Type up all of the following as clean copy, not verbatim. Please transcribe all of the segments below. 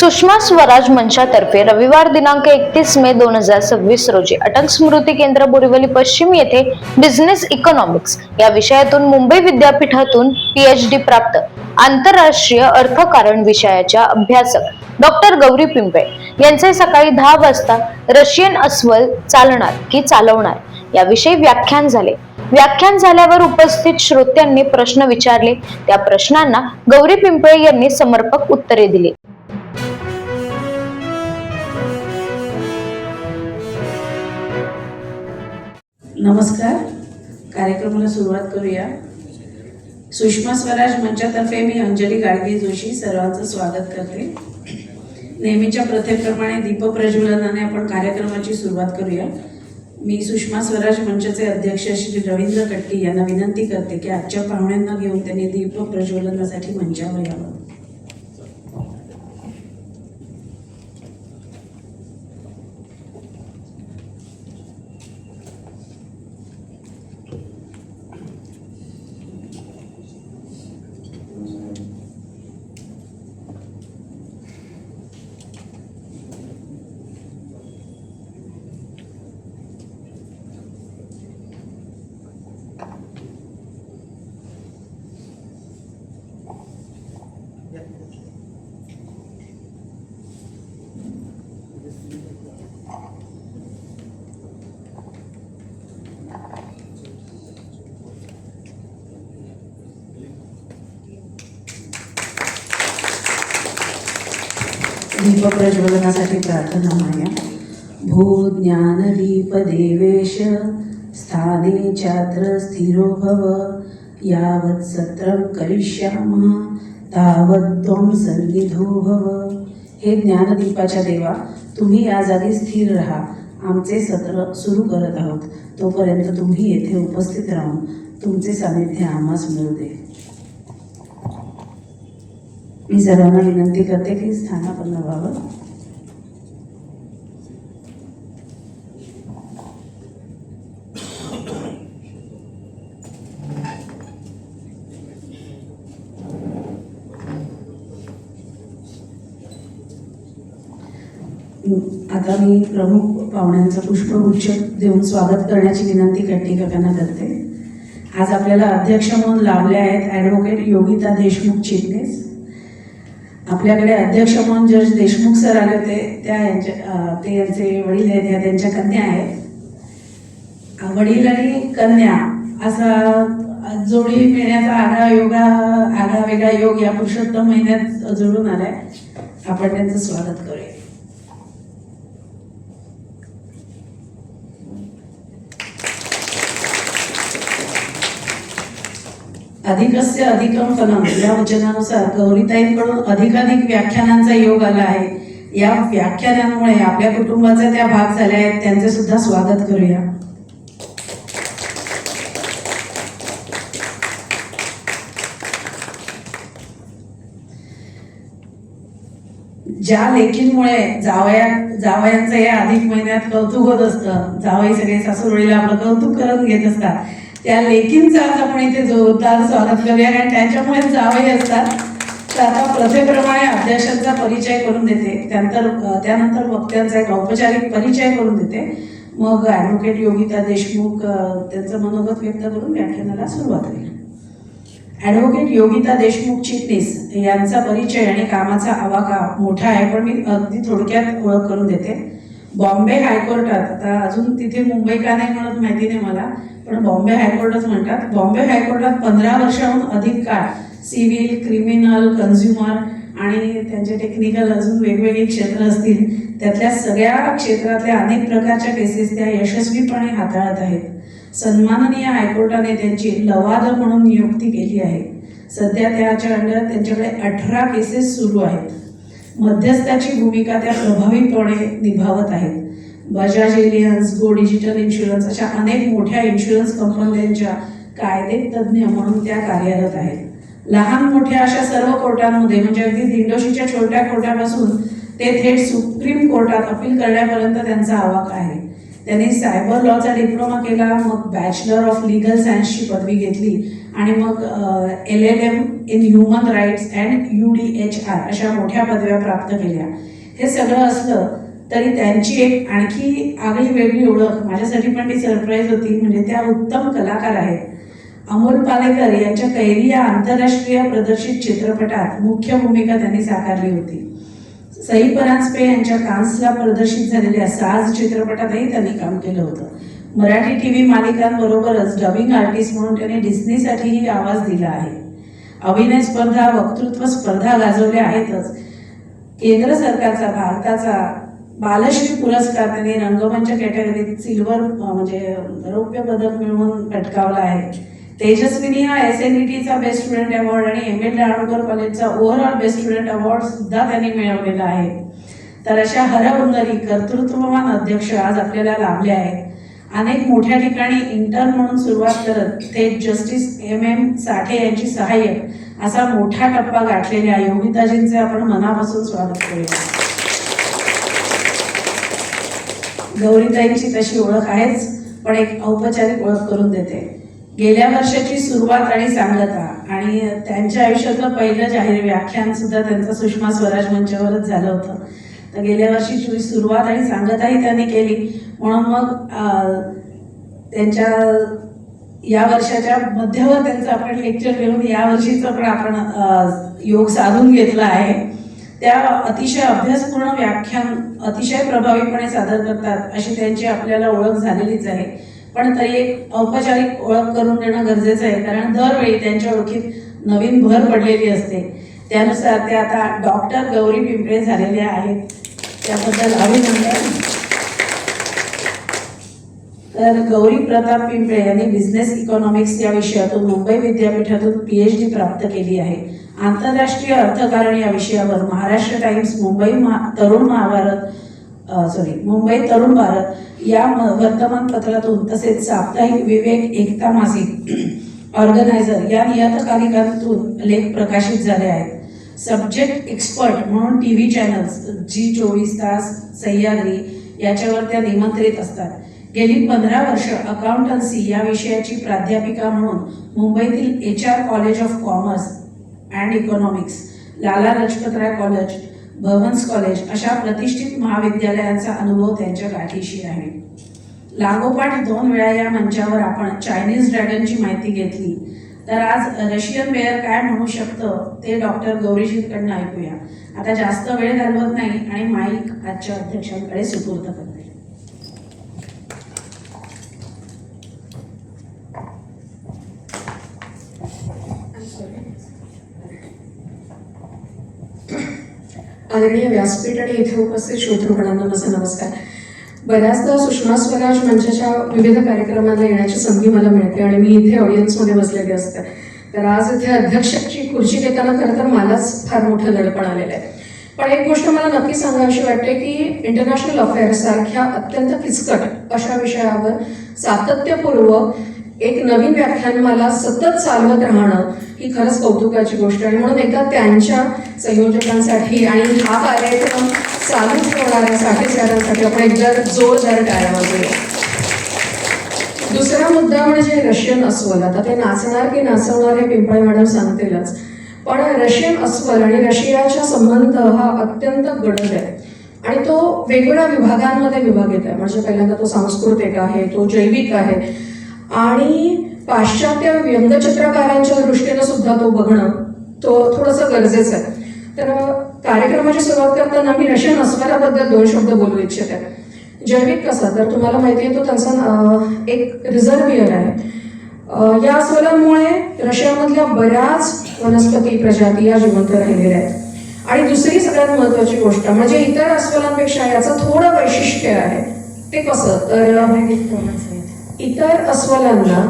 सुषमा स्वराज मंचातर्फे रविवार दिनांक 31 मे 2026 रोजी अटल स्मृती केंद्र बोरिवली पश्चिम येथे बिझनेस इकॉनॉमिक्स या विषयातून मुंबई विद्यापीठातून PhD प्राप्त आंतरराष्ट्रीय अर्थकारण विषयाच्या अभ्यासक डॉक्टर गौरी पिंपळे यांचे सकाळी 10 वाजता रशियन अस्वल चालणार की चालवणार याविषयी व्याख्यान झाले। व्याख्यान झाल्यावर उपस्थित श्रोत्यांनी प्रश्न विचारले। त्या प्रश्नांना गौरी पिंपळे यांनी समर्पक उत्तरे दिली। नमस्कार, कार्यक्रमाला सुरुवात करूया। सुषमा स्वराज मंचातर्फे मी अंजली गाडगे जोशी सर्वांचं स्वागत करते। नेहमीच्या प्रथेप्रमाणे दीपप्रज्वलनाने आपण कार्यक्रमाची सुरुवात करूया। मी सुषमा स्वराज मंचाचे अध्यक्ष श्री रवींद्र कटके यांना विनंती करते की आजच्या पाहुण्यांना घेऊन त्यांनी दीपप्रज्वलनासाठी मंचावर यावं। दीपप्रज्वलनासाठी प्रार्थना म्हणूया। भू ज्ञान दीप देवेश स्थाने चात्र स्थिरो भव यावत् सत्रम करिष्यामः तावत् त्वं सन्निधो भव। हे ज्ञानदीपाच्या देवा, तुम्ही या जागी स्थिर राहा। आमचे सत्र सुरू करत आहोत, तोपर्यंत तुम्ही येथे उपस्थित राहून तुमचे सानिध्य आम्हास मिळू दे। मी सर्वांना विनंती करते की स्थानापन्न व्हावं। आता मी प्रमुख पाहुण्यांचं पुष्पगुच्छ देऊन स्वागत करण्याची विनंती कटके काकांना करते। आज आपल्याला अध्यक्ष म्हणून लाभले आहेत ॲडव्होकेट योगिता देशमुख चिटणीस। आपल्याकडे अध्यक्ष म्हणून जज देशमुख सर आले होते, ते यांचे वडील आहेत, या त्यांच्या कन्या आहेत। वडील आणि कन्या असा जोडी मिळण्याचा आगळा वेगळा योग या पुरुषोत्तम महिन्यात जोडून आलाय। आपण त्यांचं स्वागत करूया। अधिकस्य अधिकम फलम या वचनानुसार गौरीताईंकडून अधिकाधिक व्याख्यानांचा योग आला आहे। या व्याख्यानांमुळे आपल्या कुटुंबाचे त्या भाग झाले आहेत, त्यांचे सुद्धा स्वागत करूया। ज्या लेखींमुळे जावयांचं या अधिक महिन्यात कौतुक होत असतं, जावई सगळे सासूरवडीला आपलं कौतुक करून घेत असतात, त्या लेखींचं आज आपण इथे जोरदार स्वागत करूया। कारण त्यांच्यामुळे जावई असतात। तर आता प्रथेप्रमाणे अध्यक्षांचा परिचय करून देते, त्यानंतर वक्त्यांचा एक औपचारिक परिचय करून देते, मग ॲडव्होकेट योगिता देशमुख त्यांचं मनोगत व्यक्त करून व्याख्यानाला सुरुवात होईल। ॲडव्होकेट योगिता देशमुख चिटणीस यांचा परिचय आणि कामाचा आवाका मोठा आहे, पण मी अगदी थोडक्यात ओळख करून देते। बॉम्बे हायकोर्टात, आता अजून तिथे मुंबई का नाही म्हणत माहिती नाही मला, पण बॉम्बे हायकोर्टच म्हणतात। बॉम्बे हायकोर्टात 15 वर्षाहून अधिक काळ सिव्हिल, क्रिमिनल, कन्झ्युमर आणि त्यांचे टेक्निकल अजून वेगवेगळे क्षेत्र असतील, त्यातल्या सगळ्या क्षेत्रातल्या अनेक प्रकारच्या केसेस त्या यशस्वीपणे हाताळत आहेत। सन्माननीय हायकोर्टाने त्यांची लवाद म्हणून नियुक्ती केली आहे। सध्या त्यांच्याकडे 18 केसेस सुरू आहेत। मध्यस्थाची भूमिका त्या प्रभावीपणे निभावत आहेत। Bajaj Allianz, go digital insurance अशा अनेक मोठ्या इन्शुरन्स कंपन्यांच्या कायदे तज्ज्ञ म्हणून त्या कार्यरत आहेत। लहान मोठ्या अशा सर्व कोर्टांमध्ये, म्हणजे अगदी दिंडोशीच्या छोट्या कोर्टापासून ते थेट सुप्रीम कोर्टात अपील करण्यापर्यंत त्यांचा आवाका आहे। त्यांनी सायबर लॉचा डिप्लोमा केला, मग बॅचलर ऑफ लीगल सायन्सची पदवी घेतली आणि मग LLM in human rights and UDHR अशा मोठ्या पदव्या प्राप्त केल्या. हे सगळं असलं तरी त्यांची एक आणखी आगळी वेगळी ओळख माझ्यासाठी पण ती सरप्राईज होती. म्हणजे त्या उत्तम कलाकार आहेत. अमोल पालेकर यांच्या कैरी या आंतरराष्ट्रीय प्रदर्शित चित्रपटात मुख्य भूमिका त्यांनी साकारली होती. सई परांजपे यांच्या कान्सला प्रदर्शित झालेल्या साज चित्रपटातही त्यांनी काम केलं होतं. मराठी TV मालिकांबरोबरच डबिंग आर्टिस्ट म्हणून त्यांनी डिस्नीसाठीही आवाज दिला आहे. अभिनय स्पर्धा, वक्तृत्व स्पर्धा गाजवल्या आहेतच. केंद्र सरकारचा भारताचा बालश्री पुरस्कार त्यांनी रंगमंच कॅटेगरीत सिल्वर म्हणजे रौप्य पदक मिळवून पटकावला आहे. तेजस्विनी हा SNETचा बेस्ट स्टुडंट अवॉर्ड आणि ML दाणोकर कॉलेजचा ओव्हरऑल बेस्ट स्टुडंट अवॉर्ड सुद्धा त्यांनी मिळवलेला आहे. तर अशा हरहुन्नरी कर्तृत्ववान अध्यक्ष आज आपल्याला लाभले आहेत. अनेक मोठ्या ठिकाणी इंटर्न म्हणून सुरुवात करत थेट जस्टिस MM साठे यांची सहाय्यक असा मोठा टप्पा गाठलेल्या योगिताजींचे आपण मनापासून स्वागत करूया. गौरीताईंची तशी ओळख आहेच, पण एक औपचारिक ओळख करून देते. गेल्या वर्षाची सुरुवात आणि सांगता आणि त्यांच्या आयुष्यातलं पहिलं जाहीर व्याख्यान सुद्धा त्यांचं सुषमा स्वराज मंचावरच झालं होतं. तर गेल्या वर्षीची सुरुवात आणि सांगताही त्यांनी केली. म्हणून मग त्यांच्या या वर्षाच्या मध्यवर त्यांचं आपण लेक्चर घेऊन या वर्षीचं पण आपण योग साधून घेतला आहे. त्या अतिशय अभ्यासपूर्ण व्याख्यान अतिशय प्रभावीपणे सादर करतात अशी त्यांची आपल्याला ओळख झालेलीच आहे. पण तरी एक औपचारिक ओळख करून देणं गरजेचं आहे, कारण दरवेळी त्यांच्या ओळखीत नवीन भर पडलेली असते. त्यानुसार ते आता डॉक्टर गौरी पिंपळे झालेल्या आहेत. त्याबद्दल अभिनंदन. तर गौरी प्रताप पिंपळे यांनी बिझनेस इकॉनॉमिक्स या विषयातून मुंबई विद्यापीठातून PhD प्राप्त केली आहे. आंतरराष्ट्रीय अर्थकारण या विषयावर महाराष्ट्र टाइम्स, मुंबई तरुण भारत या वर्तमानपत्रातून तसेच साप्ताहिक विवेक, एकता मासिक, ऑर्गनायझर या नियतकालिकांतून लेख प्रकाशित झाले आहेत. सब्जेक्ट एक्सपर्ट म्हणून TV चॅनल्स G24 तास, सह्याद्री याच्यावर त्या निमंत्रित असतात. गेली 15 वर्ष अकाउंटन्सी या विषयाची प्राध्यापिका म्हणून मुंबईतील HR college of commerce and economics, Lala Lajpatrai college, Bhavans college अशा प्रतिष्ठित महाविद्यालयांचा अनुभव त्यांच्या गाठीशी आहे. लागोपाठ 2 वेळा या मंचावर आपण चायनीज ड्रॅगनची माहिती घेतली. तर आज रशियन बेअर काय म्हणू शकतं ते डॉक्टर गौरीजींकडनं ऐकूया. आता जास्त वेळ घालवत नाही आणि माईक आजच्या अध्यक्षांकडे सुपूर्द करते. आदरणीय व्यासपीठ आणि इथे उपस्थित श्रोतृगणांना माझा नमस्कार. बऱ्याचदा सुषमा स्वराज मंचाच्या विविध कार्यक्रमांना येण्याची संधी मला मिळते आणि मी इथे ऑडियन्समध्ये बसलेली असते. तर आज इथे अध्यक्षाची खुर्ची देताना खरं तर मलाच फार मोठं दडपण आलेलं आहे. पण एक गोष्ट मला नक्की सांगावीशी वाटते की इंटरनॅशनल अफेअर्स सारख्या अत्यंत किचकट अशा विषयावर सातत्यपूर्वक एक नवीन व्याख्यानमाला सतत चालवत राहणं ही खरंच कौतुकाची गोष्ट आहे. म्हणून एकदा त्यांच्या संयोजकांसाठी आणि हा कार्यक्रम चालू ठेवणाऱ्या साठेसारांसाठी आपण एकदा जोरदार टाळ्या वाजवूया. दुसरा मुद्दा म्हणजे रशियन अस्वल. आता ते नाचणार की नाचवणार हे पिंपळे मॅडम सांगतीलच, पण रशियन अस्वल आणि रशियाचा संबंध हा अत्यंत गडद आहे आणि तो वेगवेगळ्या विभागांमध्ये विभागित आहे. म्हणजे पहिल्यांदा तो सांस्कृतिक आहे, तो जैविक आहे आणि पाश्चात्य व्यंगचित्रकारांच्या दृष्टीनं सुद्धा तो बघणं तो थोडंसं गरजेचं आहे. तर कार्यक्रमाची सुरुवात करताना मी रशियन अस्वलाबद्दल 2 शब्द बोलू इच्छिते. जैविक कसा, तर तुम्हाला माहिती आहे तो त्यांचा एक रिझर्वियर आहे. या अस्वलांमुळे रशियामधल्या बऱ्याच वनस्पती प्रजाती या जिवंत राहिलेल्या आहेत. आणि दुसरी सगळ्यात महत्त्वाची गोष्ट म्हणजे इतर अस्वलांपेक्षा याचं थोडं वैशिष्ट्य आहे. ते कसं, तर इतर अस्वलांना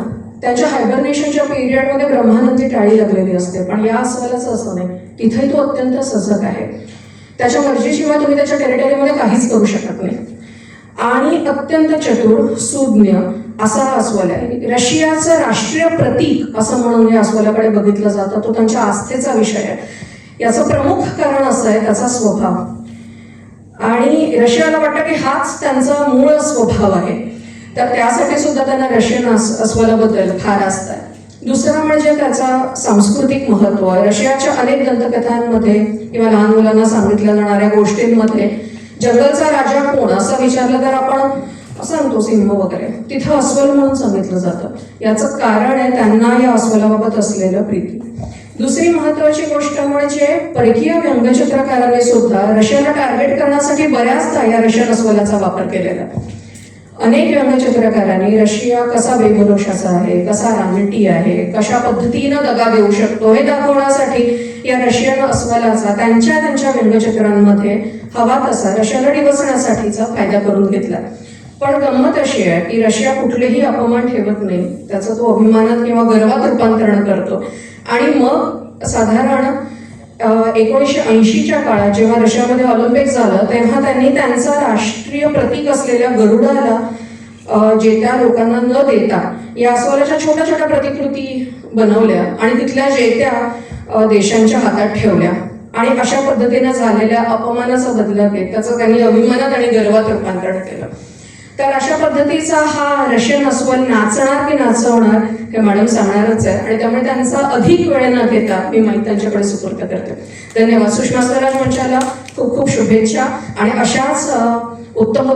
त्यांच्या हायबर्नेशनच्या पिरियडमध्ये ब्रह्मानंदी टाळी लागलेली असते, पण या अस्वलाचं असं नाही. तिथेही तो अत्यंत सजग आहे. त्याच्या मर्जीशिवाय तुम्ही त्याच्या टेरिटरीमध्ये काहीच करू शकत नाही आणि अत्यंत चतुर, सुज्ञ असा हा अस्वल आहे. रशियाचं राष्ट्रीय प्रतीक असं म्हणून या अस्वलाकडे बघितलं जातं. तो त्यांच्या आस्थेचा विषय आहे. याचं प्रमुख कारण असं आहे त्याचा स्वभाव आणि रशियाला वाटतं की हाच त्यांचा मूळ स्वभाव आहे. तर त्यासाठी सुद्धा त्यांना रशियन अस्वलाबद्दल फार आस्था आहे. दुसरं म्हणजे त्याचा सांस्कृतिक महत्त्व. रशियाच्या अनेक दंतकथांमध्ये किंवा लहान मुलांना सांगितल्या जाणाऱ्या गोष्टींमध्ये जंगलचा राजा कोण असं विचारलं तर आपण सांगतो सिंह वगैरे, तिथं अस्वल म्हणून सांगितलं जातं. याचं कारण आहे त्यांना या अस्वलाबाबत असलेलं प्रीती. दुसरी महत्वाची गोष्ट म्हणजे परकीय व्यंगचित्रकारांनी सुद्धा रशियाला टार्गेट करण्यासाठी बऱ्याचदा या रशियन अस्वलाचा वापर केलेला आहे. अनेक व्यंगचित्रकारांनी रशिया कसा बेभरोशाचा आहे, कसा रानटी आहे, कशा पद्धतीनं दगा देऊ शकतो हे दाखवण्यासाठी या रशियन अस्वलाचा त्यांच्या व्यंगचित्रांमध्ये हवा तसा रशियाला डिवचण्यासाठीचा फायदा करून घेतला. पण गंमत अशी आहे की रशिया कुठलेही अपमान ठेवत नाही, त्याचं तो अभिमानात किंवा गर्वात रूपांतरण करतो. आणि मग साधारण 1980च्या काळात जेव्हा रशियामध्ये ऑलिम्पिक झालं तेव्हा त्यांनी त्यांचा राष्ट्रीय प्रतीक असलेल्या गरुडाला जे त्या लोकांना न देता या अस्वलाच्या छोट्या छोट्या प्रतिकृती बनवल्या आणि तिथल्या जेत्या देशांच्या हातात ठेवल्या आणि अशा पद्धतीने झालेल्या अपमानाचा बदला घेत त्याचं त्यांनी अभिमानात आणि गर्वात रूपांतरण केलं. तर अशा पद्धतीचा हा रशियन अस्वल नाचणार की नाचवणार हे मॅडम सांगणारच आहे आणि त्यामुळे त्यांचा अधिक वेळ न घेता मी माहीत त्यांच्याकडे सुपूर्द करते. धन्यवाद. सुषमा स्वराज मंचाला खूप खूप शुभेच्छा आणि अशाच उत्तम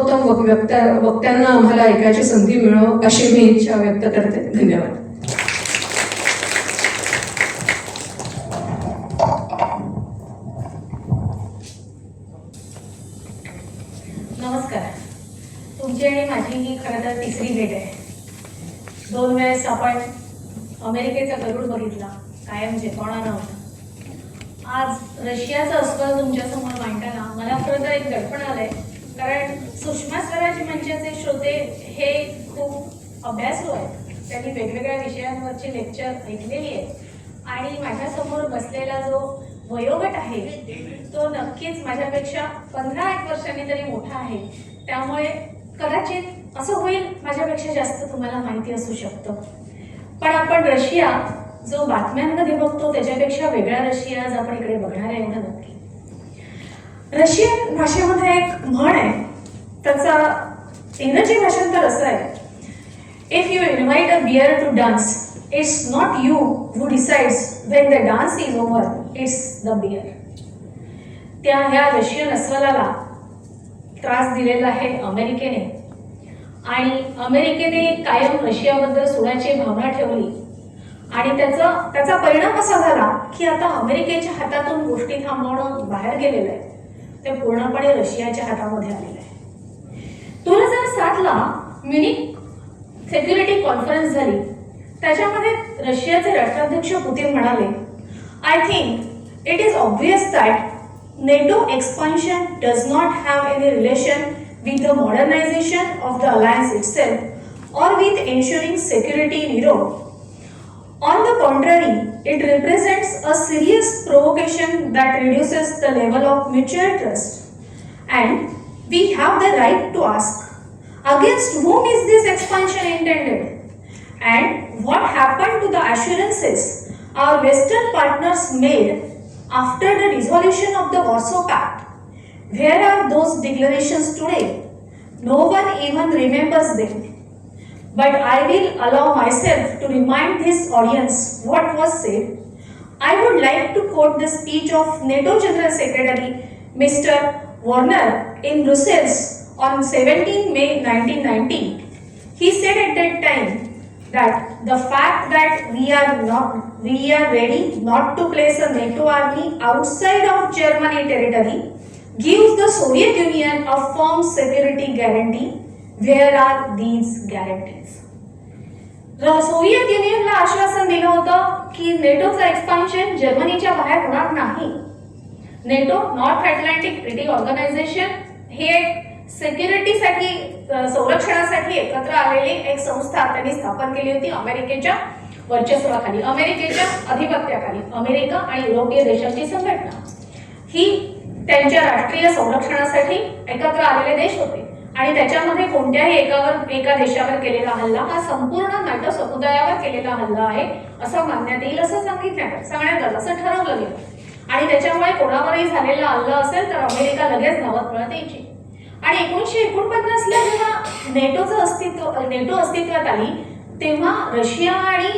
वक्त्यांना आम्हाला ऐकायची संधी मिळो अशी मी इच्छा व्यक्त करते. धन्यवाद. नमस्कार. तुमची आणि माझी ही खरं तर तिसरी भेट आहे. 2 वेळेस आपण अमेरिकेचा गरुड बघितला, कायम चेतवणा नव्हता. आज रशियाचं अस्वल तुमच्यासमोर मांडताना मला खरं तर एक दडपण आलंय, कारण सुषमा स्वराज मंचाचे श्रोते हे खूप अभ्यासू आहेत. त्यांनी वेगवेगळ्या विषयांवरची लेक्चर ऐकलेली आहेत आणि माझ्यासमोर बसलेला जो वयोगट आहे तो नक्कीच माझ्यापेक्षा 15-1 वर्षांनी तरी मोठा आहे. त्यामुळे कदाचित असं होईल माझ्यापेक्षा जास्त तुम्हाला माहिती असू शकतं. पण आपण रशिया जो बातम्यांमध्ये बघतो त्याच्यापेक्षा वेगळा रशिया आज आपण इकडे बघणार आहे एवढं नक्की. रशियन भाषेमध्ये एक म्हण आहे, त्याचा इंग्रजी भाषांतर असं आहे, if you invite a bear to dance, it's not you who decides when the dance is over, it's the bear. ह्या रशियन अस्वलाला त्रास दिलेला आहे अमेरिकेने आणि अमेरिकेने कायम रशियाबद्दल सुडाची भावना ठेवली आणि त्याचा परिणाम असा झाला की आता अमेरिकेच्या हातातून गोष्टी थांबवणं बाहेर गेलेलं आहे, ते पूर्णपणे रशियाच्या हातामध्ये आलेलं आहे. 2007ला म्युनिक सेक्युरिटी कॉन्फरन्स झाली. त्याच्यामध्ये रशियाचे राष्ट्राध्यक्ष पुतिन म्हणाले, I think it is obvious that NATO expansion does not have any relation with the modernization of the alliance itself or with ensuring security in Europe. On the contrary, it represents a serious provocation that reduces the level of mutual trust. And we have the right to ask, against whom is this expansion intended? And what happened to the assurances our Western partners made after the dissolution of the Warsaw Pact? Where are those declarations today? No one even remembers them. But I will allow myself to remind this audience what was said. I would like to quote the speech of NATO General Secretary Mr. Warner in Brussels on 17 May 1990. He said at that time that the fact that we are ready not to place a NATO army outside of Germany territory gives the Soviet Union a firm security guarantee. Where are these guarantees? Soviet युनियनला आश्वासन दिलं होतं की नेटोचं expansion जर्मनीच्या बाहेर होणार नाही. NATO North Atlantic Treaty Organization हे एक सिक्युरिटीसाठी संरक्षणासाठी एकत्र आलेली एक संस्था त्यांनी स्थापन केली होती अमेरिकेच्या वर्चस्वाखाली, अमेरिकेच्या अधिपत्याखाली. अमेरिका आणि युरोपीय देशांची संघटना ही त्यांच्या राष्ट्रीय संरक्षणासाठी एकत्र आलेले देश होते आणि त्याच्यामध्ये कोणत्याही एका देशावर केलेला हल्ला हा संपूर्ण नाटो समुदायावर केलेला हल्ला आहे असं मानण्यात येईल, असं सांगण्यात आलं, असं ठरवलं गेलं. आणि त्याच्यामुळे कोणावरही झालेला हल्ला असेल तर अमेरिका लगेच धावत पळत यायची. आणि 1949ला जेव्हा नेटो अस्तित्वात आली तेव्हा रशिया आणि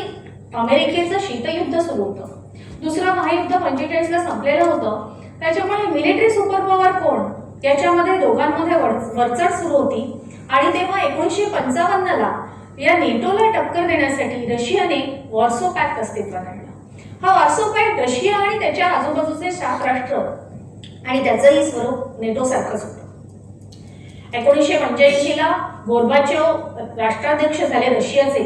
अमेरिकेचं शीतयुद्ध सुरू होतं. दुसरं महायुद्ध 45ला संपलेलं होतं. त्याच्यामुळे मिलिटरी सुपर पॉवर कोण याच्यामध्ये दोघांमध्ये वरचढ सुरू होती. आणि तेव्हा 1955ला या नेटोला टक्कर देण्यासाठी रशियाने वॉर्सो पॅक्ट अस्तित्वात आणला. हा वॉर्सो पॅक्ट रशिया आणि त्याच्या आजूबाजूचे 7 राष्ट्र आणि त्याचंही स्वरूप नेटो सारखंच होतं. 1985ला गोर्बाचोव राष्ट्राध्यक्ष झाले रशियाचे.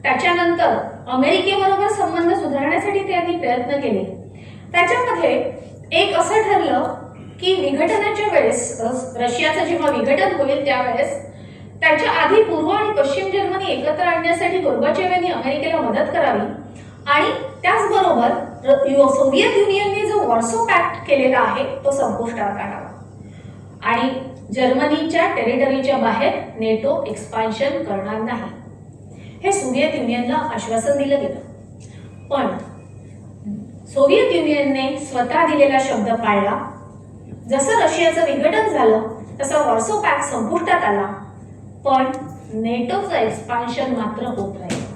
त्याच्यानंतर अमेरिकेबरोबर संबंध सुधारण्यासाठी त्यांनी प्रयत्न केले. त्याच्यामध्ये एक असं ठरलं की विघटनाच्या वेळेस रशियाचं जेव्हा विघटन होईल त्यावेळेस त्याच्या आधी पूर्व आणि पश्चिम जर्मनी एकत्र आणण्यासाठी गोर्बाचोव यांनी अमेरिकेला मदत करावी आणि त्याचबरोबर सोव्हिएत युनियनने जो वॉर्सो पॅक्ट केलेला आहे तो संपुष्टात आणावा आणि जर्मनीच्या टेरिटरीच्या बाहेर नेटो एक्सपान्शन करणार नाही हे सोव्हिएत युनियनला आश्वासन दिलं गेलं. पण सोव्हिएत युनियनने स्वतः दिलेला शब्द पाळला. जसं रशियाचं विघटन झालं तसं वॉर्सो पॅक्ट संपुष्टात आला. पण नेटोचं एक्सपान्शन मात्र होत राहिलं.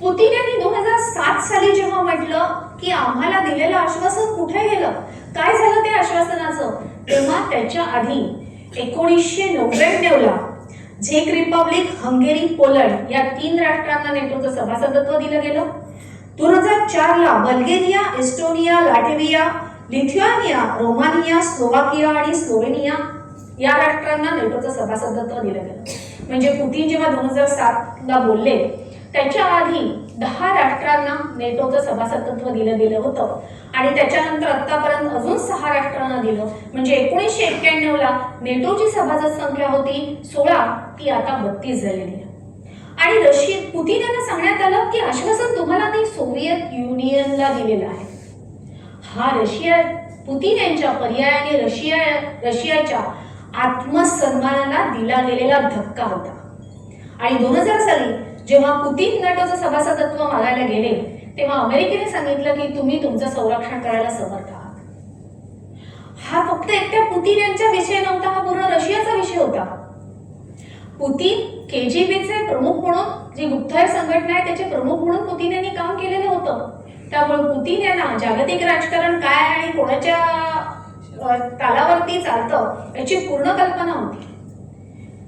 पुतिन यांनी 2007 साली जेव्हा म्हटलं की आम्हाला दिलेलं आश्वासन कुठे गेलं, काय झालं ते आश्वासनाचं, तेव्हा त्याच्या आधी 1999ला झेक रिपब्लिक, हंगेरी, पोलंड या 3 राष्ट्रांना नेटोचं सभासदत्व दिलं गेलं. 2004ला Bulgaria, Estonia, Latvia, Lithuania, Romania, Slovakia आणि स्लोवेनिया या राष्ट्रांना नेटोचं सभासदत्व दिलं गेलं. म्हणजे पुतिन जेव्हा 2007ला बोलले त्याच्या आधी 10 राष्ट्रांना नेटोचं सभासदत्व दिलं गेलं होतं आणि त्याच्यानंतर आतापर्यंत अजून 6 राष्ट्रांना दिलं. म्हणजे 1991ला नेटोची सभासद संख्या होती 16, ती आता 32 झालेली आहे. आणि पुतिन यांना सांगण्यात आलं की आश्वासन तुम्हाला नाही सोव्हिएत युनियनला दिलेलं आहे. हा पुतिन यांच्या पर्यायाने रशियाच्या आत्मसन्मानाला दिला गेलेला धक्का होता. आणि 2000 साली जेव्हा पुतिन नेटोचं सभासदत्व मागायला गेले तेव्हा अमेरिकेने सांगितलं की तुम्ही तुमचं संरक्षण करायला समर्थ आहात. हा फक्त एकट्या पुतिन यांचा विषय नव्हता, हा पूर्ण रशियाचा विषय होता. पुतिन KGBचे प्रमुख म्हणून जी गुप्तहेर संघटना आहे त्याचे प्रमुख म्हणून पुतिन यांनी काम केलेलं होतं. त्यामुळे पुतिन यांना जागतिक राजकारण काय आणि कोणाच्या तालावरती चालतं याची पूर्ण कल्पना होती.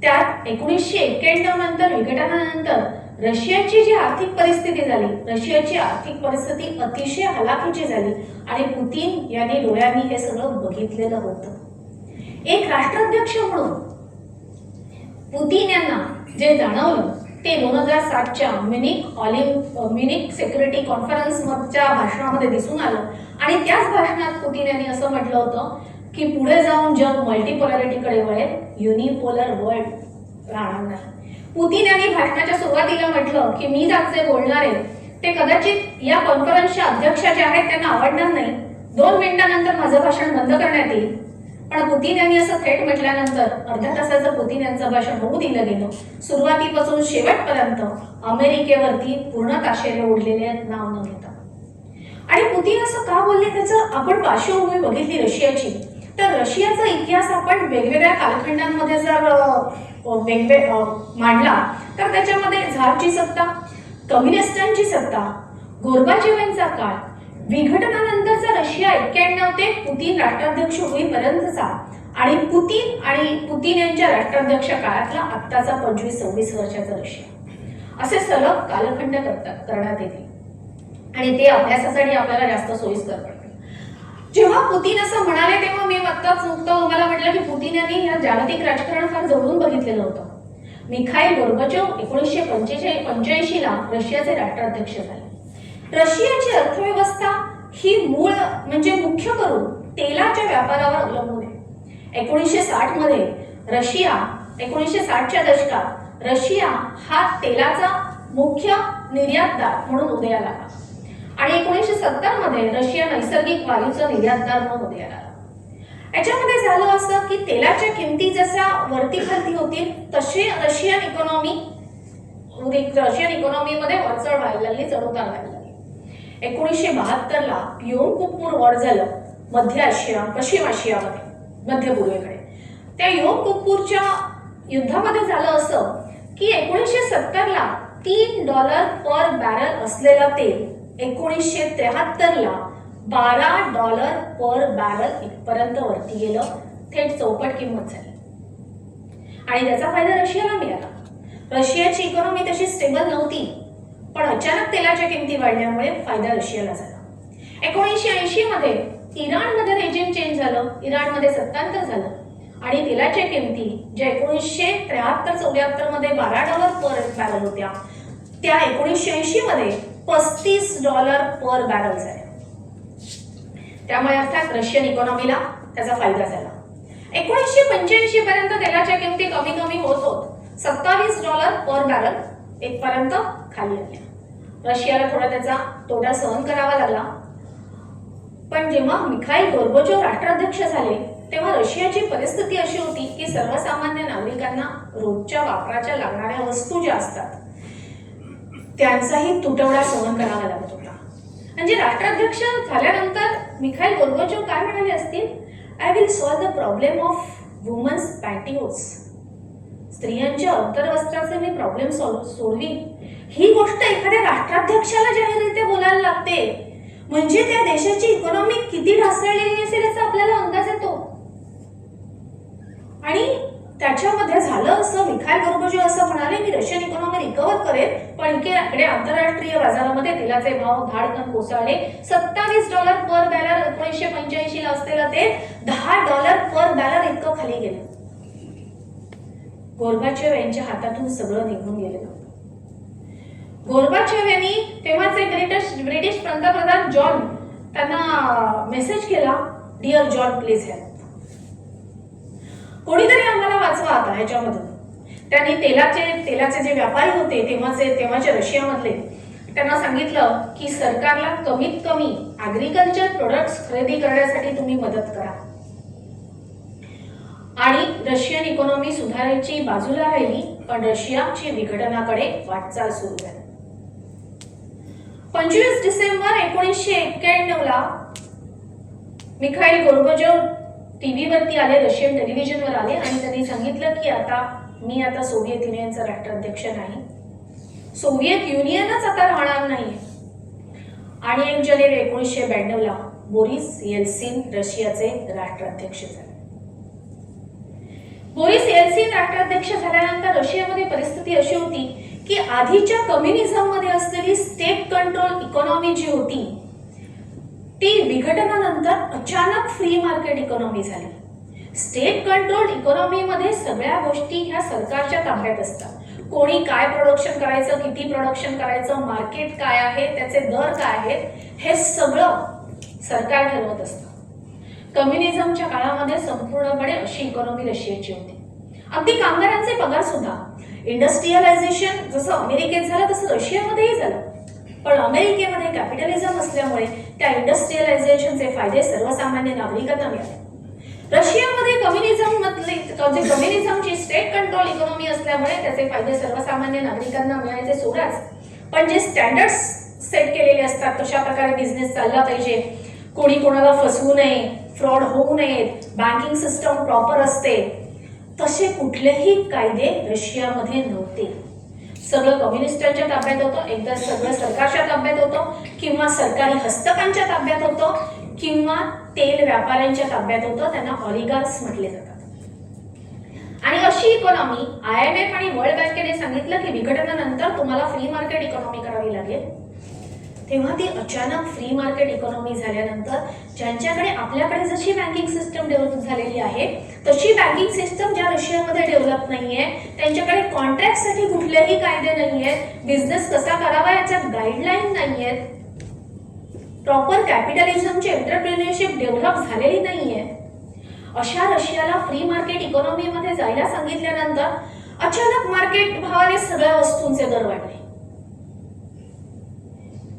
त्यात 1991 नंतर विघटनानंतर रशियाची जी आर्थिक परिस्थिती झाली, रशियाची आर्थिक परिस्थिती अतिशय हलाखीची झाली आणि पुतिन यांनी डोळ्यांनी हे सगळं बघितलेलं होतं. एक राष्ट्राध्यक्ष म्हणून पुतिन यांना जे जाणवलं ते 2007च्या म्युनिक सिक्युरिटी कॉन्फरन्सच्या भाषणामध्ये दिसून आलं. आणि त्याच भाषणात पुतिन यांनी असं म्हटलं होतं की पुढे जाऊन जग मल्टीपोलॅरिटीकडे वळेल, युनिपोलर वर्ल्ड राहणार नाही. पुतिन यांनी भाषणाच्या सुरुवातीला म्हटलं की मी जे बोलणार आहे ते कदाचित या कॉन्फरन्सच्या अध्यक्षा ज्या आहेत त्यांना आवडणार नाही, 2 मिनिटांनंतर माझं भाषण बंद करण्यात येईल. पण पुतिन यांनी असं थेट म्हटल्यानंतर अर्ध्या तासाचं पुतिन यांचं भाषण होऊ दिलं गेलं. सुरुवातीपासून शेवटपर्यंत अमेरिकेवरती पूर्ण ताशेरे उडलेले नाव न घेता. आणि पुतिन असं का बोलले त्याचं आपण पार्श्वभूमी बघितली रशियाची, तर रशियाचा इतिहास आपण वेगवेगळ्या कालखंडांमध्ये जर मांडला तर त्याच्यामध्ये झारची सत्ता, कम्युनिस्टांची सत्ता, गोर्बाचेवांचा काळ, विघटनानंतरचा रशिया 91 ते पुतिन राष्ट्राध्यक्ष होईपर्यंतचा आणि पुतिन यांच्या राष्ट्राध्यक्ष काळातला आत्ताचा 25-26 वर्षाचा रशिया, असे सलग कालखंड करण्यात येते आणि ते अभ्यासासाठी आपल्याला जास्त सोयीस्कर पडते. जेव्हा पुतिन असं म्हणाले तेव्हा मी आत्ताच तुम्हाला म्हटलं की पुतिन यांनी या जागतिक राजकारण फार जवळून बघितलेलं होतं. मिखाईल गोर्बाचोव 1985ला रशियाचे राष्ट्राध्यक्ष झाले. रशियाची अर्थव्यवस्था ही मुख्य करून तेलाच्या व्यापारावर अवलंबून आहे. 1960मध्ये 1960च्या दशकात रशिया हा तेलाचा मुख्य निर्यातदार म्हणून उदयाला आला आणि 1970मध्ये रशिया नैसर्गिक वायूचा निर्यातदार म्हणून उदयाला आला. याच्यामध्ये झालं असं की तेलाच्या किमती जशा वरती खालती होतील तसे रशियन इकॉनॉमीमध्ये वरचढ व्हायला लागली, चढउतार व्हायला लागली. 1972ला योम कुप्पूर वॉर झालं मध्य आशिया, पश्चिम आशियामध्ये, मध्य पूर्वेकडे. त्या योम कुप्पूरच्या युद्धामध्ये झालं असं की 1970ला $3 पर बॅरल असलेलं तेल 1973ला $12 पर बॅरल इथपर्यंत वरती गेलं, थेट चौपट किंमत झाली. आणि त्याचा फायदा रशियाला मिळाला. रशियाची इकॉनॉमी तशी स्टेबल नव्हती, पण अचानक तेलाच्या किमती वाढल्यामुळे फायदा रशियाला झाला. 1980 मध्ये इराणमध्ये रेजिम चेंज झालं, इराणमध्ये सत्तांतर झालं आणि तेलाच्या किमती ज्या 1973-74 मध्ये $12 पर बॅरल होत्या, त्या 1980 मध्ये $35 पर बॅरल झाल्या. त्यामुळे अर्थात रशियन इकॉनॉमीला त्याचा फायदा झाला. 1985 पर्यंत तेलाच्या किमती कमी कमी होत होत $27 पर बॅरल इथपर्यंत खाली आल्या. रशियाला थोडा त्याचा तोटा सहन करावा लागला. पण जेव्हा मिखाईल गोर्बाचोव्ह राष्ट्राध्यक्ष झाले तेव्हा रशियाची परिस्थिती अशी होती की सर्वसामान्य नागरिकांना रोजच्या वापराच्या लागणाऱ्या वस्तू ज्या असतात त्यांचाही तुटवडा सहन करावा लागत होता. म्हणजे राष्ट्राध्यक्ष झाल्यानंतर मिखाईल गोर्बाचोव्ह काय म्हणाले असतील, I will solve the problem of women's panties. स्त्रियांच्या अंतर्वस्त्राचे मी प्रॉब्लेम सोडवीन. ही गोष्ट एखाद्या राष्ट्राध्यक्षाला जाहीररित्या बोलायला लागते म्हणजे त्या देशाची इकॉनॉमी किती ढासळलेली असेल याचा आपल्याला अंदाज येतो. आणि त्याच्यामध्ये झालं असं, मिखाईल गोर्बाचोव्ह असं म्हणाले, मी रशियन इकॉनॉमी रिकव्हर करेन, पण इकडे आंतरराष्ट्रीय बाजारामध्ये तेलाचे भाव धाडकन कोसळले. $27 पर बॅरल 1985ला असलेलं ते $10 पर बॅरल इतकं खाली गेलं. गोर्बाचोव्ह यांच्या हातातून सगळं निघून गेलं. गोर्बाचोव्ह यांनी तेव्हाचे ब्रिटिश पंतप्रधान जॉन त्यांना मेसेज केला, डिअर जॉन प्लीज हेल्प. कोणीतरी आम्हाला वाचवा आता ह्याच्यामधून. त्यांनी तेलाचे जे व्यापारी होते तेव्हाचे रशियामधले, त्यांना सांगितलं की सरकारला कमीत कमी ऍग्रिकल्चर प्रोडक्ट्स खरेदी करण्यासाठी तुम्ही मदत करा. आणि रशियन इकॉनॉमी सुधारायची बाजूला राहिली, पण रशियाची विघटनाकडे वाटचाल सुरू झाली. 25 डिसेंबर 1991ला मिखाईल गोर्बाचोव्ह टीव्हीवरती आले, रशियन टेलिव्हिजनवर आले आणि त्यांनी सांगितलं की मी आता सोव्हिएत युनियनचा राष्ट्राध्यक्ष नाही, सोव्हिएत युनियनच आता राहणार नाही. आणि 1 जानेवारी 1992ला बोरिस येल्सिन रशियाचे राष्ट्राध्यक्ष झाले. बोरिस येल्सिन राष्ट्राध्यक्ष झाल्यानंतर रशियामध्ये परिस्थिती अशी होती की आधीच्या कम्युनिझम मध्ये असलेली स्टेट कंट्रोल इकॉनॉमी जी होती ती विघटनानंतर अचानक फ्री मार्केट इकॉनॉमी झाली. स्टेट कंट्रोल इकॉनॉमी मध्ये सगळ्या गोष्टी ह्या सरकारच्या ताब्यात असतात. कोणी काय प्रोडक्शन करायचं, किती प्रोडक्शन करायचं, मार्केट काय आहे, त्याचे दर काय आहेत, हे सगळं सरकार ठरवत असतं. कम्युनिझमच्या काळामध्ये संपूर्णपणे अशी इकॉनॉमी रशियाची होती. अगदी कामगारांचे पगार सुद्धा. इंडस्ट्रियलायझेशन जसं अमेरिकेत झालं तसं रशियामध्येही झालं, पण अमेरिकेमध्ये कॅपिटलिझम असल्यामुळे त्या इंडस्ट्रियलायझेशनचे फायदे सर्वसामान्य नागरिकांना मिळाले. रशियामध्ये कम्युनिझमची स्टेट कंट्रोल इकॉनॉमी असल्यामुळे त्याचे फायदे सर्वसामान्य नागरिकांना मिळायचे सोडाच, पण जे स्टँडर्ड्स सेट केलेले असतात, कशा प्रकारे बिझनेस चालला पाहिजे, कोणी कोणाला फसवू नये, फ्रॉड होऊ नयेत, बँकिंग सिस्टम प्रॉपर असते, तसे कुठलेही कायदे रशियामध्ये नव्हते. सगळं कम्युनिस्टांच्या ताब्यात होतं, एकदा सगळं सरकारच्या ताब्यात होतं, किंवा सरकारी हस्तकांच्या ताब्यात होतं, किंवा तेल व्यापाऱ्यांच्या ताब्यात होतं. त्यांना ऑलिगार्क्स म्हटले जातात. आणि अशी इकॉनॉमी IMF आणि वर्ल्ड बँकेने सांगितलं की विघटनानंतर तुम्हाला फ्री मार्केट इकॉनॉमी करावी लागेल. तेव्हा ती अचानक फ्री मार्केट इकॉनॉमी झाल्यानंतर ज्यांच्याकडे आपल्याकडे जशी बँकिंग सिस्टम डेव्हलप झालेली आहे तशी बँकिंग सिस्टम ज्या रशियामध्ये डेव्हलप नाहीये, त्यांच्याकडे कॉन्ट्रॅक्टसाठी कुठलेही कायदे नाहीयेत, बिझनेस कसा करावा याच्या गाईडलाईन नाहीयेत, प्रॉपर कॅपिटलिझमची एंटरप्रेन्युअरशिप डेव्हलप झालेली नाहीये, अशा रशियाला फ्री मार्केट इकॉनॉमीमध्ये जायला सांगितल्यानंतर अचानक मार्केट भावाने सगळ्या वस्तूंचे दर वाढले.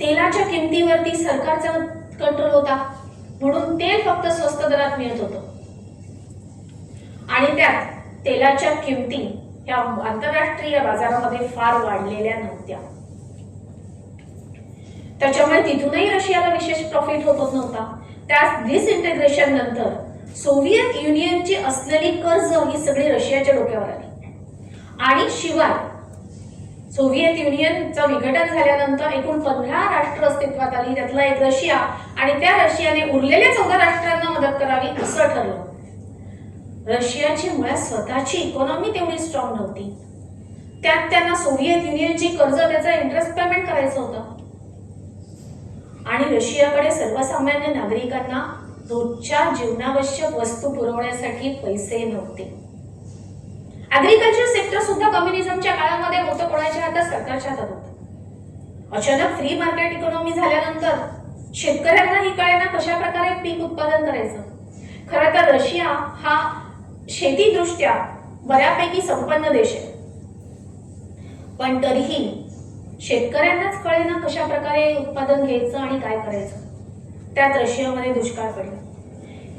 तेलाच्या किमतीवरती सरकारचा कंट्रोल होता म्हणून तेल फक्त स्वस्त दरात मिळत होतं आणि त्यात तेलाच्या किमती या आंतरराष्ट्रीय बाजारामध्ये फार वाढलेल्या नव्हत्या. त्याच्यामुळे तिथूनही रशियाला विशेष प्रॉफिट होत नव्हता. त्यास डिसइंटिग्रेशन नंतर सोव्हिएत युनियनची असलेली कर्ज ही सगळी रशियाच्या डोक्यावर आली. आणि शिवाय सोव्हिएत युनियनचं विघटन झाल्यानंतर एकूण 15 राष्ट्र अस्तित्वात आली, त्यातला एक रशिया, आणि त्या रशियाने उरलेल्या 14 राष्ट्रांना मदत करावी असं ठरलं. रशियाची मुळात स्वतःची इकॉनॉमी तेवढी स्ट्रॉंग नव्हती. त्यात त्यांना सोव्हिएत युनियनची कर्ज, त्याचा इंटरेस्ट पेमेंट करायचं होतं. आणि रशियाकडे सर्वसामान्य नागरिकांना रोजच्या जीवनावश्यक वस्तू पुरवण्यासाठी पैसे नव्हते. ऍग्रिकल्चर सेक्टर सुद्धा कम्युनिझमच्या काळामध्ये होतं कोणाच्या हातात? सरकारच्या हातात होतं. अचानक फ्री मार्केट इकॉनॉमी झाल्यानंतर शेतकऱ्यांनाही कळेना कशा प्रकारे पीक उत्पादन करायचं. खरं तर रशिया हा शेतीदृष्ट्या बऱ्यापैकी संपन्न देश आहे, पण तरीही शेतकऱ्यांनाच कळेना कशा प्रकारे उत्पादन घ्यायचं आणि काय करायचं. त्यात रशियामध्ये दुष्काळ पडला.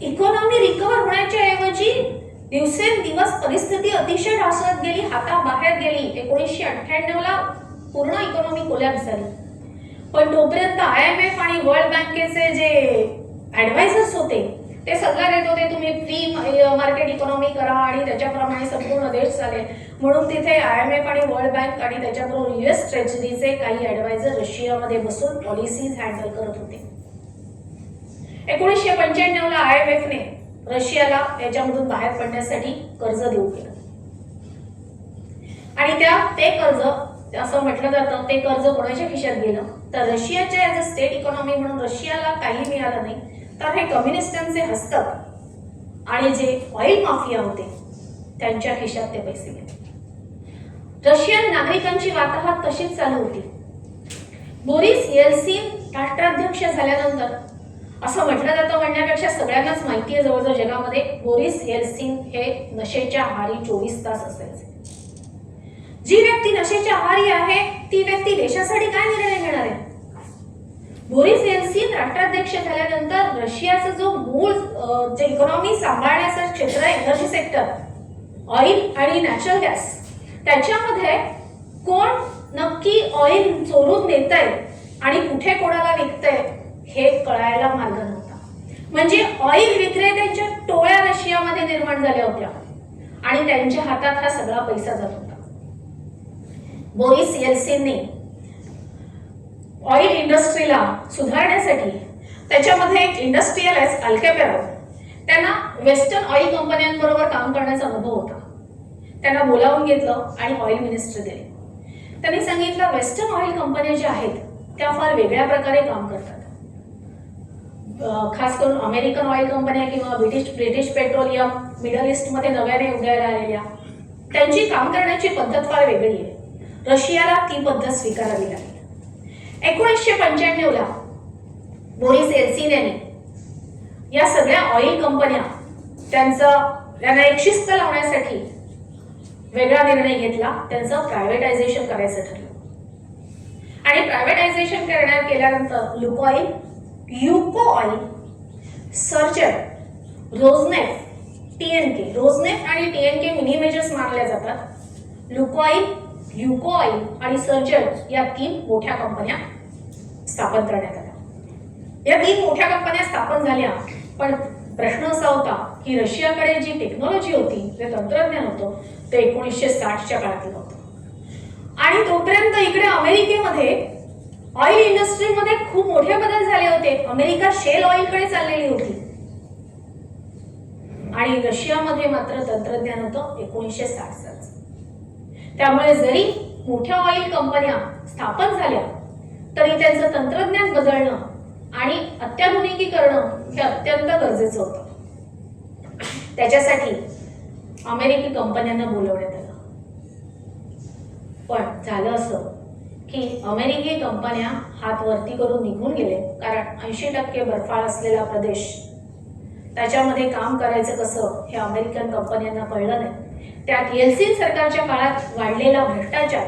इकॉनॉमी रिकव्हर होण्याच्या ऐवजी दिवसेंदिवस परिस्थिती अतिशय ढासळत गेली, हाताबाहेर गेली. 1998 ला पूर्ण इकॉनॉमी कोलॅप्स झाली. पण तोपर्यंत IMF आणि वर्ल्ड बँकेचे जे ऍडवायझर्स होते ते सल्ला देत होते, तुम्ही फ्री मार्केट इकॉनॉमी करा आणि त्याच्याप्रमाणे संपूर्ण देश चालेल. म्हणून तिथे IMF आणि वर्ल्ड बँक आणि त्याच्याबरोबर US ट्रेजरीचे काही ऍडवायझर रशियामध्ये बसून पॉलिसीज हँडल करत होते. 1995 ला IMF ने रशियाला याच्यामधून बाहेर पडण्यासाठी कर्ज देऊ केलं. आणि ते कर्ज, असं म्हटलं जातं, ते कर्ज कोणाच्या खिशात गेलं तर रशियाच्या ॲज अ स्टेट इकॉनॉमी म्हणून रशियाला काही मिळालं नाही, तर हे कम्युनिस्टांचे हस्तक आणि जे ऑइल माफिया होते त्यांच्या खिशात ते पैसे गेले. रशियन नागरिकांची वाताहत तशीच चालू होती. बोरिस येल्सिन राष्ट्राध्यक्ष झाल्यानंतर, असं म्हटलं जातं म्हणण्यापेक्षा सगळ्यांनाच माहिती आहे जवळजवळ जगामध्ये, बोरिस येल्सिन हे नशेच्या आहारी 24 तास असायचे. जी व्यक्ती नशेच्या आहारी आहे ती व्यक्ती देशासाठी काय निर्णय घेणार आहे? बोरिस येल्सिन राष्ट्राध्यक्ष झाल्यानंतर रशियाचा जो मूळ जे इकॉनॉमी सांभाळण्याचं क्षेत्र आहे, एनर्जी सेक्टर, ऑइल आणि नॅचरल गॅस, त्याच्यामध्ये कोण नक्की ऑइल चोरून देतंय आणि कुठे कोणाला विकतंय हे कळायला मार्ग नव्हता. म्हणजे ऑइल विक्रेत्यांच्या टोळ्या रशियामध्ये निर्माण झाल्या होत्या आणि त्यांच्या हातात हा सगळा पैसा जात होता. बोरिस येल्सिनने ऑइल इंडस्ट्रीला सुधारण्यासाठी त्याच्यामध्ये एक इंडस्ट्रियलिस्ट अल्केपेरोव, त्यांना वेस्टर्न ऑइल कंपन्यांबरोबर काम करण्याचा अनुभव होता. त्यांना बोलावून घेतलं आणि ऑइल मिनिस्ट्री दिली. त्यांनी सांगितलं, वेस्टर्न ऑइल कंपन्या ज्या आहेत त्या फार वेगळ्या प्रकारे काम करतात. खास करून अमेरिकन ऑइल कंपन्या किंवा ब्रिटिश पेट्रोलियम, मिडल ईस्ट मध्ये नव्याने उदयाला आलेल्या, त्यांची काम करण्याची पद्धत फार वेगळी आहे. रशियाला ती पद्धत स्वीकारावी लागली. 1995 ला बोरिस येल्सिन यांनी या सगळ्या ऑइल कंपन्या त्यांना एक शिस्त लावण्यासाठी वेगळा निर्णय घेतला. त्यांचं प्रायव्हेटायझेशन करायचं ठरलं. आणि प्रायव्हेटायझेशन केल्यानंतर लुकोइल, युको ऑइल, सर्जर, रोजनेफ, TNK, रोजनेफ आणि TNK मिनी मेजर्स मानल्या जातात. लुकोइल, युको ऑइल आणि सर्जर या 3 मोठ्या कंपन्या स्थापन करण्यात आल्या. या 3 मोठ्या कंपन्या स्थापन झाल्या, पण प्रश्न असा होता की रशियाकडे जी टेक्नॉलॉजी होती, जे तंत्रज्ञान होतं, ते 1960च्या काळातलं होतं. आणि तोपर्यंत इकडे अमेरिकेमध्ये ऑइल इंडस्ट्रीमध्ये खूप मोठे बदल झाले होते. अमेरिका शेल ऑइलकडे चाललेली होती आणि रशियामध्ये मात्र तंत्रज्ञान होतं 1960 सालचं. त्यामुळे जरी मोठ्या ऑइल कंपन्या स्थापन झाल्या तरी त्यांचं तंत्रज्ञान बदलणं आणि अत्याधुनिकीकरण हे अत्यंत गरजेचं होतं. त्याच्यासाठी अमेरिकी कंपन्यांना बोलवण्यात आलं. पण झालं असं की अमेरिकी कंपन्या हात वरती करून निघून गेले, कारण 80% बर्फाळ असलेला प्रदेश, त्याच्यामध्ये काम करायचं कसं हे अमेरिकन कंपन्यांना कळलं नाही. त्यात येल्सिन सरकारच्या काळात वाढलेला भ्रष्टाचार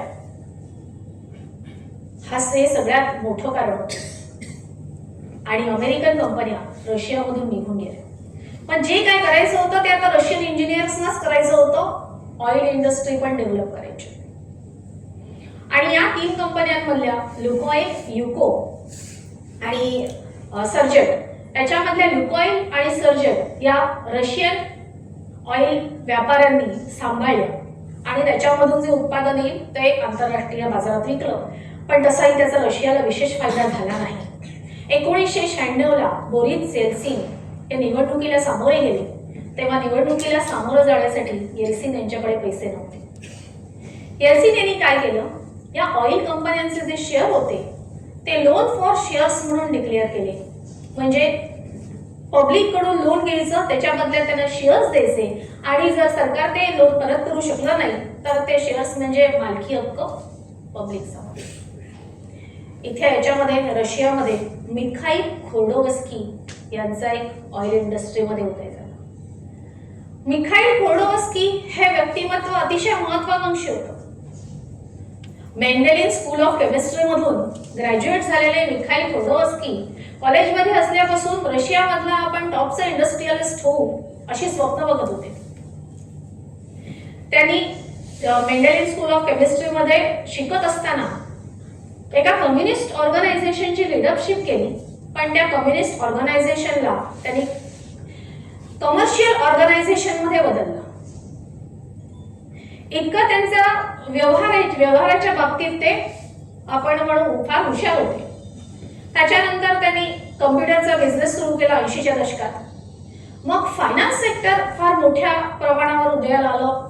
हे सगळ्यात मोठं कारण होतं आणि अमेरिकन कंपन्या रशियामधून निघून गेल्या. पण जे काय करायचं होतं ते आता रशियन इंजिनियर्सनाच करायचं होतं. ऑइल इंडस्ट्री पण डेव्हलप करायची. आणि या 3 कंपन्यांमधल्या लुकोइल, युको आणि सर्जर, याच्यामधल्या लुकोइल आणि सर्जर या रशियन ऑइल व्यापाऱ्यांनी सांभाळल्या आणि त्याच्यामधून जे उत्पादन येईल ते आंतरराष्ट्रीय बाजारात विकलं. पण तसाही त्याचा रशियाला विशेष फायदा झाला नाही. 1996ला बोरिस येल्सिन हे निवडणुकीला सामोरे गेले. तेव्हा निवडणुकीला सामोरं जाण्यासाठी येल्सिन यांच्याकडे पैसे नव्हते. येल्सिन यांनी काय केलं, या ऑइल कंपन्यांचे जे शेअर होते ते लोन फॉर शेअर्स म्हणून डिक्लेअर केले. म्हणजे पब्लिक कडून लोन घ्यायचं, त्याच्या बदल्यात त्यांना शेअर्स द्यायचे आणि जर सरकार ते लोन परत करू शकलं नाही तर ते शेअर्स म्हणजे मालकी हक्क पब्लिकचा. इथे याच्यामध्ये रशियामध्ये मिखाईल खोर्डोवस्की यांचा एक ऑइल इंडस्ट्रीमध्ये उदय झाला. मिखाईल खोर्डोवस्की हे व्यक्तिमत्व अतिशय महत्वाकांक्षी होतं. मेंडेलिन स्कूल ऑफ केमिस्ट्री मधून ग्रॅज्युएट झालेले मिखाईल खोर्डोवस्की कॉलेजमध्ये असल्यापासून रशियामधला आपण टॉपचा इंडस्ट्रियलिस्ट होऊ अशी स्वप्न बघत होते. त्यांनी मेंडेलिन स्कूल ऑफ केमिस्ट्री मध्ये शिकत असताना एका कम्युनिस्ट ऑर्गनायझेशनची लीडरशिप केली. पण त्या कम्युनिस्ट ऑर्गनायझेशनला त्यांनी कमर्शियल ऑर्गनायझेशन मध्ये बदललं. इतकं त्यांचा व्यवहाराच्या बाबतीत ते आपण म्हणू फार हुशार होते. त्याच्यानंतर त्यांनी कम्प्युटरचा बिझनेस सुरू केला 80च्या दशकात. मग फायनान्स सेक्टर फार मोठ्या प्रमाणावर उदयाला आलं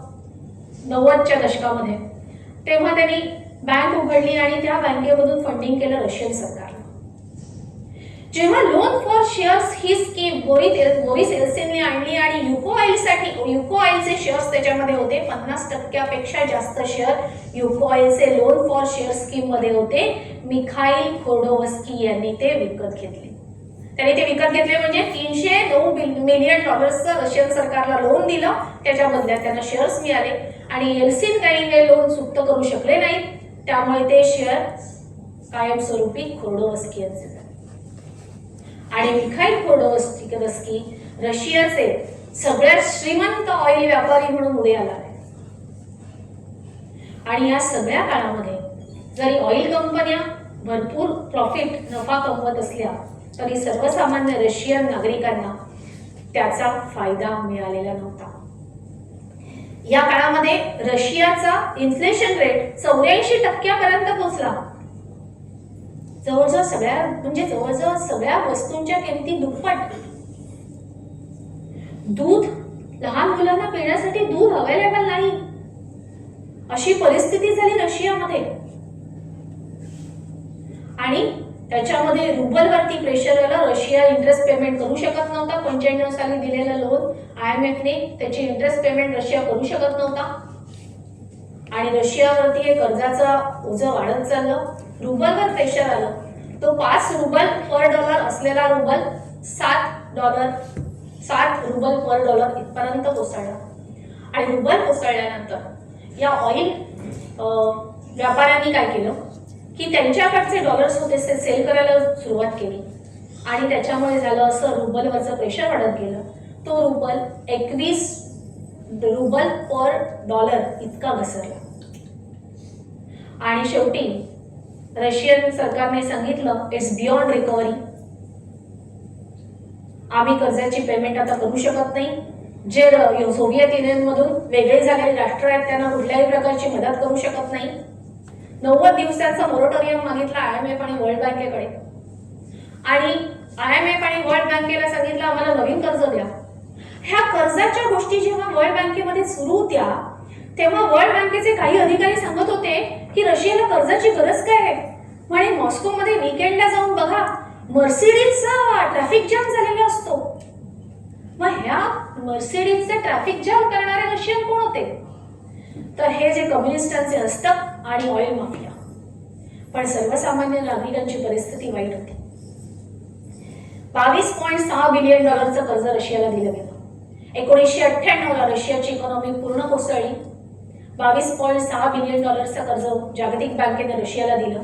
90च्या दशकामध्ये. तेव्हा त्यांनी बँक उघडली आणि त्या बँकेमधून फंडिंग केलं रशियन सरकारला. जेव्हा लोन फॉर शेअर्स ही स्कीम बोरिस येल्सिनने आणली आणि युको ऑइलचे शेअर्स त्याच्यामध्ये होते. 50% जास्त शेअर युको ऑइलचे लोन फॉर शेअर स्कीम मध्ये होते. मिखाईल खोर्डोवस्की यांनी ते विकत घेतले. त्यांनी ते विकत घेतले म्हणजे $309 मिलियन रशियन सरकारला लोन दिलं. त्याच्या बदल्यात त्यांना शेअर्स मिळाले आणि येल्सिन काही हे लोन चुकतं करू शकले नाहीत. त्यामुळे ते शेअर कायमस्वरूपी खोर्डोवस्की यांचे झाले. आणि मिखाईल खोर्डोवस्की रशियाचे सगळ्यात श्रीमंत ऑइल व्यापारी म्हणून उदयाला आले. आणि या सगळ्या काळामध्ये जरी ऑइल कंपन्या भरपूर नफा कमवत असल्या तरी सर्वसामान्य रशियन नागरिकांना त्याचा फायदा मिळालेला नव्हता. या काळामध्ये रशियाचा इन्फ्लेशन रेट 84% पर्यंत पोहोचला. जवळजवळ सगळ्या वस्तूंच्या किमती दुप्पट. दूध, लहान मुलांना पिण्यासाठी दूध अवेलेबल नाही अशी परिस्थिती झाली रशियामध्ये. आणि त्याच्यामध्ये रुबलवरती प्रेशर आलं. रशिया इंटरेस्ट पेमेंट करू शकत नव्हता. 95 साली दिलेलं लोन IMFने त्याची इंटरेस्ट पेमेंट रशिया करू शकत नव्हता आणि रशियावरती हे कर्जाचा ओझं वाढत चाललं. रुबलवर प्रेशर आलं. तो 5 रुबल पर डॉलर असलेला रुबल 7 रुबल पर डॉलर इथपर्यंत कोसळला. आणि रुबल कोसळल्यानंतर या ऑइल व्यापाऱ्यांनी काय केलं की त्यांच्याकडचे डॉलर्स होते ते सेल करायला सुरुवात केली आणि त्याच्यामुळे झालं असं रुबलवरचं प्रेशर वाढत गेलं. तो रुबल 21 रुबल पर डॉलर इतका घसरला. आणि शेवटी रशियन सरकारने सांगितलं इट्स बियॉन्ड रिकव्हरी. आम्ही कर्जाची पेमेंट आता करू शकत नाही. जे सोव्हिएत युनियन मधून वेगळे झालेले राष्ट्र आहेत त्यांना कुठल्याही प्रकारची मदत करू शकत नाही. 90 दिवसांचा मोरटोरियम मागितला IMF आणि वर्ल्ड बँकेकडे. आणि IMF आणि वर्ल्ड बँकेला सांगितलं आम्हाला नवीन कर्ज द्या. ह्या कर्जाच्या गोष्टी जेव्हा वर्ल्ड बँकेमध्ये सुरू होत्या तेव्हा वर्ल्ड बँकेचे काही अधिकारी सांगत होते की रशियाला कर्जाची गरज काय आहे. म्हणे मॉस्कोमध्ये वीकेंडला जाऊन बघा, मर्सिडीजचा ट्रॅफिक जाम झालेला असतो. मग ह्या मर्सिडीजचा ट्रॅफिक जाम करणारे रशियन कोण होते तर हे जे कम्युनिस्टांचे हस्तक आणि ऑइल माफिया. पण सर्वसामान्य नागरिकांची परिस्थिती वाईट होती. $22.6 बिलियन कर्ज रशियाला दिलं गेलं. 1998ला रशियाची इकॉनॉमी पूर्ण कोसळली. $22.6 बिलियन कर्ज जागतिक बँकेने रशियाला दिलं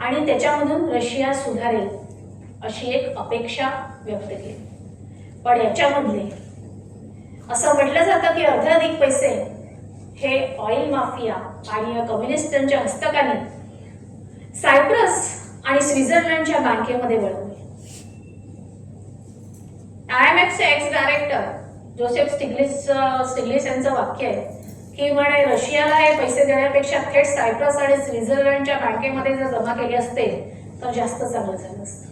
आणि त्याच्यामधून रशिया सुधारेल अशी एक अपेक्षा व्यक्त केली. पण याच्यामधले असं म्हटलं जातं की अर्धाधिक पैसे हे ऑइल माफिया आणि या कम्युनिस्टांच्या हस्तकांनी सायप्रस आणि स्वित्झर्लंडच्या बँकेमध्ये वळवले. IMFचे एक्स डायरेक्टर जोसेफ स्टिग्लिस यांचं वाक्य आहे की म्हणे रशियाला हे पैसे देण्यापेक्षा थेट सायप्रस आणि स्वित्झर्लंडच्या बँकेमध्ये जर जमा केले असते तर जास्त चांगलं झालं असतं.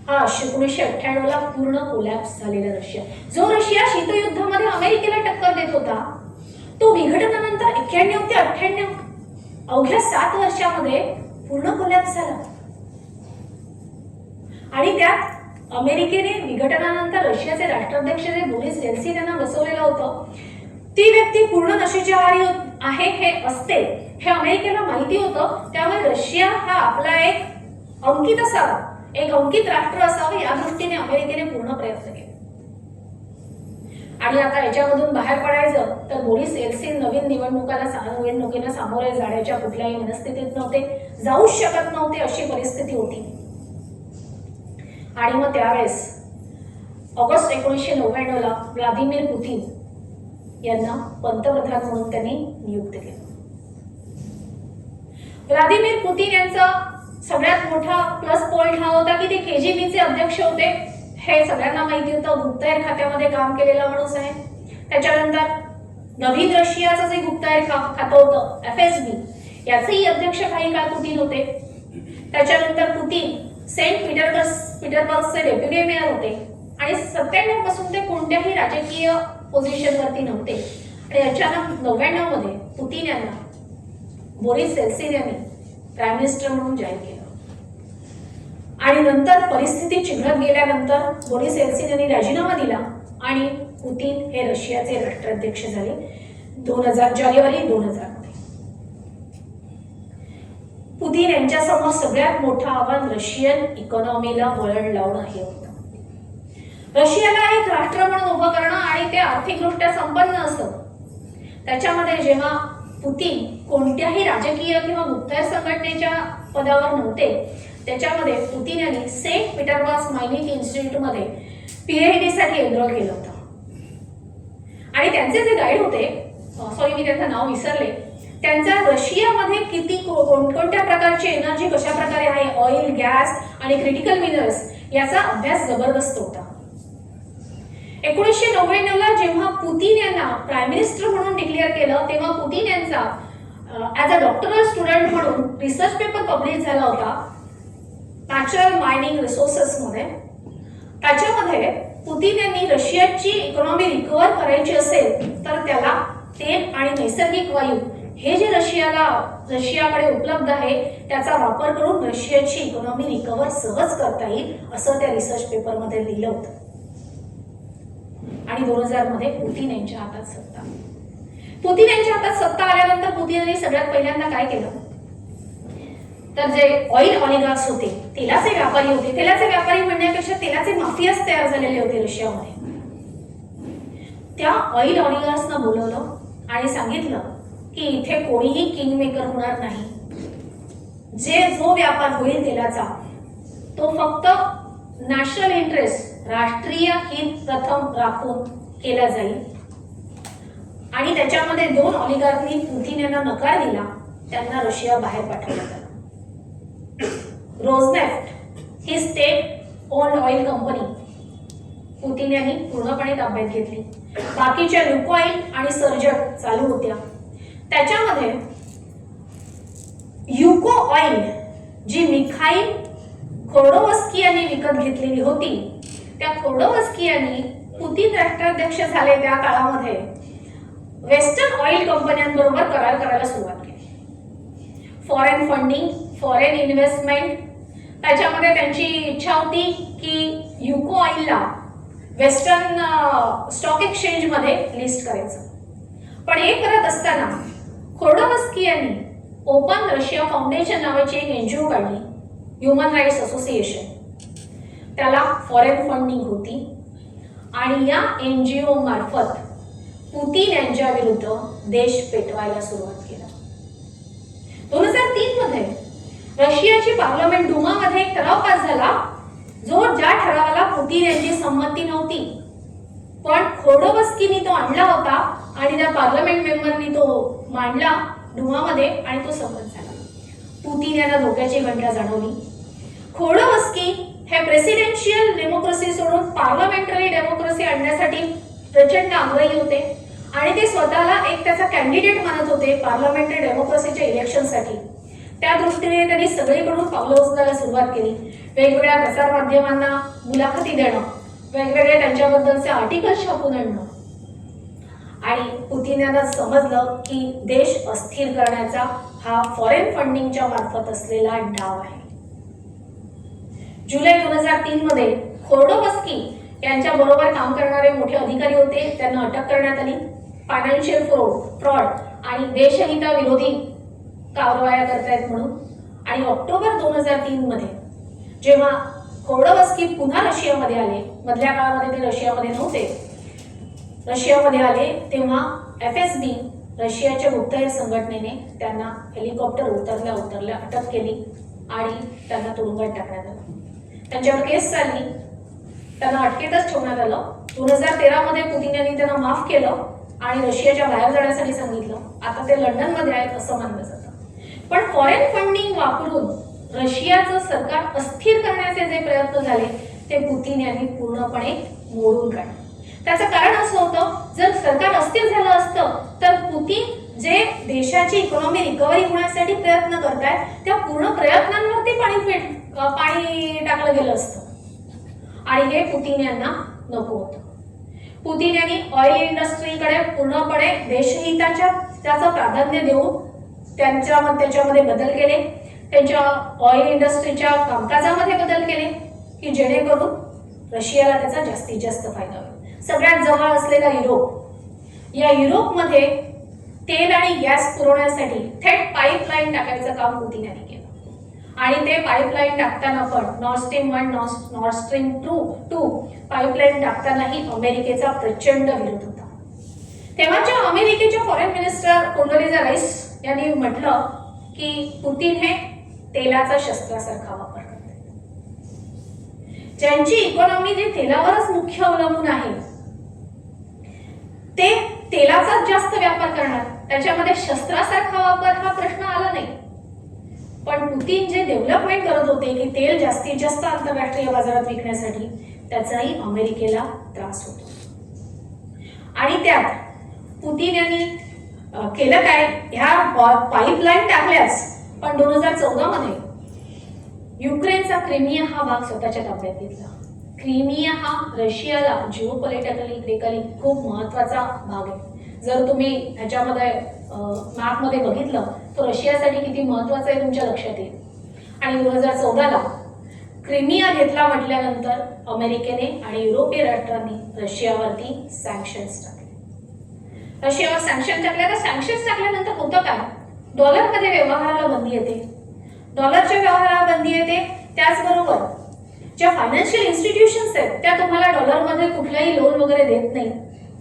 हा 1998ला पूर्ण कोलॅप्स झालेला रशिया, जो रशिया शीतयुद्धामध्ये अमेरिकेला टक्कर देत होता, तो विघटनानंतर 91 ते 98 अवघ्या 7 वर्षामध्ये पूर्ण कोलॅप्स झाला. आणि त्यात अमेरिकेने विघटनानंतर रशियाचे राष्ट्राध्यक्ष जे बोरिस येल्सिन यांना बसवलेलं होतं, ती व्यक्ती पूर्ण नशेच्या आहारी आहे हे असते हे अमेरिकेला माहिती होतं. त्यामुळे रशिया हा आपला एक अंकित असावा, एक अंकित राष्ट्र असावं या दृष्टीने अमेरिकेने पूर्ण प्रयत्न केले. आणि आता याच्यामधून बाहेर पडायचं तर बोरिस येल्सिन नवीन निवडणुकीला सामोरे जाण्याच्या कुठल्याही मनस्थितीत नव्हते, जाऊच शकत नव्हते, अशी परिस्थिती होती. आणि मग त्यावेळेस ऑगस्ट 1999ला व्लादिमीर पुतिन यांना पंतप्रधान म्हणून त्यांनी नियुक्त केलं. व्लादिमीर पुतिन यांचा सगळ्यात मोठा प्लस पॉइंट हा होता की ते KGBचे अध्यक्ष होते. हे सगळ्यांना माहिती होतं. गुप्तहेर खात्यामध्ये काम केलेला माणूस आहे. त्याच्यानंतर नवीन रशियाचं जे गुप्तहेर खातं होतं FSB, याचेही अध्यक्ष काही काळ पुतिन होते. त्याच्यानंतर पुतिन सेंट पीटर्सबर्गचे डेप्युटी मेयर होते आणि 97 पासून ते कोणत्याही राजकीय पोझिशनवरती नव्हते. आणि अचानक 99 मध्ये पुतिन यांना बोरिस येल्सिन यांनी प्राईम मिनिस्टर म्हणून जाहीर केलं. आणि नंतर परिस्थिती चिघळत गेल्यानंतर बोरिस येल्सिन यांनी राजीनामा दिला आणि पुतिन हे रशियाचे राष्ट्राध्यक्ष झाले जानेवारी 2000 मध्ये. पुतिन यांच्यासमोर सगळ्यात मोठं आव्हान रशियन इकॉनॉमीला वळण लावणं हे होतं. रशियाला एक राष्ट्र म्हणून उभं करणं आणि ते आर्थिकदृष्ट्या संपन्न असतं. त्याच्यामध्ये जेव्हा पुतिन कोणत्याही राजकीय किंवा गुप्तहेर संघटनेच्या पदावर नव्हते, त्याच्यामध्ये पुतिन यांनी सेंट पीटर्सबर्ग मायनिंग इन्स्टिट्यूटमध्ये PhD साठी एनरोल केलं होतं. आणि त्यांचे जे गाईड होते, मी त्यांचं नाव विसरले, त्यांचा रशियामध्ये किती कोणकोणत्या प्रकारची एनर्जी कशा प्रकारे आहे, ऑइल, गॅस आणि क्रिटिकल मिनरल्स याचा अभ्यास जबरदस्त होता. 1999ला जेव्हा पुतिन यांना प्राईम मिनिस्टर म्हणून डिक्लेअर केलं, तेव्हा पुतिन यांचा ॲज अ डॉक्टरल स्टुडंट म्हणून रिसर्च पेपर पब्लिश झाला होता नॅचरल मायनिंग रिसोर्सेस मध्ये. त्याच्यामध्ये पुतिन यांनी रशियाची इकॉनॉमी रिकव्हर करायची असेल तर त्याला तेल आणि नैसर्गिक वायू हे जे रशियाकडे उपलब्ध आहे त्याचा वापर करून रशियाची इकॉनॉमी रिकव्हर सहज करता येईल असं त्या रिसर्च पेपरमध्ये लिहिलं होतं. आणि 2000 मध्ये पुतिन यांच्या हातात सत्ता. पुतिन यांच्या हातात सत्ता आल्यानंतर पुतिन यांनी सगळ्यात पहिल्यांदा काय केलं तर जे ऑइल ऑलिगार्क्स होते, तेलाचे व्यापारी होते, तेलाचे व्यापारी म्हणण्यापेक्षा तेलाचे माफियाच तयार झालेले होते रशियामध्ये, त्या ऑइल ऑलिगार्क्सना बोलवलं आणि सांगितलं की इथे कोणीही किंग मेकर होणार नाही. जो व्यापार होईल तेलाचा तो फक्त नॅशनल इंटरेस्ट, राष्ट्रीय हित प्रथम राखून केला जाईल. आणि त्याच्यामध्ये 2 ऑलिगार्कनी पुतिन यांना नकार दिला, त्यांना रशिया बाहेर पाठवलं गेलं. रोजनेफ्ट ही state owned oil company Putin यांनी पूर्णपणे ताब्यात घेतली. बाकीच्या लुकोइल आणि सर्जट चालू होत्या. त्याच्यामध्ये युको ऑइल जी मिखाईल खोर्डोवस्की यांनी विकत घेतलेली होती, त्या खोर्डोवस्की यांनी पुतिन राष्ट्राध्यक्ष झाले त्या काळामध्ये वेस्टर्न ऑइल कंपन्यांबरोबर करार करायला सुरुवात केली. फॉरेन फंडिंग, फॉरेन इन्व्हेस्टमेंट, त्याच्यामध्ये त्यांची इच्छा होती की युको ऑइलला वेस्टर्न स्टॉक एक्सचेंजमध्ये लिस्ट करायचं. पण हे करत असताना खोर्डोवस्की यांनी ओपन रशिया फाउंडेशन नावाची एक NGO काढली, ह्युमन राईट्स असोसिएशन. त्याला फॉरेन फंडिंग होती आणि या NGO मार्फत पुतिन यांच्या विरुद्ध देश पेटवायला सुरुवात केला. 2003 मध्ये रशियाची पार्लमेंट डुमामध्ये एक ठराव पास झाला, ज्या ठरावाला पुतिन यांची संमती नव्हती, पण खोर्डोवस्कीनी तो आणला होता आणि त्या पार्लमेंट मेंबरनी तो मांडला डुमामध्ये आणि तो संमत झाला. पुतिन यांना धोक्याची घंटा जाणवली. खोर्डोवस्की हे प्रेसिडेन्शियल डेमोक्रेसी सोडून पार्लमेंटरी डेमोक्रेसी आणण्यासाठी प्रचंड अनुयायी होते आणि ते स्वतःला एक त्याचा कॅन्डिडेट मानत होते पार्लमेंटरी डेमोक्रेसीच्या इलेक्शनसाठी. त्या दृष्टीने त्यांनी सगळीकडून पावलं उचलायला सुरुवात केली. वेगवेगळ्या प्रसारमाध्यमांना मुलाखती देणं, वेगवेगळे त्यांच्याबद्दलचे आर्टिकल छापून आणणं. आणि पुतीन यांना समजलं की देश अस्थिर करण्याचा हा फॉरेन फंडिंगच्या मार्फत असलेला डाव आहे. जुलै 2003 मध्ये खोर्डोवस्की यांच्या बरोबर काम करणारे मोठे अधिकारी होते, त्यांना अटक करण्यात आली. फायनान्शियल फ्रॉड आणि देशहिताविरोधी कारवाया करतायत म्हणून. आणि ऑक्टोबर 2003 मध्ये जेव्हा खोर्डोवस्की पुन्हा रशियामध्ये आले, मधल्या काळामध्ये ते रशियामध्ये नव्हते, रशियामध्ये आले तेव्हा FSB रशियाच्या गुप्तहेर संघटनेने त्यांना हेलिकॉप्टर उतरल्या अटक केली आणि त्यांना तुरुंगात टाकण्यात आलं. त्यांच्यावर केस चालली, त्यांना अटकेतच ठेवण्यात आलं. 2013 मध्ये पुतीन यांनी त्यांना माफ केलं आणि रशियाच्या बाहेर जाण्यासाठी सांगितलं. आता ते लंडनमध्ये आहेत असं मानलं जातं. पण फॉरेन फंडिंग वापरून रशियाचं सरकार अस्थिर करण्याचे जे प्रयत्न झाले ते पुतीन यांनी पूर्णपणे मोडून काढले. त्याचं कारण असं होतं, जर सरकार अस्थिर झालं असतं तर पुतीन जे देशाची इकॉनॉमी रिकव्हरी होण्यासाठी प्रयत्न करतायत त्या पूर्ण प्रयत्नांवरती पाणी टाकलं गेलं असतं आणि हे पुतीन यांना नको होतं. पुतीन यांनी ऑइल इंडस्ट्रीकडे पूर्णपणे त्याचं प्राधान्य देऊन त्याच्यामध्ये बदल केले, त्यांच्या ऑइल इंडस्ट्रीच्या कामकाजामध्ये बदल केले की जेणेकरून रशियाला त्याचा जास्तीत जास्त फायदा होईल. सगळ्यात जवळ असलेला युरोप, या युरोपमध्ये तेल आणि गॅस पुरवण्यासाठी थेट पाईपलाईन टाकायचं काम पुतीन यांनी केलं. आणि ते पाईपलाईन टाकताना पण North Stream 1, North Stream 2 pipeline टाकतानाही अमेरिकेचा प्रचंड विरोध होता. तेव्हाच्या अमेरिकेच्या फॉरेन मिनिस्टर कोंडोलिझा राईस यांनी म्हटलं की पुतीन हे तेलाचा शस्त्रासारखा वापर करतात. ज्यांची इकॉनॉमी जी तेलावरच मुख्य अवलंबून आहे ते तेलाचाच जास्त व्यापार करणार, त्याच्यामध्ये शस्त्रासारखा वापर हा प्रश्न आला नाही. पण पुतीन जे डेव्हलपमेंट करत होते की तेल जास्तीत जास्त आंतरराष्ट्रीय बाजारात विकण्यासाठी, त्याचाही अमेरिकेला त्रास होतो. आणि त्यात पुतीन यांनी केलं काय, ह्या पाईपलाईन टाकल्याच पण 2014 मध्ये युक्रेनचा क्रिमिया हा भाग स्वतःच्या ताब्यात घेतला. क्रिमिया हा रशियाला जिओपॉलिटिकली खूप महत्वाचा भाग आहे. जर तुम्ही ह्याच्यामध्ये मॅपमध्ये बघितलं तर रशियासाठी किती महत्वाचं आहे तुमच्या लक्षात येईल. आणि 2014ला क्रिमिया घेतला म्हटल्यानंतर अमेरिकेने आणि युरोपीय राष्ट्रांनी रशियावरती सँक्शन्स टाकले. रशियावर सँक्शन टाकले. तर सँक्शन्स टाकल्यानंतर होतं काय, डॉलरमध्ये व्यवहाराला बंदी येते, डॉलरच्या व्यवहाराला बंदी येते. त्याचबरोबर ज्या फायनान्शियल इन्स्टिट्यूशन्स आहेत त्या तुम्हाला डॉलरमध्ये कुठलाही लोन वगैरे देत नाही,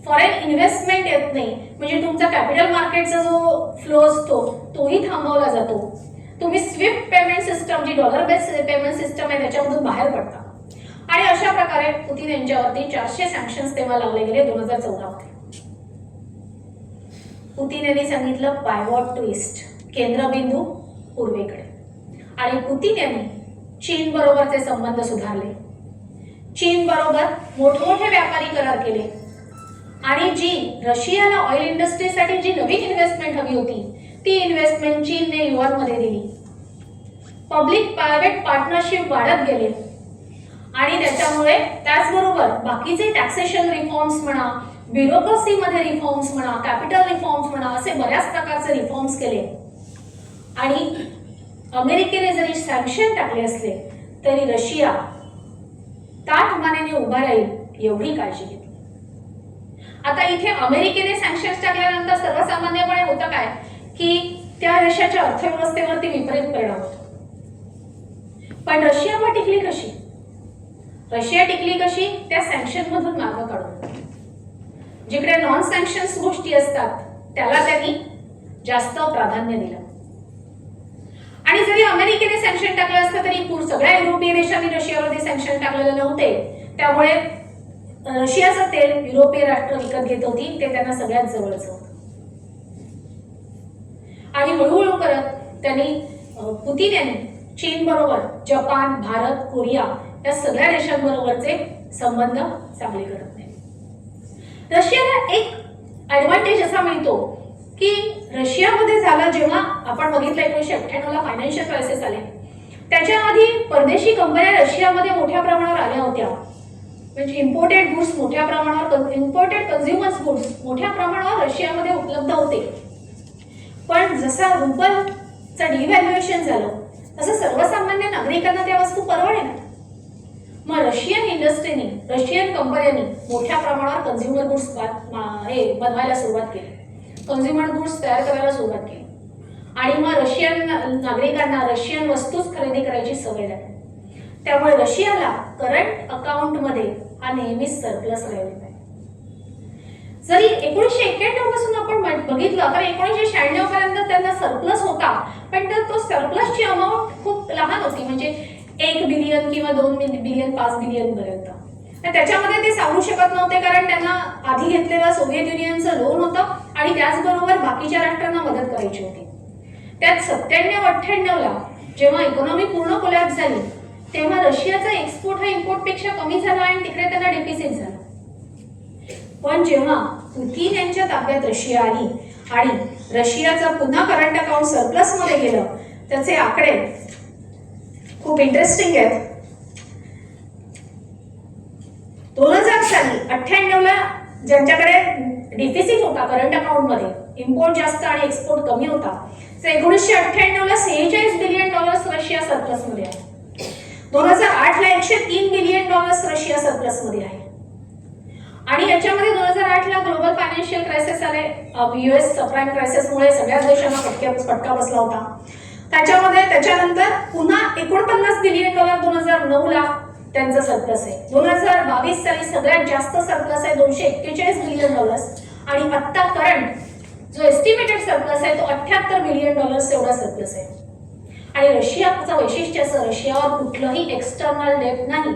फॉरेन इन्व्हेस्टमेंट येत नाही. म्हणजे तुमचा कॅपिटल मार्केटचा जो फ्लो असतो तोही थांबवला जातो. तुम्ही स्विफ्ट पेमेंट सिस्टम, जी डॉलर बेस्ड पेमेंट सिस्टम आहे त्याच्यामधून बाहेर पडता. आणि अशा प्रकारे पुतीन यांच्यावरती 400 सँक्शन्स तेव्हा लावले गेले 2014 मध्ये. पुतीन यांनी सांगितलं पायवॉट टू ईस्ट, केंद्रबिंदू पूर्वेकडे. आणि पुतीन यांनी चीन बरोबरचे संबंध सुधारले, चीन बरोबर मोठमोठे व्यापारी करार केले. आणि जी रशियाला ऑइल इंडस्ट्रीसाठी जी नवीन इन्व्हेस्टमेंट हवी होती ती इन्व्हेस्टमेंट चीनने युआनमध्ये दिली. पब्लिक प्रायव्हेट पार्टनरशिप वाढत गेले. आणि त्याच्यामुळे त्याचबरोबर बाकीचे टॅक्सेशन रिफॉर्म्स म्हणा, ब्युरोक्रेसीमध्ये रिफॉर्म्स म्हणा, कॅपिटल रिफॉर्म्स म्हणा, असे बऱ्याच प्रकारचे रिफॉर्म्स केले. आणि अमेरिकेने जरी सँक्शन टाकले असले तरी रशिया ताठ मानेने उभा राहील एवढी काळजी घेतली. आता इथे अमेरिकेने सँक्शन्स टाकल्यानंतर सर्वसामान्यपणे होतं काय की त्या देशाच्या अर्थव्यवस्थेवरती विपरीत परिणाम होतो. पण रशियावर टिकली कशी? रशिया टिकली कशी? त्या सँक्शन मधून मार्ग काढून. जिकडे नॉन सँक्शन्स गोष्टी असतात त्याला त्यांनी जास्त प्राधान्य दिलं. आणि जरी अमेरिकेने सँक्शन टाकलं असतं तरी सगळ्या युरोपीय देशांनी रशियावरती सँक्शन टाकलेले नव्हते. त्यामुळे रशियाचं तेल युरोपीय राष्ट्र विकत घेत होती, ते त्यांना सगळ्यात जवळचं होतं. आणि हळूहळू करत त्यांनी पुतीन यांनी चीन बरोबर जपान, भारत, कोरिया या सगळ्या देशांबरोबरचे संबंध चांगले करत नाही. रशियाला एक ॲडव्हान्टेज असा मिळतो की रशियामध्ये झाला जेव्हा आपण बघितलं 1998ला फायनान्शियल क्रायसिस आले, त्याच्या आधी परदेशी कंपन्या रशियामध्ये मोठ्या प्रमाणावर आल्या होत्या. म्हणजे इम्पोर्टेड गुड्स मोठ्या प्रमाणावर, इम्पोर्टेड कन्झ्युमर्स गुड्स मोठ्या प्रमाणावर रशियामध्ये उपलब्ध होते. पण जसा रुबलचं डिव्हॅल्युएशन झालं तसं सर्वसामान्य नागरिकांना त्या वस्तू परवडेना. मग रशियन इंडस्ट्रीने, रशियन कंपन्यांनी मोठ्या प्रमाणावर कन्झ्युमर गुड्स बनवायला सुरुवात केली, कन्झ्युमर गुड्स तयार करायला सुरुवात केली आणि मग रशियन नागरिकांना रशियन वस्तूच खरेदी करायची सवय लागली. त्यामुळे रशियाला करंट अकाउंटमध्ये हा नेहमीच सरप्लस राहिलेला आहे. जरी 1991 पासून आपण बघितलं तर 1996 पर्यंत त्यांना सरप्लस होता, पण तो सरप्लसची अमाऊंट खूप लहान होती, म्हणजे 1 बिलियन किंवा 2 बिलियन 5 बिलियन पर्यंत. त्याच्यामध्ये ते सावरू शकत नव्हते कारण त्यांना आधी घेतलेलं सोव्हिएत युनियनचं लोन होतं आणि त्याचबरोबर बाकीच्या राष्ट्रांना मदत करायची होती. त्यात 97-98ला जेव्हा इकॉनॉमी पूर्ण कोलॅप्स झाली तेव्हा रशियाचा एक्सपोर्ट हा इम्पोर्टपेक्षा कमी झाला आणि तिकडे त्यांना डेफिसिट झाला. पण जेव्हा पुतिन यांच्या ताब्यात रशिया आली आणि रशियाचं पुन्हा करंट अकाउंट सरप्लसमध्ये गेलं, त्याचे आकडे खूप इंटरेस्टिंग आहेत. 2000 साली 98ला ज्यांच्याकडे डिफिसिट होता करंट अकाउंटमध्ये, इम्पोर्ट जास्त आणि एक्सपोर्ट कमी होता, तर 1998ला $46 बिलियन रशिया सरप्लसमध्ये आहे. 2008ला $103 बिलियन रशिया सरप्लसमध्ये आहे. आणि याच्यामध्ये 2008ला ग्लोबल फायनान्शियल क्रायसिस आले, US सबप्राईम क्रायसिसमुळे सगळ्याच देशांना फटका बसला होता. त्याच्यानंतर पुन्हा $49 बिलियन 2009ला त्यांचं सरप्लस आहे. 2022 साली सगळ्यात जास्त सरप्लस आहे, $241 बिलियन आणि आता करंट जो एस्टिमेटेड सरप्लस आहे तो $78 बिलियन एवढा सरप्लस आहे. आणि रशियाचं वैशिष्ट्य असं, रशियावर कुठलंही एक्सटर्नल डेट नाही,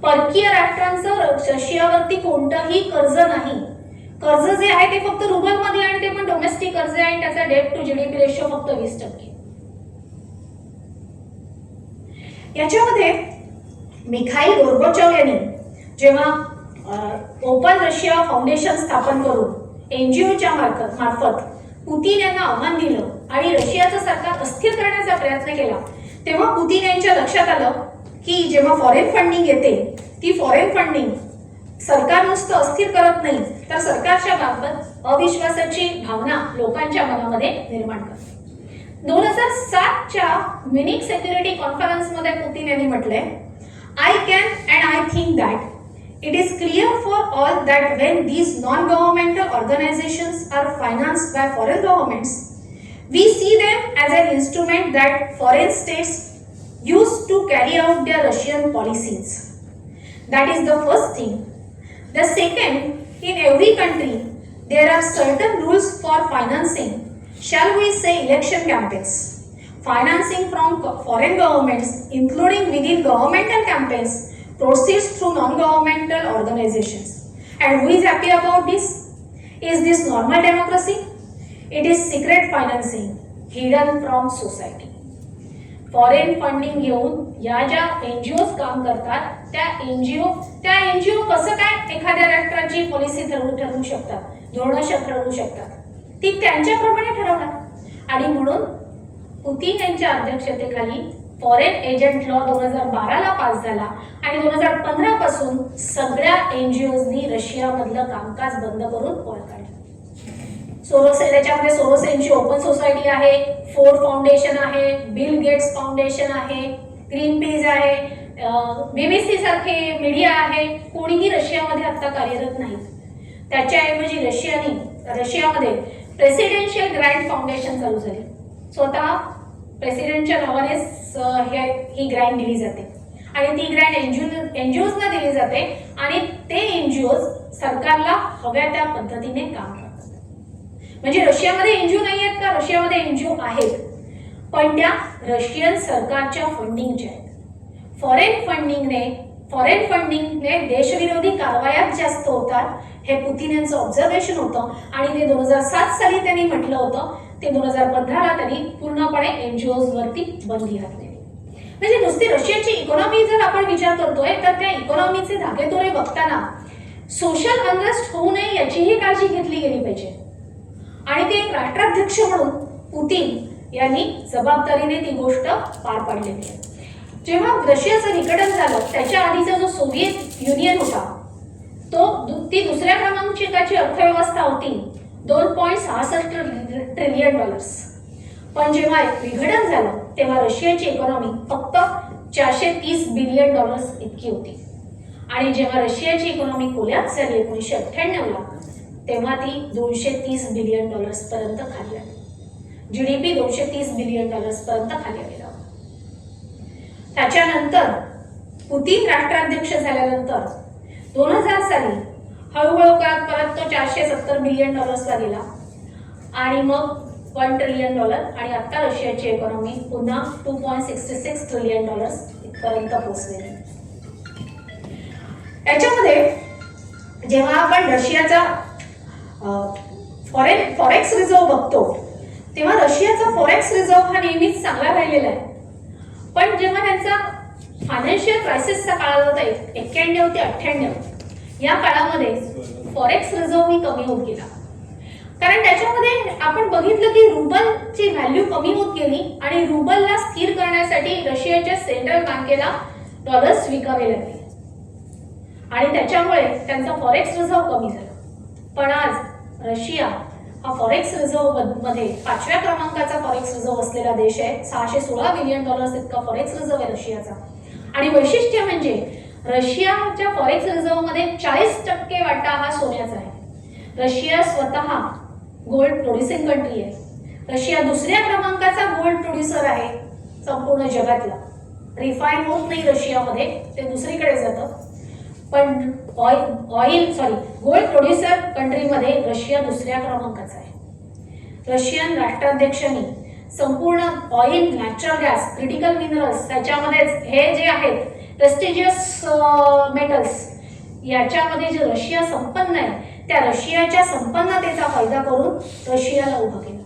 परकीय राष्ट्रांचं रशियावरती कोणतंही कर्ज नाही. कर्ज जे आहे ते फक्त रुबलमध्ये आणि ते पण डोमेस्टिक कर्ज आहे आणि त्याचा डेट टू जीडीपी रेशो फक्त 20%. याच्यामध्ये मिखाईल गोर्बाचोव्ह यांनी जेव्हा ओपन रशिया फाउंडेशन स्थापन करून एनजीओच्या मार्फत पुतिन यांना आव्हान दिलं आणि रशियाचं सरकार अस्थिर करण्याचा प्रयत्न केला, तेव्हा पुतिन यांच्या लक्षात आलं की जेव्हा फॉरेन फंडिंग येते ती फॉरेन फंडिंग सरकार नुसतं अस्थिर करत नाही तर सरकारच्या बाबत अविश्वासाची भावना लोकांच्या मनामध्ये निर्माण करते. 2007च्या म्युनिक सिक्युरिटी कॉन्फरन्समध्ये पुतिन यांनी म्हटलंय, I can and I think that it is clear for all that when these non-governmental organizations are financed by foreign governments, we see them as an instrument that foreign states use to carry out their Russian policies. That is the first thing. The second, in every country, there are certain rules for financing, shall we say election campaigns. Financing from foreign governments, including within governmental campaigns, proceeds through non-governmental organizations. And who is happy about this? Is this normal democracy? It is secret financing, hidden from society. Foreign funding घेऊन या ज्या NGOs काम करतात त्या NGO कसं काय एखाद्या राष्ट्राची पॉलिसी ठरवू शकतात, धोरणं ठरवू शकतात, ती त्यांच्याप्रमाणे ठरवणार. आणि म्हणून पुतिन यांच्या अध्यक्षतेखाली फॉरेन एजंट लॉ 2012ला पास झाला आणि 2015 पासून सगळ्या एनजीओजनी रशियामधलं कामकाज बंद करून पळ काढलं. त्याच्यामध्ये सोरोस एनजीओ ओपन सोसायटी आहे, फोर्ड फाउंडेशन आहे, बिल गेट्स फाउंडेशन आहे, ग्रीन पीस आहे, BBC सारखे मीडिया आहे, कोणीही रशियामध्ये आता कार्यरत नाही. त्याच्याऐवजी रशियामध्ये प्रेसिडेन्शियल ग्रँट फाउंडेशन चालू झाली. स्वतः प्रेसिडेंटच्या नावाने ही ग्रँट दिली जाते आणि ती ग्रँट एनजीओजना दिली जाते आणि ते एनजीओज सरकारला हव्या त्या पद्धतीने काम करतात. म्हणजे रशियामध्ये एनजीओ नाही आहेत का? रशियामध्ये एनजीओ आहेत, पण त्या रशियन सरकारच्या फंडिंगच्या आहेत. फॉरेन फंडिंगने देशविरोधी कारवायाच जास्त होतात हे पुतिन यांचं ऑब्झर्वेशन होतं आणि ते 2007 साली त्यांनी म्हटलं होतं, ते 2015ला त्यांनी पूर्णपणे एनजीओज वरती बंदी घातली. म्हणजे नुसती रशियाची इकॉनॉमी जर आपण विचार करतोय तर त्या इकॉनॉमीचे धागेदोरे बघताना सोशल अनरेस्ट होऊ नये याचीही काळजी घेतली गेली पाहिजे. आणि ते एक राष्ट्राध्यक्ष म्हणून पुतिन यांनी जबाबदारीने ती गोष्ट पार पाडलेली आहे. जेव्हा रशियाचं विघटन झालं त्याच्या आधीचा जो सोव्हिएत युनियन होता ती दुसऱ्या क्रमांकाची अर्थव्यवस्था होती $2.66 ट्रिलियन. पण जेव्हा विघटन झालं तेव्हा रशियाची इकॉनॉमी फक्त $430 बिलियन इतकी होती. आणि जेव्हा रशियाची इकॉनॉमी कोलॅप्स झाली 1998ला तेव्हा ती $230 बिलियन पर्यंत खाली आली. GDP $230 बिलियन पर्यंत खाली आलेला. त्याच्यानंतर पुतिन राष्ट्राध्यक्ष झाल्यानंतर 2000 साली हळूहळू काळात परत तो $470 बिलियन ला गेला आणि मग $1 ट्रिलियन आणि आता रशियाची इकॉनॉमी पुन्हा $2.66 ट्रिलियन इथपर्यंत पोहोचलेली. याच्यामध्ये जेव्हा आपण रशियाचा फॉरेक्स रिझर्व्ह बघतो तेव्हा रशियाचा फॉरेक्स रिझर्व्ह हा नेहमीच चांगला राहिलेला आहे. पण जेव्हा त्यांचा फायनान्शियल क्रायसिसचा काळ होता 91 ते 98 या काळामध्ये फॉरेक्स रिझर्व्ह ही कमी होत गेला. कारण त्याच्यामध्ये आपण बघितलं की रुबलची व्हॅल्यू कमी होत गेली आणि रुबलला स्थिर करण्यासाठी रशियाच्या सेंट्रल बँकेला डॉलर्स विकावे लागले आणि त्याच्यामुळे त्यांचा फॉरेक्स रिझर्व्ह कमी झाला. पण आज रशिया हा फॉरेक्स रिझर्व्ह मध्ये 5व्या क्रमांकाचा फॉरेक्स रिझर्व्ह असलेला देश आहे. $616 बिलियन इतका फॉरेक्स रिझर्व्ह आहे रशियाचा. आणि वैशिष्ट्य म्हणजे रशियाच्या फॉरेक्स रिझर्व्ह मध्ये 40% वाटा हा सोन्याचा आहे. रशिया स्वतः गोल्ड प्रोड्युसिंग कंट्री आहे. रशिया दुसऱ्या क्रमांकाचा गोल्ड प्रोड्युसर आहे संपूर्ण जगातला. रिफाईन होत नाही रशियामध्ये, ते दुसरीकडे जातं. पण गोल्ड प्रोड्युसर कंट्रीमध्ये रशिया दुसऱ्या क्रमांकाचा आहे. रशियन राष्ट्राध्यक्षांनी संपूर्ण oil, natural gas, critical minerals त्याच्यामध्येच हे जे आहेत प्रेस्टिजियस मेटल्स याच्यामध्ये जे रशिया संपन्न आहे त्या रशियाच्या संपन्नतेचा फायदा करून रशियाला उभं केलं.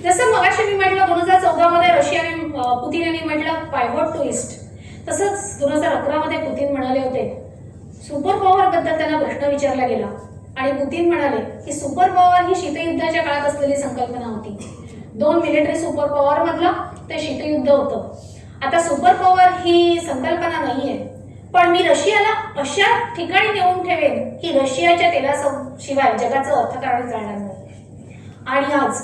जसं मगाशी मी म्हटलं 2014 मध्ये रशियाने पुतिन यांनी म्हटलं पायवॉट टू ईस्ट, तसंच 2011 मध्ये पुतिन म्हणाले होते सुपर पॉवर बद्दल त्यांना प्रश्न विचारला गेला आणि पुतिन म्हणाले की सुपर पॉवर ही शीतयुद्धाच्या काळात असलेली संकल्पना होती. 2 मिलिटरी सुपर पॉवर मधला ते शीतयुद्ध होतं. आता सुपर पॉवर ही संकल्पना नाहीये, पण मी रशियाला अशा ठिकाणी नेऊन ठेवेन की रशियाच्या तेलाशिवाय जगाचं अर्थकारण चालणार नाही. आणि आज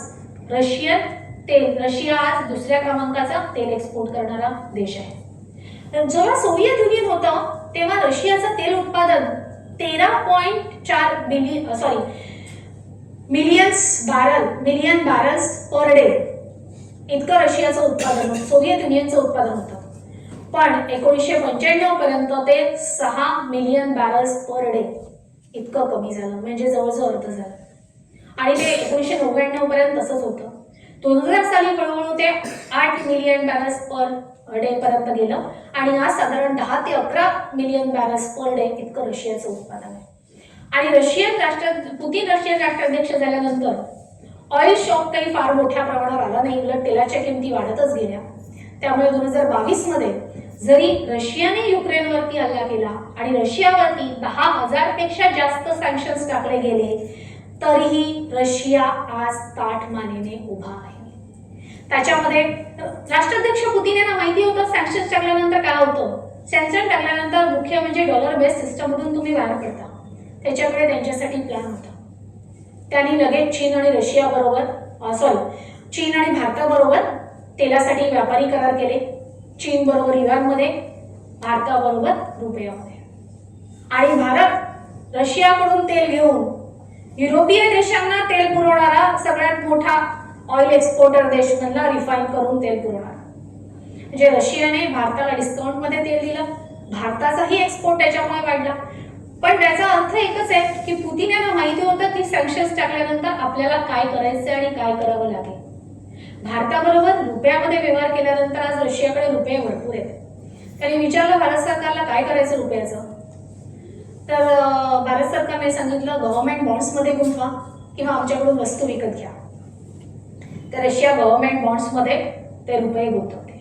रशिया आज दुसऱ्या क्रमांकाचा तेल एक्सपोर्ट करणारा देश आहे. जेव्हा सोव्हिएत युनियन होतं तेव्हा रशियाचं तेल उत्पादन 13.4 मिलियन बॅरल्स पर डे इतकं रशियाचं उत्पादन, सोव्हिएत युनियनचं उत्पादन होतं. पण 1995 पर्यंत ते 6 मिलियन बॅरल्स पर डे इतकं कमी झालं, म्हणजे जवळजवळ अर्ध झालं. आणि ते 1999 पर्यंत तसंच होतं. 2000 साली हळूहळू ते 8 मिलियन बॅरल्स पर डे पर्यंत गेलं आणि आज साधारण 10 ते 11 मिलियन बॅरल्स पर डे इतकं रशियाचं उत्पादन आहे. आणि पुतिन रशियन राष्ट्राध्यक्ष झाल्यानंतर ऑइल शॉक काही फार मोठ्या प्रमाणावर आला नाही, उलट तेलाच्या किमती वाढतच गेल्या. त्यामुळे 2022 मध्ये जरी रशियाने युक्रेनवरती हल्ला केला आणि रशियावरती 10,000 पेक्षा जास्त सँक्शन्स टाकले गेले तरीही रशिया आज ताठ मानेने उभा आहे. त्याच्यामध्ये राष्ट्राध्यक्ष पुतिन यांना माहिती होतं सँक्शन्स टाकल्यानंतर काय होतं. सँक्शन टाकल्यानंतर मुख्य म्हणजे डॉलर बेस्ड सिस्टम मधून तुम्ही बाहेर पडता, त्याच्याकडे त्यांच्यासाठी प्लॅन होता. त्यांनी लगेच चीन आणि भारताबरोबर तेलासाठी व्यापारी करार केले. चीन बरोबर युआनमध्ये, भारताबरोबर रुपयामध्ये. आणि भारत रशियाकडून तेल घेऊन युरोपीय देशांना तेल पुरवणारा सगळ्यात मोठा ऑइल एक्सपोर्टर देश म्हणला, रिफाईन करून तेल पुरवणार. म्हणजे रशियाने भारताला डिस्काउंटमध्ये तेल दिलं, भारताचाही एक्सपोर्ट त्याच्यामुळे वाढला. पण त्याचा अर्थ एकच आहे की पुतिन यांना माहिती होतं की सँक्शन्स टाकल्यानंतर आपल्याला काय करायचं आणि काय करावं लागेल. भारताबरोबर रुपयामध्ये व्यवहार केल्यानंतर आज रशियाकडे रुपये भरपूर आहेत. त्यांनी विचारलं भारत सरकारला काय करायचं रुपयाचं, तर भारत सरकारने सांगितलं गव्हर्नमेंट बॉन्ड्समध्ये गुंतवा किंवा आमच्याकडून वस्तू विकत घ्या. तर रशिया गव्हर्नमेंट बॉन्ड्समध्ये ते रुपये गुंतवते.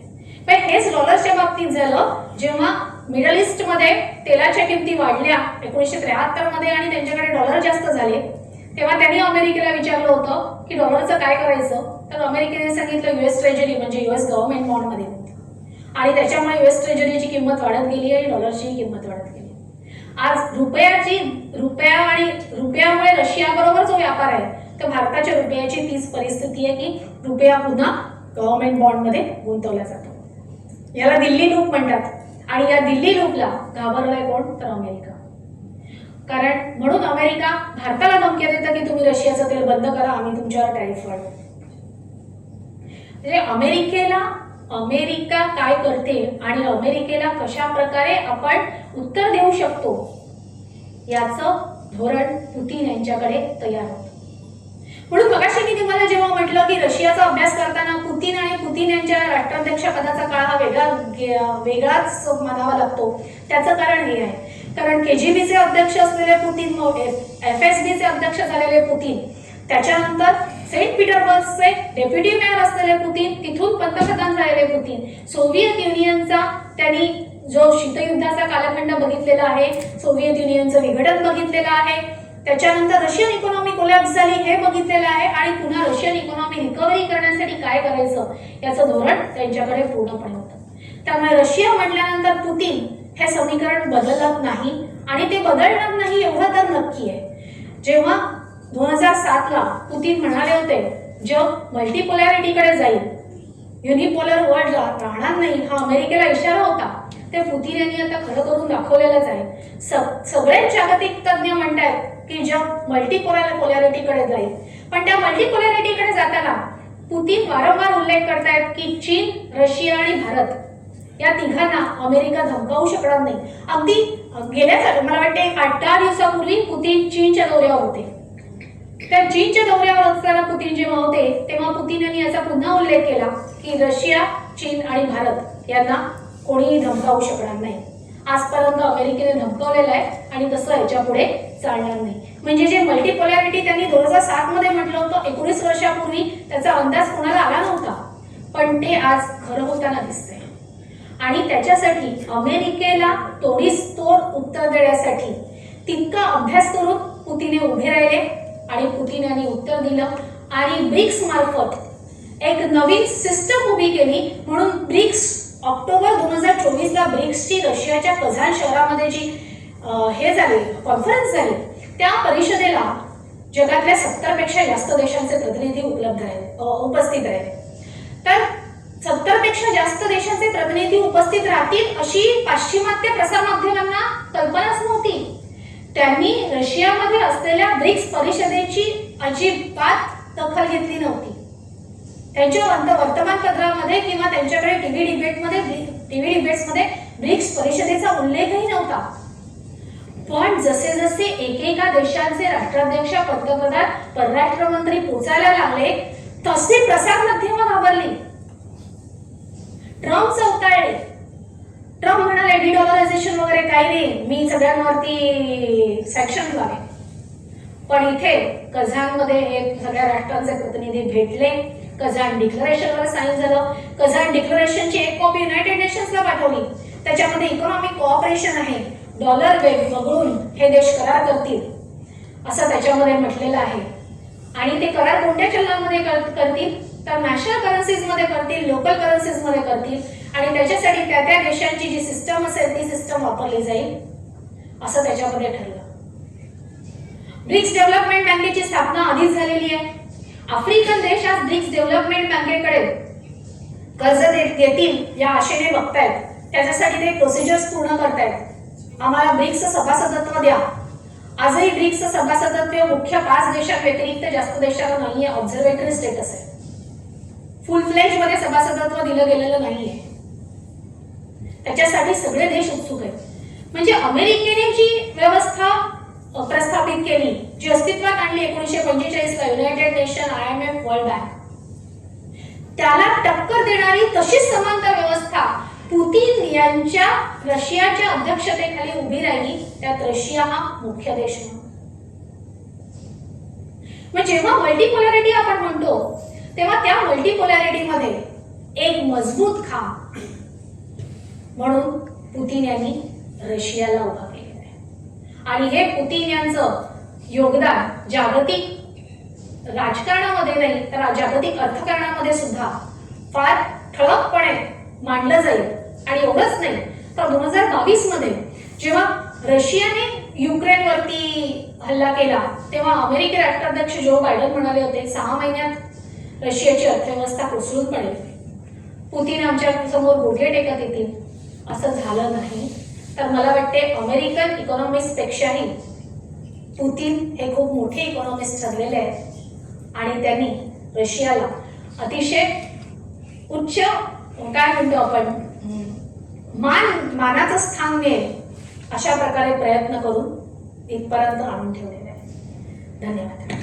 पण हेच डॉलर्सच्या बाबतीत झालं जेव्हा मिडल ईस्टमध्ये तेलाच्या किमती वाढल्या 1973 मध्ये आणि त्यांच्याकडे डॉलर जास्त झाले, तेव्हा त्यांनी अमेरिकेला विचारलं होतं की डॉलरचं काय करायचं. तर अमेरिकेने सांगितलं US ट्रेजरी म्हणजे US गव्हर्नमेंट बॉन्डमध्ये, आणि त्याच्यामुळे US ट्रेजरीची किंमत वाढत गेली आणि डॉलरची किंमत वाढत गेली. आज रुपयामुळे रशियाबरोबर जो व्यापार आहे तर भारताच्या रुपयाची तीच परिस्थिती आहे की रुपया पुन्हा गव्हर्नमेंट बॉन्डमध्ये गुंतवला जातो. याला दिल्ली लूप म्हणतात, आणि या दिल्ली लूपला घाबरलाय कोण तर अमेरिका. कारण म्हणून अमेरिका भारताला धमक्या देतं की तुम्ही रशियाचं तेल बंद करा, आम्ही तुमच्यावर टॅरिफ वाढवू. म्हणजे अमेरिका काय करते आणि अमेरिकेला कशा प्रकारे आपण उत्तर देऊ शकतो याचं धोरण पुतीन यांच्याकडे तयार होतं. म्हणून मगाशी मी तुम्हाला जेव्हा म्हटलं की रशियाचा अभ्यास करताना पुतीन आणि पुतीन यांच्या राष्ट्राध्यक्ष पदाचा काळ हा वेगळाच मानावा लागतो. त्याचं कारण हे आहे, कारण KGBचे अध्यक्ष असलेले पुतीन, FSBचे अध्यक्ष झालेले पुतीन, त्याच्यानंतर सेंट पीटर्सबर्गचे डेप्युटी मेयर असलेले पुतीन, तिथून पंतप्रधान झालेले पुतीन, सोव्हिएत युनियनचा त्यांनी जो शीतयुद्धाचा कालखंड बघितलेला आहे, सोव्हिएत युनियनचं विघटन बघितलेलं आहे, त्याच्यानंतर रशियन इकॉनॉमी कोलॅप्स झाली हे बघितलेलं आहे, आणि पुन्हा रशियन इकॉनॉमी रिकव्हरी करण्यासाठी काय करायचं याचं धोरण त्यांच्याकडे पूर्णपणे होतं. त्यामुळे रशिया म्हटल्यानंतर पुतीन हे समीकरण बदलत नाही, आणि ते बदलणार नाही एवढं तर नक्की आहे. जेव्हा 2007ला पुतीन म्हणाले होते जग मल्टीपोलॅरिटीकडे जाईल, युनिपोलर वर्ल्ड राहणार नाही, हा अमेरिकेला इशारा होता, ते पुतीन यांनी आता खरं करून दाखवलेलंच आहे. सगळेच जागतिक तज्ज्ञ म्हणतात की जग मल्टीपोलॅरिटीकडे जाईल, पण त्या मल्टीपोलॅरिटीकडे जाताना पुतीन वारंवार उल्लेख करतायत की चीन, रशिया आणि भारत या तिघांना अमेरिका धमकावू शकणार नाही. अगदी गेल्या मला वाटते 8-10 दिवसापूर्वी पुतीन चीनच्या दौऱ्यावर होते. त्या चीनच्या दौऱ्यावर असताना पुतीन जेव्हा होते तेव्हा पुतीन यांनी याचा पुन्हा उल्लेख केला की रशिया, चीन आणि भारत यांना कोणीही धमकावू शकणार नाही. आजपर्यंत अमेरिकेने धमकावलेलं आहे आणि तसं याच्या पुढे चालणार नाही. म्हणजे जे मल्टीपोलॅरिटी त्यांनी 2007 मध्ये म्हटलं होतं 19 वर्षापूर्वी, त्याचा अंदाज कोणाला आला नव्हता, पण ते आज खरं होताना दिसतंय. आणि त्याच्यासाठी अमेरिकेला तोडीस तोड उत्तर देण्यासाठी तितका अभ्यास करून पुतीन उभे राहिले, आणि पुतीन यांनी उत्तर दिलं, आणि ब्रिक्स मार्फत एक नवीन सिस्टम उभी केली. म्हणून ब्रिक्स ऑक्टोबर 2024ला ब्रिक्सची रशियाच्या कझान शहरामध्ये जी हे झाली कॉन्फरन्स झाली, त्या परिषदेला जगातल्या 70 पेक्षा जास्त देशांचे प्रतिनिधी उपस्थित राहिले. तर 70 पेक्षा जास्त देशांचे प्रतिनिधी उपस्थित राहतील अशी पाश्चिमात्य प्रसारमाध्यमांना कल्पनाच नव्हती. त्यांनी रशियामध्ये असलेल्या ब्रिक्स परिषदेची अजिबात दखल घेतली नव्हती. त्यांच्या वर्तमानपत्रामध्ये किंवा त्यांच्याकडे टीव्ही डिबेट्समध्ये ब्रिक्स परिषदेचा उल्लेखही नव्हता. पण जसे जसे एकेका देशांचे राष्ट्राध्यक्ष, पंतप्रधान, परराष्ट्र मंत्री पोचायला लागले तसे प्रसारमाध्यमं घाबरली, ट्रम्प चौताळले. ट्रम्प म्हणाले डिडॉलरायझेशन वगैरे काही नाही, मी सगळ्यांवरती सँक्शन लावेन. पण इथे कझानमध्ये एक सगळ्या राष्ट्रांचे प्रतिनिधी भेटले, कझान डिक्लेरेशनवर साईन झालं. कझान डिक्लेरेशनची एक कॉपी युनायटेड नेशन्सला पाठवली. त्याच्यामध्ये इकॉनॉमिक कोऑपरेशन आहे, डॉलर वगळून हे देश करार करतील असं त्याच्यामध्ये म्हटलेलं आहे. आणि ते करार कोणत्या चलनामध्ये करतील तर नॅशनल करन्सीजमध्ये करतील, लोकल करन्सीजमध्ये करतील, आणि त्याच्यासाठी त्या त्या देशांची जी सिस्टम असेल ती सिस्टम वापरली जाईल असं त्याच्यामध्ये ठरलं. ब्रिक्स डेव्हलपमेंट बँकेची स्थापना आधीच झालेली आहे. आफ्रिकन देश आज ब्रिक्स डेव्हलपमेंट बँकेकडे कर्ज देतील या आशेने बघतायत. त्याच्यासाठी ते प्रोसिजर्स पूर्ण करतायत. आम्हाला ब्रिक्सचं सभासदत्व द्या. आजही ब्रिक्सचं सभासदत्व मुख्य 5 देशांव्यतिरिक्त जास्त देशांना नाहीये, ऑब्झर्वेटरी स्टेटस आहे. फुल फ्लेज मध्ये सभासदत्व दिलं गेलेलं नाहीये. त्याच्यासाठी सगळे देश उत्सुक आहेत. म्हणजे अमेरिकेने जी व्यवस्था प्रस्थापित केली, जी अस्तित्वात आणली 1945ला United Nation, IMF, World Bank, त्याला टक्कर देणारी तशीच समांतर व्यवस्था पुतीन यांच्या रशियाच्या अध्यक्षतेखाली उभी राहिली. त्यात रशिया हा मुख्य देश म्हणून. मग जेव्हा मल्टीपोलॅरिटी आपण म्हणतो तेव्हा त्या मल्टीपोलॅरिटीमध्ये एक मजबूत खांब म्हणून पुतीन यांनी रशियाला उभा केलेला आहे आणि हे पुतीन यांचं योगदान जागतिक राजकारणामध्ये नाही तर जागतिक अर्थकारणामध्ये सुद्धा फार ठळकपणे मांडलं जाईल. आणि एवढंच नाही तर 2022 मध्ये जेव्हा रशियाने युक्रेनवरती हल्ला केला तेव्हा अमेरिकी राष्ट्राध्यक्ष जो बायडन म्हणाले होते 6 महिन्यात रशियाची अर्थव्यवस्था कोसळून पडेल, पुतीन आमच्या समोर गुडघे टेकत येतील. असं झालं नाही. तर मला वाटते अमेरिकन इकॉनॉमिस्ट पेक्षाही पुतीन हे खूप मोठे इकॉनॉमिस्ट ठरलेले आहेत आणि त्यांनी रशियाला अतिशय उच्च काय म्हणतो आपण मानाचं स्थान मिळेल अशा प्रकारे प्रयत्न करून इथपर्यंत आणून ठेवलेले आहे. धन्यवाद.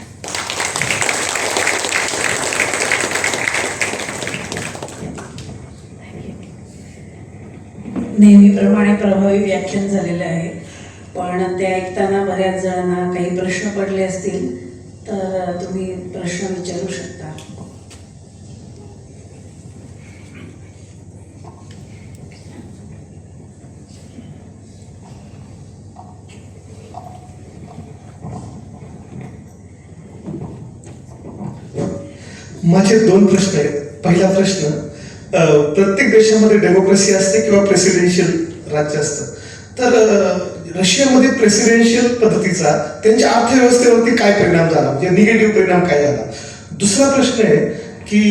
नेहमीप्रमाणे प्रभावी व्याख्यान झालेलं आहे, पण ते ऐकताना बऱ्याच जणांना काही प्रश्न पडले असतील तर तुम्ही प्रश्न विचारू शकता. माझे 2 प्रश्न आहेत. पहिला प्रश्न, प्रत्येक देशामध्ये डेमोक्रेसी असते किंवा प्रेसिडेन्शियल राज्य असतं, तर रशियामध्ये प्रेसिडेन्शियल पद्धतीचा त्यांच्या अर्थव्यवस्थेवरती काय परिणाम झाला, म्हणजे निगेटिव्ह परिणाम काय झाला. दुसरा प्रश्न आहे की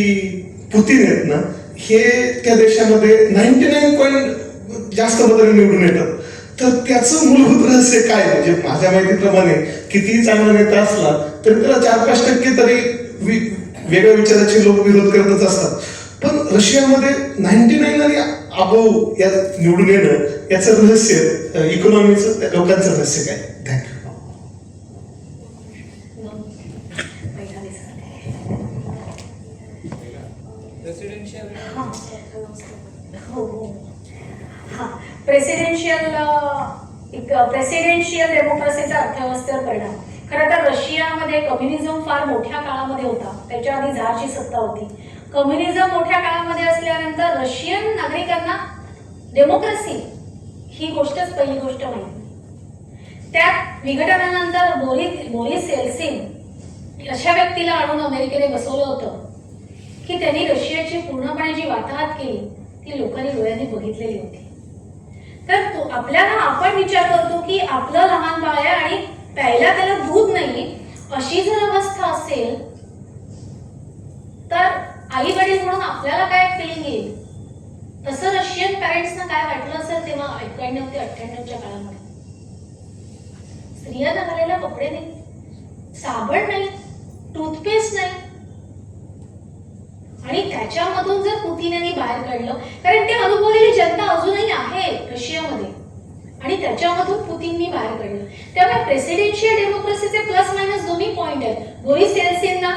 पुतीन आहेत ना, हे त्या देशामध्ये 99 जास्त मतांनी निवडून येतात, तर त्याचं मूलभूत रहस्य काय? म्हणजे माझ्या माहितीप्रमाणे कितीही चांगला नेता असला तरी त्याला 4-5% तरी वेगळ्या विचाराचे लोक विरोध करतच असतात. पण रशियामध्ये 99 आणि अबोव या निवडून येणं याचं रहस्य, इकॉनॉमीचं लोकांचं रहस्य काय? थँक्यू. प्रेसिडेन्शियल डेमोक्रेसीचा अर्थव्यवस्थेवर परिणाम. खरं तर रशियामध्ये कम्युनिझम फार मोठ्या काळामध्ये होता, त्याच्या आधी झारची सत्ता होती. कम्युनिझम मोठ्या काळामध्ये असल्यानंतर रशियन नागरिकांना डेमोक्रेसी ही गोष्टच पहिली गोष्ट माहिती. त्यात विघटनानंतर बोरिस येल्सिन अशा व्यक्तीला आणून अमेरिकेने बसवलं होतं की त्यांनी रशियाची पूर्णपणे जी वाताहत केली ती लोकांनी डोळ्यांनी बघितलेली होती. तर आपल्याला आपण विचार करतो की आपलं लहान बाळ आहे आणि प्यायला त्याला दूध नाही, अशी जर अवस्था असेल तर आई वडील म्हणून आपल्याला काय फिलिंग येईल, तसं रशियन पॅरेंट्सना काय वाटलं असेल तेव्हा 91 ते 98च्या काळामध्ये. स्त्रियांना घालायला कपडे नाही, साबण नाही, टूथपेस्ट नाही, आणि त्याच्यामधून जर पुतीन यांनी बाहेर काढलं, कारण ते अनुभवलेली जनता अजूनही आहे रशियामध्ये, आणि त्याच्यामधून पुतीननी बाहेर काढलं. त्यामुळे प्रेसिडेन्शियल डेमोक्रेसीचे प्लस मायनस दोन्ही पॉइंट आहेत. बोरिस येल्सिनना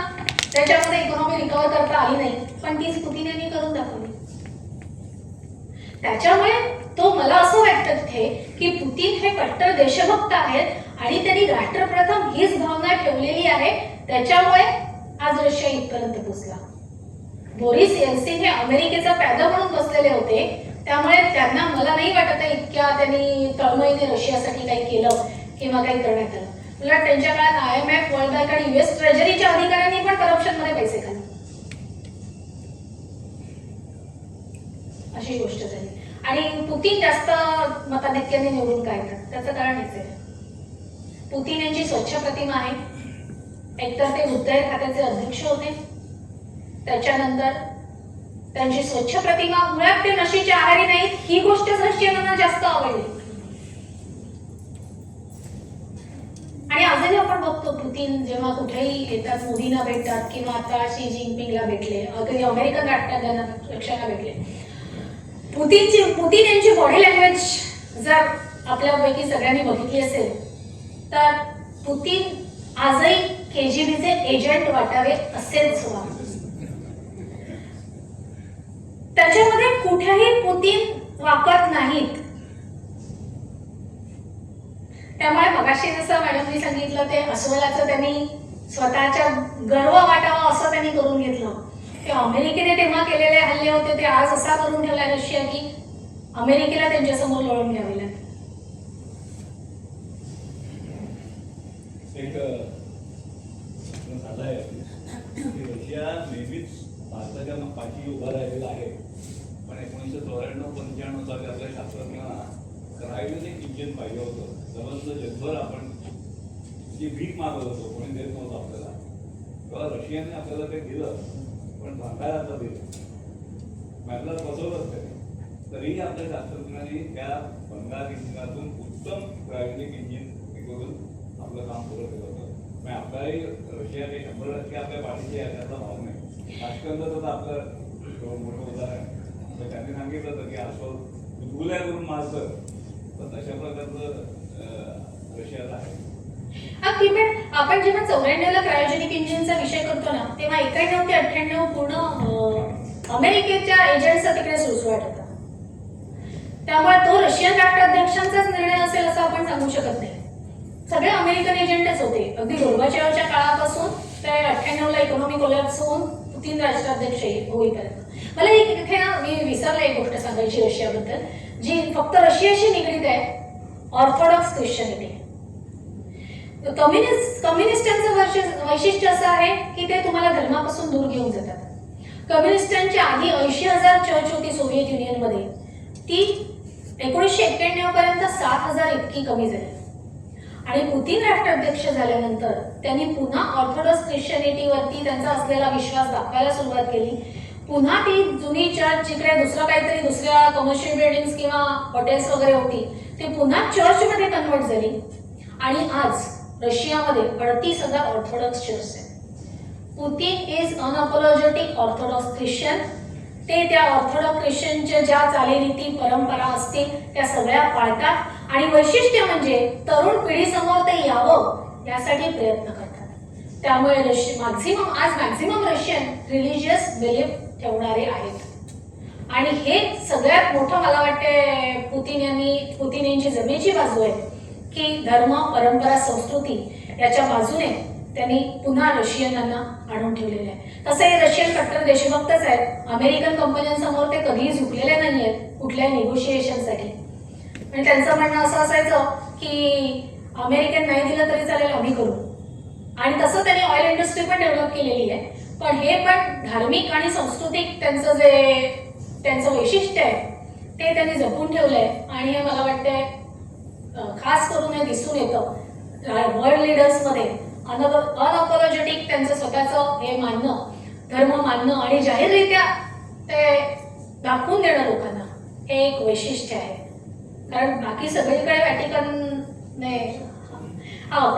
त्याच्यामध्ये इकॉनॉमी रिकव्हर करता आली नाही, पण तीच पुतीन यांनी करून दाखवली. त्याच्यामुळे तो मला असं वाटतं तिथे की पुतीन हे कट्टर देशभक्त आहेत आणि त्यांनी राष्ट्रप्रथम हीच भावना ठेवलेली आहे, त्याच्यामुळे आज रशिया इथपर्यंत पोहोचला. बोरिस येल्सिन हे अमेरिकेचा प्यादा म्हणून बसलेले होते, त्यामुळे त्यांना मला नाही वाटत इतक्या त्यांनी तळमळीने रशियासाठी काही केलं किंवा काही करण्यात आलं. उलट त्यांच्या काळात IMF, वर्ल्ड बँक आणि US ट्रेजरीच्या अधिकाऱ्यांनी पण करप्शन मध्ये पैसे खाल्ले, अशी गोष्ट झाली. आणि पुतीन जास्त मताधिक्याने निवडून काय येतात त्याचं कारण हेच आहे. पुतीन यांची स्वच्छ प्रतिमा आहे. एकतर ते मुद्देर खात्याचे अध्यक्ष होते, त्याच्यानंतर त्यांची स्वच्छ प्रतिमा, मुळात ते नशेचे आहारी नाहीत, ही गोष्ट रशियनांना जास्त आवडली. आणि आजही आपण बघतो पुतीन जेव्हा कुठेही येतात, मोदींना भेटतात किंवा आता शी जिनपिंगला भेटले, कधी अमेरिकन राष्ट्राध्यक्षांना भेटले, पुतीन यांची बॉडी लँग्वेज जर आपल्यापैकी सगळ्यांनी बघितली असेल तर पुतीन आजही KGBचे एजंट वाटावे असेच व्हावे. त्याच्यामध्ये कुठेही पुतीन वाकत नाहीत. त्यामुळे मगाशी जसं मॅडमनी सांगितलं ते अस्वलाचं त्यांनी स्वतःच्या गर्व वाटावा असं त्यांनी करून घेतलं. ते अमेरिकेने तेव्हा केलेले हल्ले होते ते आज असा करून ठेवला रशिया की अमेरिकेला त्यांच्यासमोर लढून घ्यावे लागेल. एक प्रश्न झाला आहे की रशिया नेहमीच भारताच्या पाठी उभा राहिलेला आहे, पण 1994-95 साली आपल्या शास्त्रज्ञांना क्रायोजेनिक इंजिन पाहिजे होतं. जवळजवळ जगभर आपण जी भीक मागत होतो, कोणी देत नव्हतं आपल्याला, तेव्हा रशियाने आपल्याला ते दिलं, पण भारताला दिलं, आपल्याला बसवलंच त्याने. तरीही आपल्या शास्त्रज्ञांनी त्या बंगाल इंजिनातून उत्तम क्रायोजेनिक इंजिन करून आपलं काम पुरं केलं होतं. म्हणजे आपल्याही रशिया काही 100% आपल्या पाठीशी आहे त्याचा भाव नाही. ताशकंदचं तर आपलं मोठं उदाहरण आहे. तर त्यांनी सांगितलं होतं की असं गुदगुल्या करून मारतं, तर तशा प्रकारचं रशियाला आहे. अगदी, पण आपण जेव्हा 94ला क्रायोजेनिक इंजिनचा विषय करतो ना, तेव्हा 91 ते 98 पूर्ण अमेरिकेच्या एजंट्सचा तिकडे सुळसुळाट होता. त्यामुळे तो रशियन राष्ट्राध्यक्षांचाच निर्णय असेल असं आपण सांगू शकत नाही. सगळे अमेरिकन एजंटच होते. अगदी गोर्बाचेवच्या काळापासून ते 98ला इकॉनॉमी कोलॅप्स होऊन पुतीन राष्ट्राध्यक्ष होईपर्यंत. मला इथे ना मी विसरले एक गोष्ट सांगायची रशियाबद्दल, जी फक्त रशियाशी निगडीत आहे. Orthodox Christianity. कम्युनिस्टांचं वैशिष्ट्य असं आहे की ते तुम्हाला धर्मापासून दूर घेऊन जातात. कम्युनिस्टांच्या आधी 80,000 चर्च होती सोव्हिएत युनियनमध्ये, ती 1991 पर्यंत 7,000 इतकी कमी झाली. आणि पुतीन राष्ट्राध्यक्ष झाल्यानंतर त्यांनी पुन्हा ऑर्थोडॉक्स ख्रिश्चनिटीवरती त्यांचा असलेला विश्वास दाखवायला सुरुवात केली. पुन्हा ती जुनी चर्च जिकडे दुसरं काहीतरी दुसऱ्या कमर्शियल बिल्डिंग्स किंवा हॉटेल्स वगैरे होती, ती पुन्हा चर्चमध्ये कन्वर्ट झाली. आणि आज रशियामध्ये 38,000 ऑर्थोडॉक्स चर्च आहेत. Putin is unapologetic Orthodox Christian. ते त्या ऑर्थोडॉक्स ख्रिश्चनच्या ज्या चालीरीती परंपरा असतील त्या सगळ्या पाळतात. आणि वैशिष्ट्य म्हणजे तरुण पिढीसमोर ते यावं यासाठी प्रयत्न करतात. त्यामुळे मॅक्झिमम रशियन रिलिजियस बिलीफ ठेवणारे आहेत. आणि हे सगळ्यात मोठं मला वाटते पुतीन यांची जमेची बाजू आहे की धर्म, परंपरा, संस्कृती याच्या बाजूने त्यांनी पुन्हा रशियनांना आणून ठेवलेले आहे. तसे रशियन कट्टर देशभक्तच आहेत. अमेरिकन कंपन्यांसमोर ते कधीही झुकलेले नाही आहेत कुठल्याही निगोशिएशनसाठी. आणि त्यांचं म्हणणं असं असायचं की अमेरिकन नाही दिलं तरी चालेल, आम्ही करू. आणि तसं त्यांनी ऑइल इंडस्ट्री पण डेव्हलप केलेली आहे. पण हे पण धार्मिक आणि सांस्कृतिक त्यांचं वैशिष्ट्य आहे ते त्यांनी जपून ठेवलंय. आणि हे मला वाटते खास करून हे दिसून येतं वर्ल्ड लीडर्समध्ये. अनअपोलॉजेटिक त्यांचं स्वतःचं हे मानणं, धर्म मानणं आणि जाहीररित्या ते दाखवून देणं लोकांना, हे एक वैशिष्ट्य आहे. कारण बाकी सगळीकडे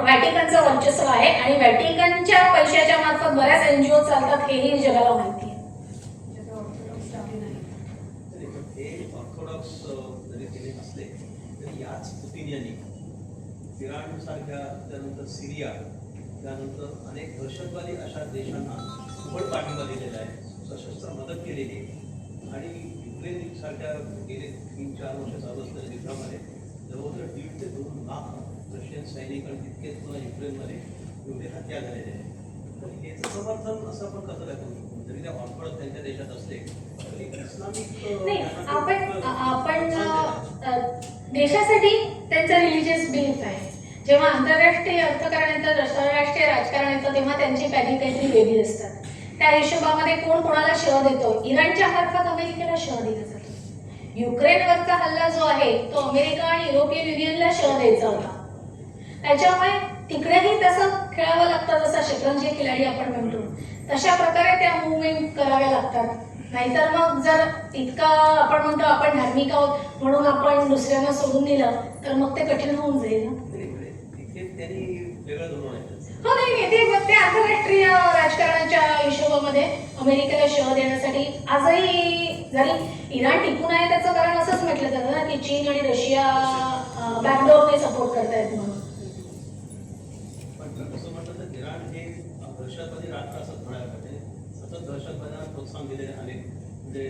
व्हॅटिकनचं वर्चस्व आहे आणि व्हॅटिकनच्या पैशाच्या मार्फत बऱ्याच NGO चालतात हेही जगाला माहिती आहे. ऑर्थोडॉक्स जरी केले नसले तरी याच पुतीन यांनी इराण सारख्या, त्यानंतर सिरिया, त्यानंतर अनेक दहशतवादी अशा देशांना उघड पाठिंबा दिलेला आहे, सशस्त्र मदत केलेली आहे. आणि युक्रेन सारख्या गेले 3-4 वर्ष चालू असलेल्या युद्धामध्ये जवळजवळ 1.5 ते 2 लाख रशियन सैनिक आणि तितकेच पुन्हा युक्रेनमध्ये एवढे हत्या झालेले आहे. तर याचं समर्थन असं आपण कसं काय करू शकतो? जरी त्या ऑर्थोडॉक्स त्यांच्या देशात असले तरी इस्लामिक आपण देशासाठी त्यांचं रिलिजियस बिलीफ आहे. जेव्हा आंतरराष्ट्रीय अर्थकारण येतं, आंतरराष्ट्रीय राजकारण येतं, तेव्हा त्यांची पॅगी काहीतरी वेगळी असतात. त्या हिशोबामध्ये कोण कोणाला शह देतो. इराणच्या मार्फत अमेरिकेला शह दिला जातो. युक्रेनवरचा हल्ला जो आहे तो अमेरिका आणि युरोपियन युनियनला शह द्यायचा होता. त्याच्यामुळे तिकडेही तसं खेळावं लागतं, जसा शतरंजी खिलाडी आपण म्हणतो तशा प्रकारे त्या मुवमेंट कराव्या लागतात. नाहीतर मग जर इतका आपण म्हणतो आपण धार्मिक आहोत म्हणून आपण दुसऱ्यांना सोडून दिलं तर मग ते कठीण होऊन जाईल ना. हो नाही, ते आंतरराष्ट्रीय राजकारणाच्या हिशोबामध्ये अमेरिकेला शह देण्यासाठी आजही जरी इराण टिकून आहे त्याचं कारण असंच म्हटलं जातं ना की चीन आणि रशिया बॅकडोरने सपोर्ट करतायत म्हणून. पण असं म्हटलं तर इराण हे दहशतवादी राष्ट्र असं म्हणायला पाहिजे. सतत दहशतवाद्यांना प्रोत्साहन दिलेले अनेक, म्हणजे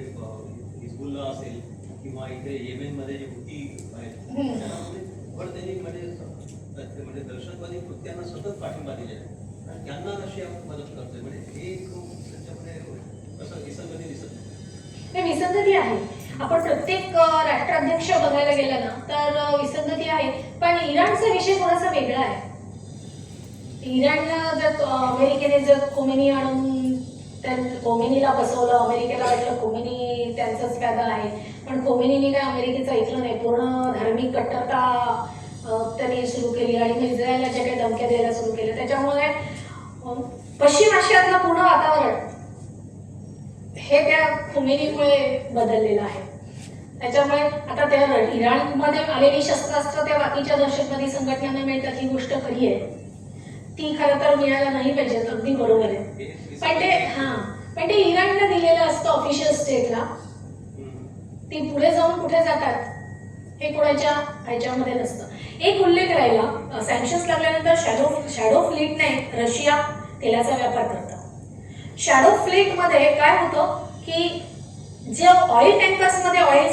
हिजबुल्ला असेल किंवा इथे येमेनमध्ये जे हुती आहेत त्यामध्ये पण त्यांनी म्हणजे दहशतवादी कृत्यांना सतत पाठिंबा दिलेला आहे आणि त्यांना रशिया मदत करते. म्हणजे हे त्याच्यामध्ये कसं विसंगती दिसत नाही. विसंगती आहे. आपण प्रत्येक राष्ट्राध्यक्ष बघायला गेला ना तर विसंगती आहे. पण इराणचा विषय थोडासा वेगळा आहे. इराणला जर अमेरिकेने जर खोमेनी आणून त्या खोमेनीला बसवलं, अमेरिकेला वाटलं खोमेनी त्यांचंच पॅदल आहे, पण खोमेनीने काय अमेरिकेचं ऐकलं नाही. पूर्ण धार्मिक कट्टरता त्यांनी सुरू केली आणि मग इस्रायलला जे काही धमक्या द्यायला सुरू केल्या. त्याच्यामुळे पश्चिम आशियातलं पूर्ण वातावरण हे त्या खोमेनीमुळे बदललेलं आहे. त्याच्यामुळे आता त्या इराणमध्ये आलेली शस्त्रास्त्र त्या बाकीच्या दहशतवादी संघटनांना मिळतात ही गोष्ट खरी आहे. ती खरं तर मिळायला नाही पाहिजे, अगदी बरोबर आहे. पण ते इराणला दिलेलं असतं ऑफिशियल स्टेटला. ती पुढे जाऊन कुठे जातात हे कोणाच्या ह्याच्यामध्ये नसतं. एक उल्लेख राहिला, सँक्शन्स लागल्यानंतर शॅडो फ्लीटने रशिया तेलाचा व्यापार करतं. शॅडो फ्लीटमध्ये काय होतं की जे ऑइल टँकर्समध्ये ऑइल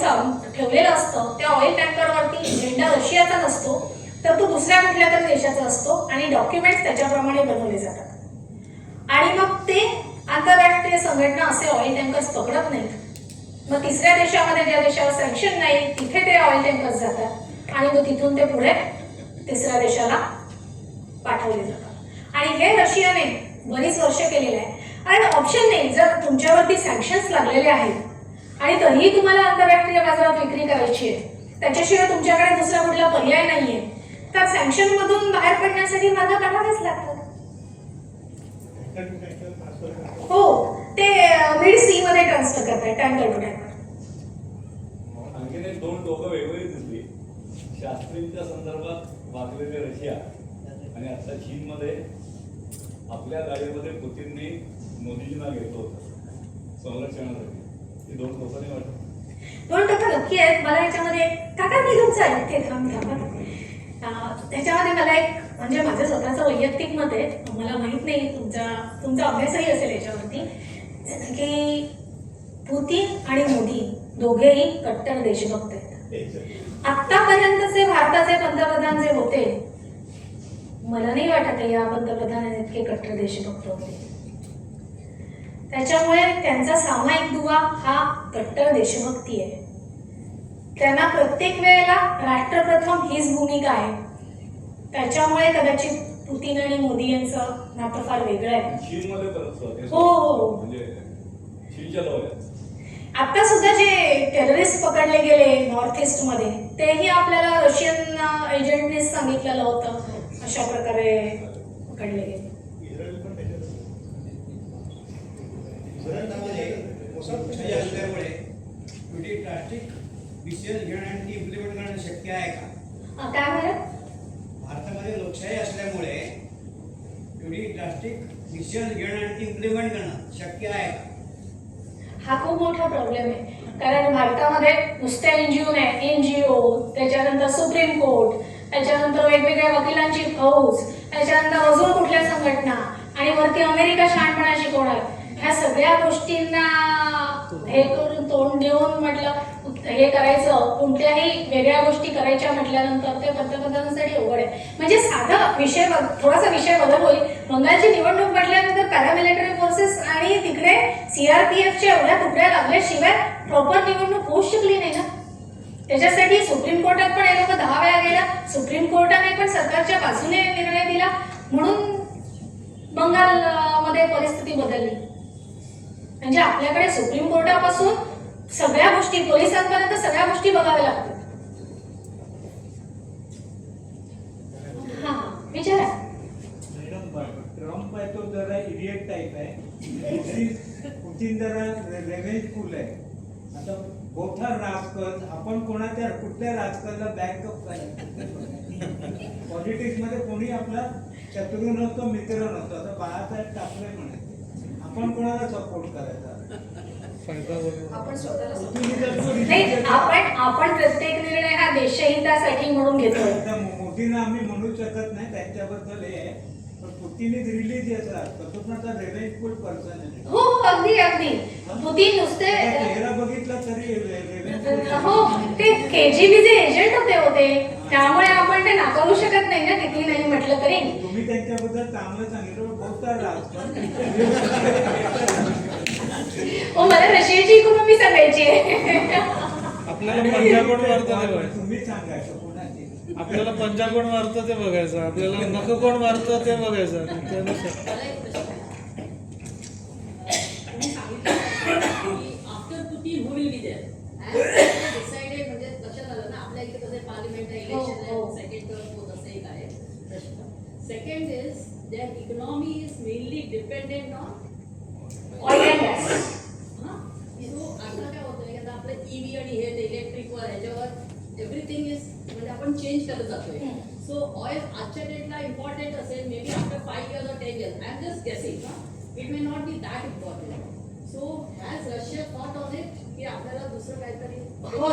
ठेवलेलं असतं त्या ऑइल टँकरवरती झेंडा रशियाचा नसतो, तर तो दुसऱ्या कुठल्या तरी देशाचा असतो आणि डॉक्युमेंट्स त्याच्याप्रमाणे बनवले जातात. आणि मग ते आंतरराष्ट्रीय संघटना असे ऑइल टँकर्स पकडत नाहीत. मग तिसऱ्या देशामध्ये ज्या देशावर सँक्शन नाही तिथे ते ऑइल टँकर्स जातात आणि मग तिथून ते पुढे तिसऱ्या देशाला पाठवले जातात. आणि हे रशियाने बरीच वर्ष केलेलं आहे. आणि ऑप्शन नाही, जर तुमच्यावरती सँक्शन्स लागलेले आहेत आणि तरीही तुम्हाला आंतरराष्ट्रीय बाजारात विक्री करायची आहे, त्याच्याशिवाय तुमच्याकडे दुसरा कुठला पर्याय नाहीये, तर सँक्शन मधून बाहेर पडण्यासाठी मार्ग काढावेच लागतात. हो, ते मिड सी मध्ये ट्रान्सफर करतात, टँकर टू टँकर. आणखीन एक दोन टोकं वेगवेगळी दिसली. शास्त्रींच्या संदर्भात वाकलेले रशिया आणि आता चीनमध्ये आपल्या गाडीमध्ये पुतीनने मोदीजींना घेतलं होतं संरक्षणासाठी. ही दोन टोकं नाही वाटत? दोन टोकं नक्की आहेत. मला याच्यामध्ये काका मी तुमचं ऐकते त्याच्यामध्ये मला एक म्हणजे माझं स्वतःचं वैयक्तिक मत आहे, मला माहित नाही तुमचा अभ्यासही असेल याच्यावरती, की पुतीन आणि मोदी दोघेही कट्टर देशभक्त आहेत. आतापर्यंतचे भारताचे पंतप्रधान जे होते, मला नाही वाटत या पंतप्रधानाने इतके कट्टर देशभक्त होते. त्याच्यामुळे त्यांचा सामायिक दुवा हा कट्टर देशभक्ती आहे. त्यांना प्रत्येक वेळेला राष्ट्रप्रथम हीच भूमिका आहे. त्याच्यामुळे कदाचित पुतीन आणि मोदी यांचं नातं फार वेगळं आहे. चीनमध्ये परत हो. म्हणजे चीनच्या लोक आता सुद्धा जे टेररिस्ट पकडले गेले नॉर्थ ईस्ट मध्ये, तेही आपल्याला रशियन एजंटनेच सांगितलेलं होतं अशा प्रकारे पकडले गेले. असल्यामुळे ड्रास्टिक डिसिजन घेणं आणि ती इम्प्लिमेंट करणं शक्य आहे का? काय म्हणत? भारतामध्ये लोकशाही असल्यामुळे ड्रास्टिक डिसिजन घेणं आणि ती इम्प्लिमेंट करणं शक्य आहे का? हा खूप मोठा प्रॉब्लेम आहे. कारण भारतामध्ये नुसत्या एनजीओ, त्याच्यानंतर सुप्रीम कोर्ट, त्याच्यानंतर वेगवेगळ्या वकिलांची फौज, त्याच्यानंतर अजून कुठल्या संघटना आणि वरती अमेरिका शहाणपणा शिकवणार, ह्या सगळ्या गोष्टींना हे करून तोंड देऊन म्हटलं हे करायचं, कोणत्याही वेगळ्या गोष्टी करायच्या म्हटल्यानंतर ते पंतप्रधानांसाठी अवघड आहे. म्हणजे साधा थोडासा विषय बदल होईल. बंगालची निवडणूक म्हटल्यानंतर पॅरामिलिटरी फोर्सेस आणि तिकडे सीआरपीएफच्या एवढ्या तुकड्या लागल्याशिवाय प्रॉपर निवडणूक होऊच शकली नाही ना. त्याच्यासाठी सुप्रीम कोर्टात पण हे लोक 10 वेळा गेला. सुप्रीम कोर्टाने पण सरकारच्या बाजूने निर्णय दिला, म्हणून बंगालमध्ये परिस्थिती बदलली. म्हणजे आपल्याकडे सुप्रीम कोर्टापासून सगळ्या गोष्टी, पोलिसांपर्यंत सगळ्या गोष्टी बघाव्या लागतात. हा, विचारा. ट्रम्प आहे तो जरा इडियट टाईप आहे, पुतीन जरा रेव्हेंजफुल आहे. आता बोथ आर राजकारण, आपण कोणाच्या कुठल्या राजकारणाला बॅकअप करायचं? पॉलिटिक्स मध्ये कोणी आपला शत्रू नव्हतो, मित्र नव्हतो. आता बाळासाहेब ठाकरे म्हणे आपण कोणाला सपोर्ट करायचा? आपण स्वतःला नाही, आपण प्रत्येक निर्णय हा देशहितासाठी म्हणून घेतोय. मोदींना आम्ही म्हणू शकत नाही, त्यांच्याबद्दल हे आहे. पण पुतीनच रिलीजियस असतो, तो पण आता रेव्हेंजफुल पर्सन आहे. हो, अगदी अगदी. पुतीन नुसते चेहरा बघितला तरी हो, ते केजीबीचे एजंट होते, त्यामुळे आपण ते नाकारू शकत नाही ना, किती नाही म्हटलं तरी. तुम्ही त्यांच्याबद्दल चांगलं सांगितलं, बहुत राजकारण. हो, मला रशियाची इकॉनॉमी सांगायची आहे. आपल्याला तुम्ही सांगायचं कोणाची आपल्याला पंजा कोण मारतं ते बघायचं, आपल्याला नख कोण मारतं ते बघायचं. त्यानुसार after Putin who will be there decided. म्हणजे लक्षात आलं ना, आपल्या इथे कसं पार्लिमेंट इलेक्शन आहे, सेकंड टर्म होत असं एक आहे प्रश्न. Second is there economy is mainly dependent on oil and gas. So आता काय होतं की आता आपलं ईव्ही आणि हे इलेक्ट्रिकवर ह्याच्यावर एव्हरीथिंग इज म्हणजे आपण चेंज करत जातोय. सो ऑइल आजच्या डेटला इम्पॉर्टंट असेल may be after 5 years or 10 years. I am just guessing it may not be that important. So has Russia thought on it की आपल्याला दुसरं काहीतरी, हो,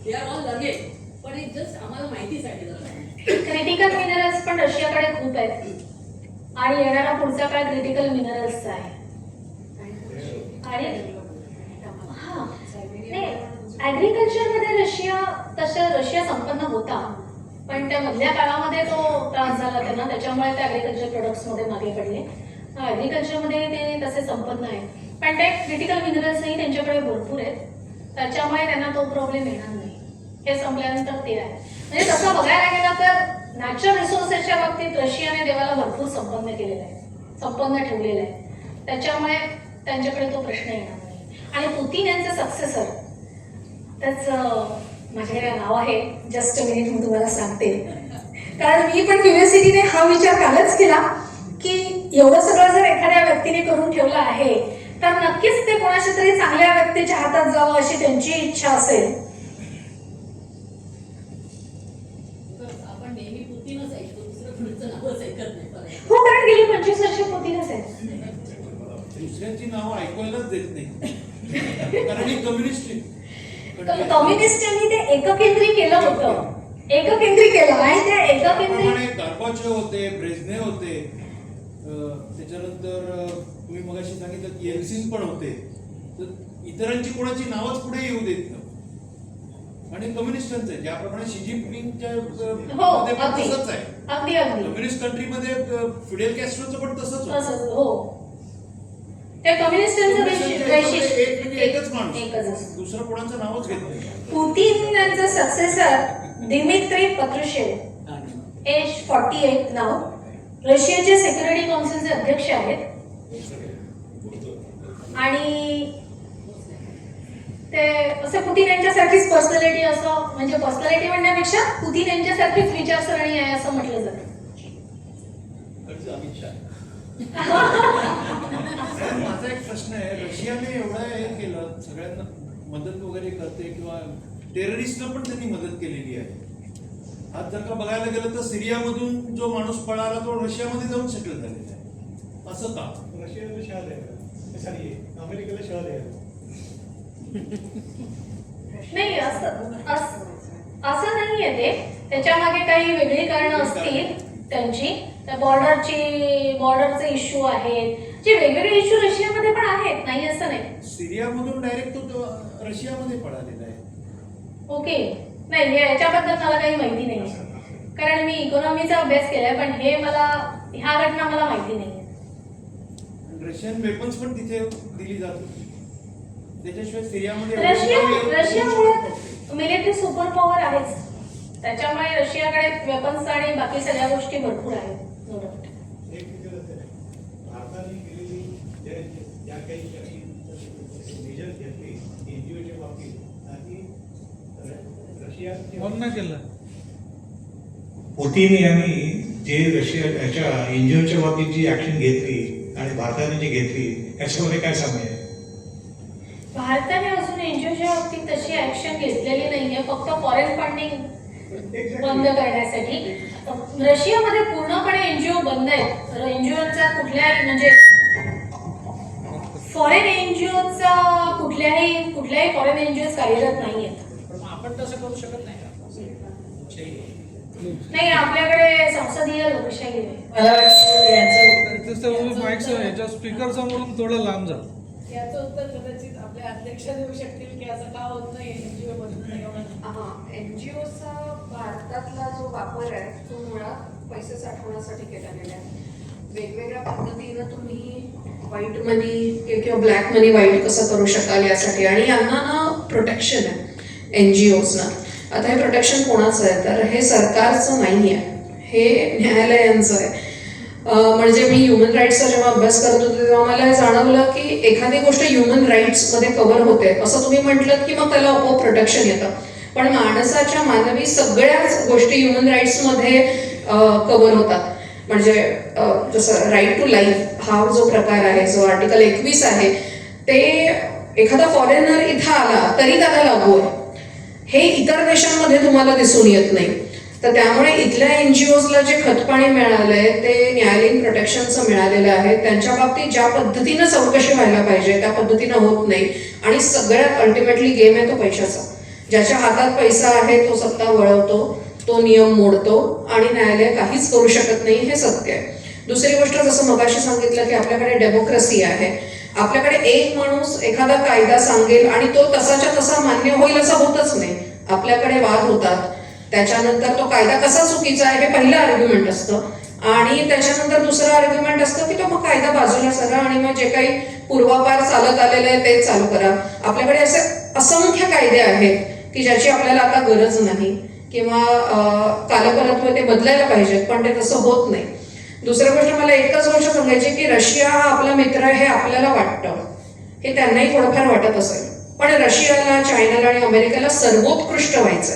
दे आर ऑल लर्नेड, पण एक जस्ट आम्हाला माहितीसाठी जातं. क्रिटिकल मिनरल्स पण रशियाकडे खूप आहेत आणि येणारा पुढचा काळ क्रिटिकल मिनरल्सचा आहे. आणि हा ॲग्रिकल्चरमध्ये रशिया संपन्न होता, पण त्या मधल्या काळामध्ये तो त्रास झाला त्यांना, त्याच्यामुळे ते ॲग्रिकल्चर प्रोडक्ट्समध्ये मागे पडले. ॲग्रिकल्चरमध्ये ते तसे संपन्न आहेत, पण ते क्रिटिकल मिनरल्सही त्यांच्याकडे भरपूर आहेत, त्याच्यामुळे त्यांना तो प्रॉब्लेम येणार नाही. हे संपल्यानंतर ते आहे. म्हणजे तसं बघायला गेलं तर नॅचरल रिसोर्सेसच्या बाबतीत रशियाने देवाला भरपूर संपन्न केलेलं आहे, संपन्न ठेवलेलं आहे, त्याच्यामुळे त्यांच्याकडे तो प्रश्न येणार नाही. आणि पुतीन यांचं सक्सेसर, त्याचं माझ्याकडे नाव आहे, जस्ट अ मिनिट मी तुम्हाला सांगते. कारण मी पण क्युरियोसिटीने हा विचार कालच केला की एवढं सगळं जर एखाद्या व्यक्तीने करून ठेवलं आहे तर नक्कीच ते कोणाच्या तरी चांगल्या व्यक्तीच्या हातात जावं अशी त्यांची इच्छा असेल. आपण नेहमी पुतीनच ऐकतो, दुसरं पुढचं नावच ऐकत नाही. हो, कारण गेली 25 वर्ष पुतीनच आहे. दुसऱ्यांची नावं ऐकवायलाच देत नाही, कारण ही कम्युनिस्ट. कम्युनिस्टांनी ते एककेंद्री केलं होतं, एककेंद्री केलं आणि त्या एककेंद्री गार्बाचेव होते, ब्रेझनेव होते, त्याच्यानंतर तुम्ही मगाशी सांगितलं की येल्सिन पण होते. तर इतरांची कोणाची नावच पुढे येऊ देत नाही. आणि कम्युनिस्टांचं आहे, ज्याप्रमाणे शी जिनपिंगच्या मध्ये पण तसंच आहे. अगदी अगदी कम्युनिस्ट कंट्रीमध्ये फिडेल कॅस्ट्रोचं पण तसंच होतं. हो, त्या कम्युनिस्टांचं वैशिष्ट्य एकच माणूस, एकच असतं. दुसरं कोणाचं नावच घेत नाही. पुतीन यांचं सक्सेसर दिमित्री पत्रुशेव, एज 48 नाव, रशियाचे सिक्युरिटी काउन्सिलचे अध्यक्ष आहेत. आणि ते असं पुतीन यांच्यासारखीच पर्सनॅलिटी, असं म्हणजे पर्सनॅलिटी म्हणण्यापेक्षा पुतीन यांच्यासारखीच विचारसरणी आहे असं म्हटलं जातं. अमित शाह. माझा एक प्रश्न आहे, रशियाने एवढं हे केलं, सगळ्यांना मदत वगैरे करते किंवा टेररिस्टला पण त्यांनी मदत केलेली आहे. आज जर का बघायला गेलं तर सिरियामधून जो माणूस पळाला तो रशियामध्ये जाऊन सेटल झालेला आहे. असं का? रशियाला शह द्यायला, सॉरी अमेरिकेला शह द्यायला. नाही, असं नाही आहे ते, त्याच्या मागे काही वेगळी कारणं असतील त्यांची. बॉर्डरचे इश्यू आहेत, जे वेगवेगळे इश्यू रशियामध्ये पण आहेत, नाही असं नाही. सिरियामधून डायरेक्ट तो रशियामध्ये पळालेला आहे. ओके, नाही याच्याबद्दल मला काही माहिती नाही, कारण मी इकॉनॉमीचा अभ्यास केलाय, पण हे मला ह्या घटना मला माहिती नाही. रशियन वेपन्स पण तिथे दिली जाते, त्याच्याशिवाय सिरियामध्ये रशियामुळे मिलिटरी सुपर पॉवर आहेच, त्याच्यामुळे रशियाकडे वेपन्स आणि बाकी सगळ्या गोष्टी भरपूर आहेत. एक भारताने केलेली ज्या काही मेजर घेतली एनजीओच्या बाबतीत, आणि रशिया केलं. पुतीन यांनी जे रशियाच्या एनजीओच्या बाबतीत जी ऍक्शन घेतली आणि भारताने जी घेतली याच्यामध्ये काय साम्य आहे? भारताने अजून एनजीओच्या बाबतीत तशी ऍक्शन घेतलेली नाहीये, फक्त फॉरेन फंडिंग बंद करण्यासाठी. रशियामध्ये पूर्णपणे एनजीओ बंद आहेत. एनजीओचा कुठल्याही म्हणजे फॉरेन एनजीओचा कुठल्याही फॉरेन एनजीओ कार्यरत नाही आहेत. आपण तसं करू शकत नाही. नाही, आपल्याकडे संसदीय लोकशाही आहे. मला वाटतं याच्या स्पीकर समोरून थोडं लांब जा. याचं उत्तर कदाचित आपले अध्यक्ष देऊ शकतील की असं का होत नाही एनजीओ बद्दल. एनजीओचा भारतातला जो वापर आहे तो मुळात पैसे साठवण्यासाठी केला गेला आहे. वेगवेगळ्या पद्धतीनं तुम्ही व्हाईट मनी किंवा ब्लॅक मनी वाईट कसं करू शकाल यासाठी, आणि यांना ना प्रोटेक्शन आहे एनजीओजना. आता हे प्रोटेक्शन कोणाचं आहे, तर हे सरकारचं नाही आहे, हे न्यायालयांचं आहे. म्हणजे मी ह्युमन राईट्सचा जेव्हा अभ्यास करत होते तेव्हा मला हे जाणवलं की एखादी गोष्ट ह्युमन राईट्समध्ये कव्हर होते असं तुम्ही म्हटलं की मग त्याला आपोआप प्रोटेक्शन येतं, पण माणसाच्या मानवी सगळ्याच गोष्टी ह्युमन राईट्समध्ये कव्हर होतात. म्हणजे जसं राईट टू लाईफ हा जो प्रकार आहे, जो आर्टिकल 21 आहे, ते एखादा फॉरेनर इथं आला तरी त्याला लागू आहे. हे इतर देशांमध्ये तुम्हाला दिसून येत नाही. तर त्यामुळे इथल्या NGOsला जे खतपाणी मिळालंय ते न्यायालयीन प्रोटेक्शनचं मिळालेलं आहे. त्यांच्या बाबतीत ज्या पद्धतीनं चौकशी व्हायला पाहिजे त्या पद्धतीनं होत नाही. आणि सगळ्यात अल्टिमेटली गेम आहे तो पैशाचा. ज्याच्या हातात पैसा आहे तो सत्ता वळवतो, तो नियम मोडतो आणि न्यायालय काहीच करू शकत नाही, हे सत्य आहे. दुसरी गोष्ट, जसं मगाशी सांगितलं की आपल्याकडे डेमोक्रेसी आहे. आपल्याकडे एक माणूस एखादा कायदा सांगेल आणि तो तसाच्या तसा मान्य होईल असं होतच नाही. आपल्याकडे वाद होतात, त्याच्यानंतर तो कायदा कसा चुकीचा आहे हे पहिलं आर्ग्युमेंट असतं आणि त्याच्यानंतर दुसरं आर्ग्युमेंट असतं की तो मग कायदा बाजूला सरा आणि मग जे काही पूर्वापार चालत आलेलं आहे ते चालू करा. आपल्याकडे असे असंख्य कायदे आहेत की ज्याची आपल्याला आता गरज नाही किंवा कालपरत्वे ते बदलायला पाहिजेत, पण ते तसं होत नाही. दुसरी गोष्ट मला एकच गोष्ट सांगायची की रशिया हा आपला मित्र आहे हे आपल्याला वाटतं, हे त्यांनाही थोडंफार वाटत असेल, पण रशियाला, चायनाला आणि अमेरिकेला सर्वोत्कृष्ट व्हायचं.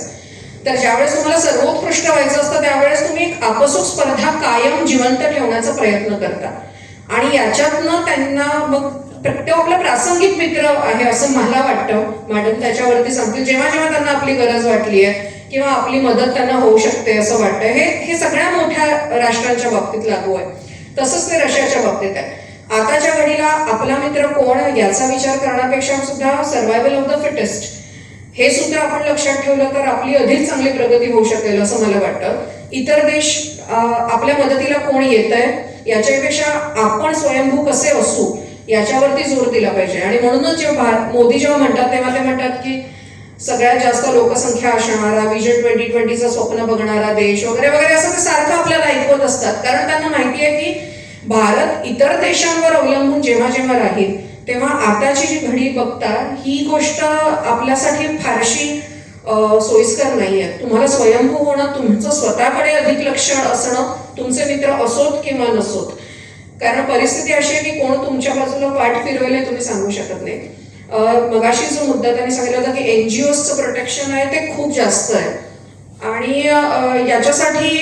तर ज्यावेळेस तुम्हाला सर्वोत्कृष्ट व्हायचं असतं त्यावेळेस तुम्ही एक आपसूक स्पर्धा कायम जिवंत ठेवण्याचा प्रयत्न करता आणि याच्यातनं त्यांना मग तो आपला प्रासंगिक मित्र आहे असं मला वाटतं. मॅडम त्याच्यावरती सांगतील, जेव्हा जेव्हा त्यांना आपली गरज वाटली आहे किंवा आपली मदत त्यांना होऊ शकते असं वाटतं. हे सगळ्या मोठ्या राष्ट्रांच्या बाबतीत लागू आहे. तसंच ते रशियाच्या बाबतीत आहे. आताच्या घडीला आपला मित्र कोण याचा विचार करण्यापेक्षा सुद्धा सर्व्हायव्हल ऑफ द फिटेस्ट हे सूत्र आपण लक्षात ठेवलं तर आपली अधिक चांगली प्रगती होऊ शकेल असं मला वाटतं. इतर देश आपल्या मदतीला कोण येत आहे याच्यापेक्षा आपण स्वयंभू कसे असू याच्यावरती जोर दिला पाहिजे. आणि म्हणूनच जेव्हा मोदी जेव्हा म्हणतात तेव्हा ते म्हणतात की सगळ्यात जास्त लोकसंख्या असणारा, विजन 2020चं स्वप्न बघणारा देश वगैरे वगैरे असं ते सारखं आपल्याला ऐकवत असतात. कारण त्यांना माहिती आहे की भारत इतर देशांवर अवलंबून जेव्हा जेव्हा राहील तेव्हा आताची जी घडी बघता ही गोष्ट आपल्यासाठी फारशी सोयीस्कर नाही आहे. तुम्हाला स्वयंभू होणं, तुमचं स्वतःकडे अधिक लक्ष असणं, तुमचे मित्र असोत किंवा नसोत, कारण परिस्थिती अशी आहे की कोण तुमच्या बाजूला पाठ फिरवेल हे तुम्ही सांगू शकत नाही. मगाशी जो मुद्दा त्यांनी सांगितला होता की NGOsचं प्रोटेक्शन आहे ते खूप जास्त आहे आणि याच्यासाठी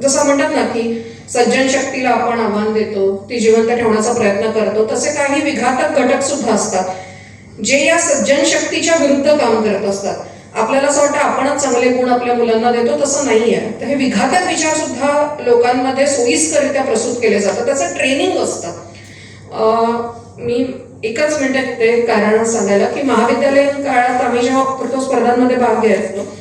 जसं म्हणतात ना की सज्जन शक्तीला आपण आव्हान देतो, ती जिवंत ठेवण्याचा प्रयत्न करतो, तसे काही विघातक घटक सुद्धा असतात जे या सज्जन शक्तीच्या विरुद्ध काम करत असतात. आपल्याला असं वाटतं आपणच चांगले गुण आपल्या मुलांना देतो, तसं नाही आहे. तर हे विघातक विचार सुद्धा लोकांमध्ये सोयीस्करित्या प्रस्तुत केले जातात, त्याचं ट्रेनिंग असतं. मी एकच मिनिटात ते कारण सांगायला की महाविद्यालयीन काळात आम्ही जेव्हा स्पर्धांमध्ये भाग घ्यायचो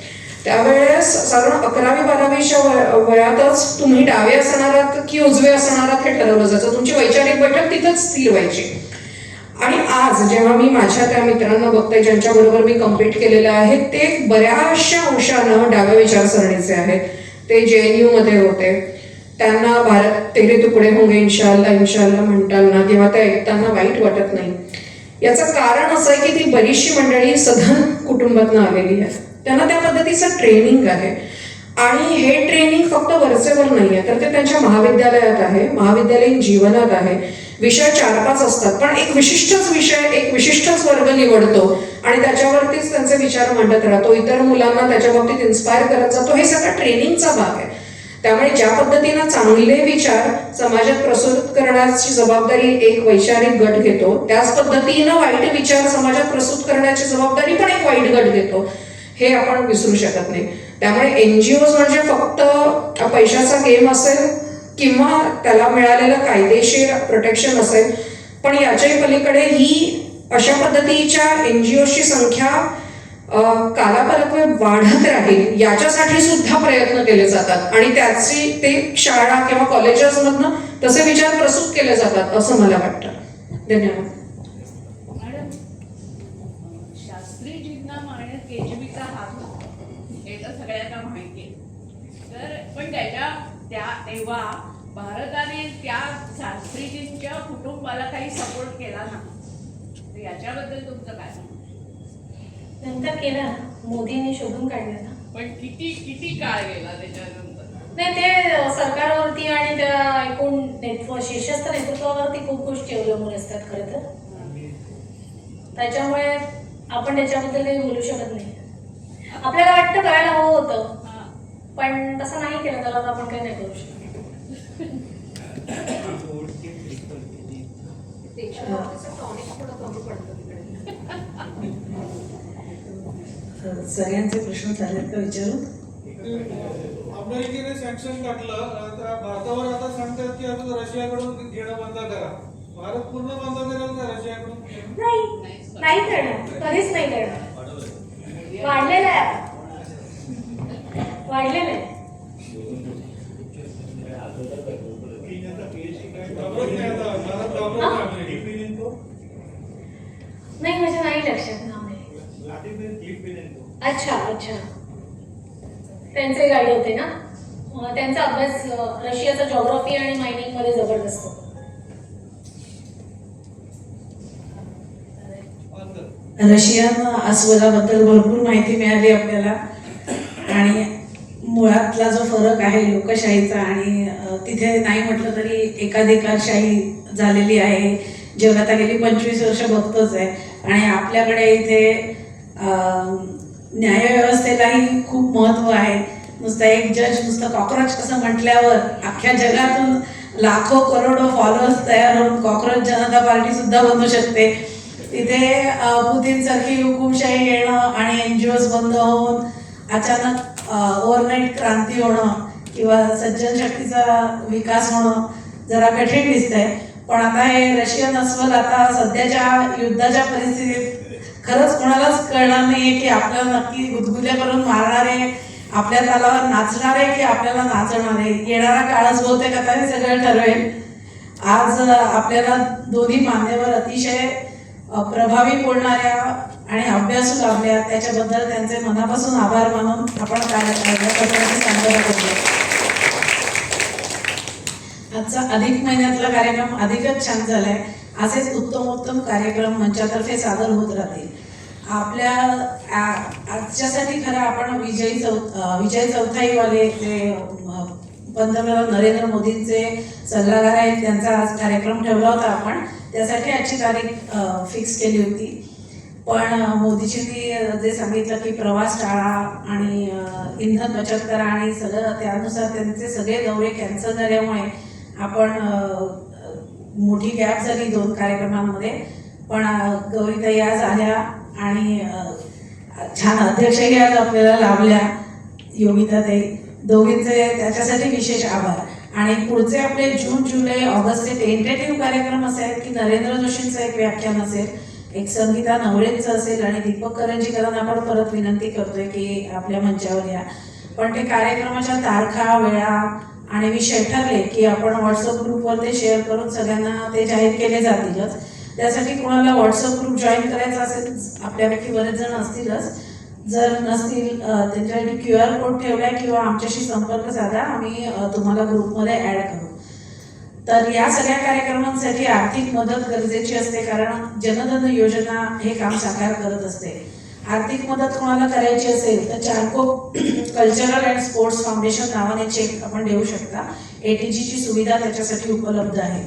त्यावेळेस साधारण 11वी-12वीच्या वयातच तुम्ही डावे असणार आहात की उजवे असणार आहात हे ठरवलं जायचं. तुमची वैचारिक बैठक तिथंच स्थिर व्हायची. आणि आज जेव्हा मी माझ्या त्या मित्रांना बघते ज्यांच्याबरोबर मी कम्पीट केलेलं आहे ते बऱ्याचशा अंशानं डाव्या विचारसरणीचे आहेत. ते JNU मध्ये होते, त्यांना भारत तेरे तुकडे होंगे इंशाअल्लाह इंशाअल्लाह म्हणताना किंवा त्या ऐकताना वाईट वाटत नाही. याचं कारण असं आहे की ती बरीचशी मंडळी सधन कुटुंबातनं आलेली आहे, त्यांना त्या पद्धतीचं ट्रेनिंग आहे आणि हे ट्रेनिंग फक्त वरचेवर नाही आहे तर ते त्यांच्या महाविद्यालयात आहे, महाविद्यालयीन जीवनात आहे. विषय 4-5 असतात पण एक विशिष्टच विषय, एक विशिष्टच वर्ग निवडतो आणि त्याच्यावरतीच त्यांचे विचार मांडत राहतो, इतर मुलांना त्याच्या बाबतीत इन्स्पायर करत जातो. हे सगळं ट्रेनिंगचा भाग आहे. त्यामुळे ज्या पद्धतीनं चांगले विचार समाजात प्रस्तुत करण्याची जबाबदारी एक वैचारिक गट घेतो, त्याच पद्धतीनं वाईट विचार समाजात प्रस्तुत करण्याची जबाबदारी पण एक वाईट गट घेतो, हे आपण विसरू शकत नाही. त्यामुळे NGOs म्हणजे फक्त पैशाचा गेम असेल किंवा त्याला मिळालेलं कायदेशीर प्रोटेक्शन असेल, पण याच्याही पलीकडे ही अशा पद्धतीच्या NGOsची संख्या कालापरत्वे वाढत राहील याच्यासाठी सुद्धा प्रयत्न केले जातात आणि त्याची ते शाळा किंवा कॉलेजेसमधनं तसे विचार प्रस्तुत केले जातात असं मला वाटतं. धन्यवाद. मॅडम, शास्त्रीजींना मारण्यात केजरीचा हात होता हे तर सगळ्यांना माहिती आहे. तर पण तेव्हा भारताने त्या शास्त्रीजींच्या कुटुंबाला काही सपोर्ट केला ना, तर याच्याबद्दल तुमचं काय? नंतर केला मोदींनी शोधून काढले ना. पण किती काळ गेला त्याच्यानंतर? नाही, ते सरकारवरती आणि त्या एकूण शीर्षस्थ नेतृत्वावरती खूप गोष्टी अवलंबून असतात खरं तर. त्याच्यामुळे आपण त्याच्याबद्दल काही बोलू शकत नाही. आपल्याला वाटतं करायला हवं होतं, पण तसं नाही केलं तर आपण काही नाही करू शकत. सगळ्यांचे प्रश्न झालेत का विचारू? अमेरिकेने सँक्शन टाकलं, तर भारतावर आता सांगतात की आता रशियाकडून घेणं बंद करा. भारत पूर्ण बंद करेल का रशियाकडून? नाही करणार, कधीच नाही करणार. वाढलेलं आहे आता. वाढलेलं आहे. नाही, माझ्या नाही लक्षात नाव नाही. अच्छा, त्यांचे गाईड होते ना. त्यांचा अभ्यास रशियाचा जॉग्राफी आणि मायनिंग मध्ये जबरदस्त. रशियन अस्वलाबद्दल भरपूर माहिती मिळाली आपल्याला, आणि मुळातला जो फरक आहे लोकशाहीचा आणि तिथे नाही म्हटलं तरी एकाधिकारशाही झालेली आहे. जग आता गेली 25 वर्ष बघतोच आहे, आणि आपल्याकडे इथे न्यायव्यवस्थेलाही खूप महत्त्व आहे. नुसता एक जज, नुसतं कॉक्रोच असं म्हटल्यावर अख्ख्या जगातून लाखो करोडो फॉलोअर्स तयार होऊन कॉक्रोच जनता पार्टी सुद्धा बनू शकते. तिथे पुतीनसारखी हुकुमशाही येणं आणि NGOs बंद होऊन अचानक ओव्हरनाईट क्रांती होणं किंवा सज्जन शक्तीचा विकास होणं जरा कठीण दिसतंय. पण आता हे रशियन अस्वल आता सध्याच्या युद्धाच्या परिस्थितीत खरंच कोणालाच कळणार नाहीये की आपल्याला नक्की गुदगुल्या करून मारणारे, आपल्या तालावर नाचणारे की आपल्याला नाचणारे. येणारा काळच बहुतेक आता हे सगळं ठरवेल. आज आपल्याला दोन्ही मान्यवर अतिशय प्रभावी बोलणाऱ्या आणि अभ्यासू लाभल्या, त्याच्याबद्दल त्यांचे मनापासून आभार मानून आपण सांगायला पाहिजे. आजचा अधिक महिन्यातला कार्यक्रम अधिकच छान झालाय. असेच उत्तम कार्यक्रम मंचातर्फे सादर होत राहतील. आपल्या आजच्यासाठी खरं आपण विजय चौथाईवाले जे पंतप्रधान नरेंद्र मोदींचे सल्लागार आहेत, त्यांचा आज कार्यक्रम ठेवला होता आपण. त्यासाठी आजची तारीख फिक्स केली होती. पण मोदीजींनी जे सांगितलं की प्रवास टाळा आणि इंधन बचत करा आणि सगळं त्यानुसार त्यांचे सगळे दौरे कॅन्सल झाल्यामुळे आपण मोठी गॅप झाली 2 कार्यक्रमांमध्ये. पण गौरीताई आज आल्या आणि छान अध्यक्षही आज आपल्याला लाभल्या, योगिताताई. दोघींचे त्याच्यासाठी विशेष आभार. आणि पुढचे आपले जून, जुलै, ऑगस्टचे टेंटेटिव्ह कार्यक्रम असे आहेत की नरेंद्र जोशींचं एक व्याख्यान असेल, एक संगीता नवरेंचं असेल आणि दीपक करंजीकरांना आपण परत विनंती करतोय की आपल्या मंचावर या. पण ते कार्यक्रमाच्या तारखा, वेळा आणि विषय ठरले की आपण व्हॉट्सअप ग्रुपवर ते शेअर करून सगळ्यांना ते जाहीर केले जातीलच. त्यासाठी कोणाला व्हॉट्सअप ग्रुप जॉईन करायचा असेल, आपल्यापैकी बरेच जण असतीलच, जर नसतील त्यांच्यासाठी QR कोड ठेवलाय किंवा आमच्याशी संपर्क साधा, आम्ही तुम्हाला ग्रुपमध्ये ॲड करू. तर या सगळ्या कार्यक्रमांसाठी आर्थिक मदत गरजेची असते, कारण जनधन योजना हे काम साकार करत असते. आर्थिक मदत कोणाला करायची असेल तर चारको कल्चरल अँड स्पोर्ट्स फाउंडेशन नावाने चेक आपण देऊ शकता. ATGची सुविधा त्याच्यासाठी उपलब्ध आहे.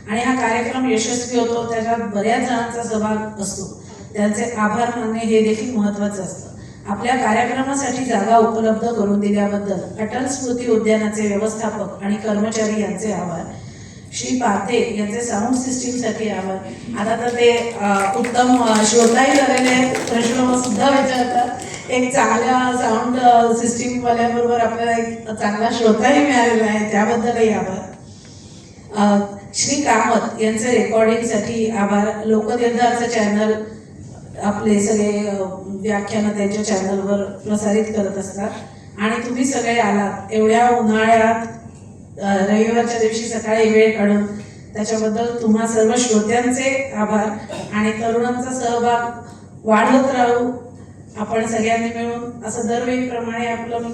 आणि हा कार्यक्रम यशस्वी होतो, त्याच्यात बऱ्याच जणांचा सहभाग असतो. त्यांचे आभार मानणे हे देखील महत्त्वाचं असतं. आपल्या कार्यक्रमासाठी जागा उपलब्ध करून दिल्याबद्दल अटल स्मृती उद्यानाचे व्यवस्थापक आणि कर्मचारी यांचे आभार. श्री पाथे यांचे साऊंड सिस्टीमसाठी आभार. आता तर ते उत्तम श्रोताही झालेले प्रश्न सुद्धा विचारतात. एक चांगल्या साऊंड सिस्टीमवाल्याबरोबर आपल्याला एक चांगला श्रोताही मिळालेला आहे, त्याबद्दलही आभार. श्री कामत यांचे रेकॉर्डिंगसाठी आभार. लोकनिर्धारचं चॅनल आपले सगळे व्याख्यानं त्यांच्या चॅनलवर प्रसारित करत असतात. आणि तुम्ही सगळे आलात एवढ्या उन्हाळ्यात रविवारच्या दिवशी सकाळी वेळ काढून, त्याच्याबद्दल तुम्हा सर्व श्रोत्यांचे आभार. आणि तरुणांचा सहभाग वाढवत राहू आपण सगळ्यांनी मिळून. असं दरवेळीप्रमाणे आपलं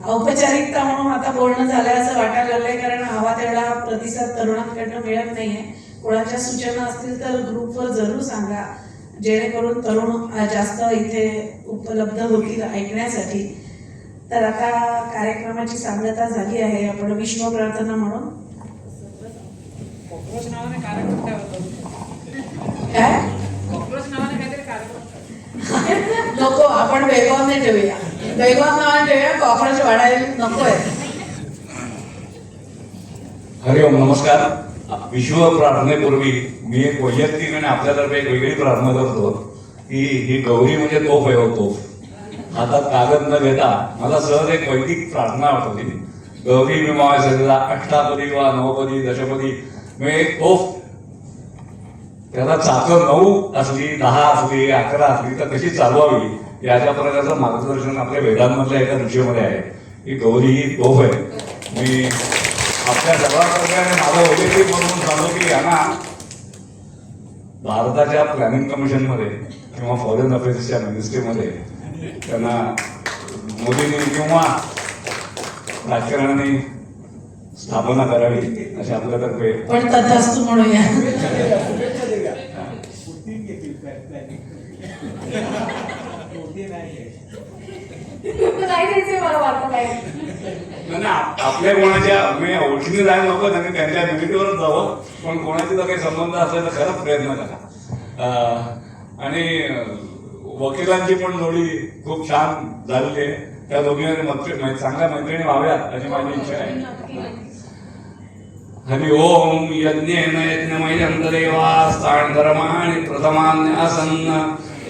औपचारिकता म्हणून आता बोलणं झालंय असं वाटायला लागलंय, कारण हवा तेवढा प्रतिसाद तरुणांकडनं मिळत नाहीये. कोणाच्या सूचना असतील तर ग्रुपवर जरूर सांगा. जेणेकरून तरुण जास्त इथे उपलब्ध होतील ऐकण्यासाठी. तर आता कार्यक्रमाची सांगता झाली आहे. आपण विष्णू प्रार्थना म्हणून कॉक्रोच नावाने कार्यक्रम काय होतो? काय कॉक्रोच नावाने काहीतरी कार्यक्रम नको, आपण बेगवान ठेवूया. बेगवान नावाने ठेवूया, कॉक्रोच वाढायला नको आहे. हरिओम, नमस्कार. विश्व प्रार्थनेपूर्वी मी एक वैयक्तिक आणि आपल्यातर्फे एक वेगळी प्रार्थना करतो की ही गौरी म्हणजे तोफ आहे हो, तोफ. हातात कागद न घेता मला सहज एक वैदिक प्रार्थना आठवली. गौरी विमाला अष्टापदी वा नवपदी दशपदी म्हणजे एक तोफ, त्याला चाकं 9 असली, 10 असली, 11 असली तर कशी चालवावी याच्या प्रकारचं मार्गदर्शन आपल्या वेदांमधल्या एका ऋषीमध्ये आहे. ही गौरी ही तोफ आहे. मी आपल्या सर्वांप्रकारे माझं वैयक्तिक म्हणून सांगतो की यांना भारताच्या प्लॅनिंग कमिशनमध्ये किंवा फॉरेन अफेअर्सच्या मिनिस्ट्रीमध्ये त्यांना मोदींनी किंवा राजकारणाने स्थापना करावी अशी आपल्यातर्फे. पण तथास्तु म्हणूया. कुठून घेतील नाही द्यायचे मला वाटत नाही. नाही, आपल्या कोणाच्या म्हणजे ओळखीने जायला नको, त्यांनी त्यांच्या निगेटिव्हवर जावं, पण कोणाचे जर काही संबंध असेल तर खरंच प्रयत्न करा. आणि वकिलांची पण जोडी खूप छान झालेली आहे. त्या दोघींनी चांगल्या मैत्रिणी व्हाव्यात अशी माझी इच्छा आहे. हरि ओम. यज्ञेन यज्ञमयं देवास्तान् धर्माणि प्रथमान्यासन्न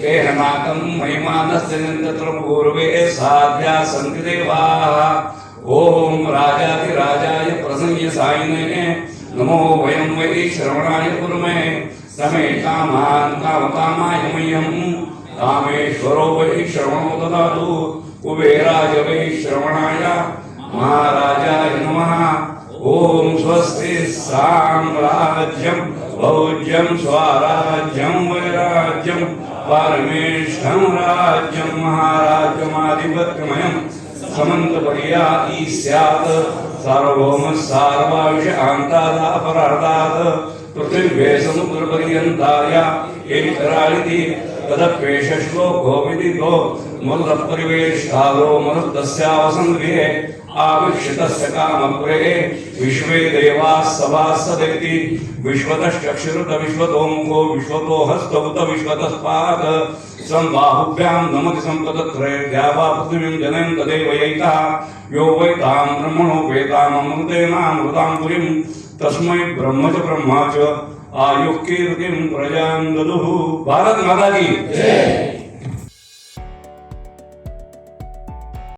देहनाकं महिमानस्य तत्र पूर्वे साध्या सन्ति देवाः. ओम राजाधिराजाय प्रसंयसायिने नमो वयं वै श्रवणाय कुर्मे समे कामान् कामकामाय मह्यं कामेश्वरो वै श्रवणो ददातु. कुबेराय वै श्रवणाय महाराजाय नमः. ओम स्वस्ति साम्राज्यं भोज्यं स्वराज्यं वैराज्यं परमेष्ठं राज्यं महाराज्यमाधिपत्यमयं समन्तपर्यायी स्यात्. सार्वभौम सार्वाविषयान्तादापरार्धात् पृथिव्ये समुद्रपर्यन्ताय एकराळिति तदप्येष श्लोको विदितो मरुतपरिवेष्टादो मरुतस्यावसन्गृहे आविक्षितस्य कामप्रे विश्वे देवाः सभासदेति. विश्वतश्चक्षुरुत विश्वतोमुखो विश्वतो हस्तौत विश्वतस्पाद. संबाहुभ्यां नमति सम्पदत्रये द्यावा पृथिवीं जनयन् तदेव यैतः. यो वै तां ब्रह्मणोपेताममृतेनामृतां पुरीं तस्मै ब्रह्म च ब्रह्मा च आयुः कीर्तिं प्रजां ददुः. भारत माता की जय.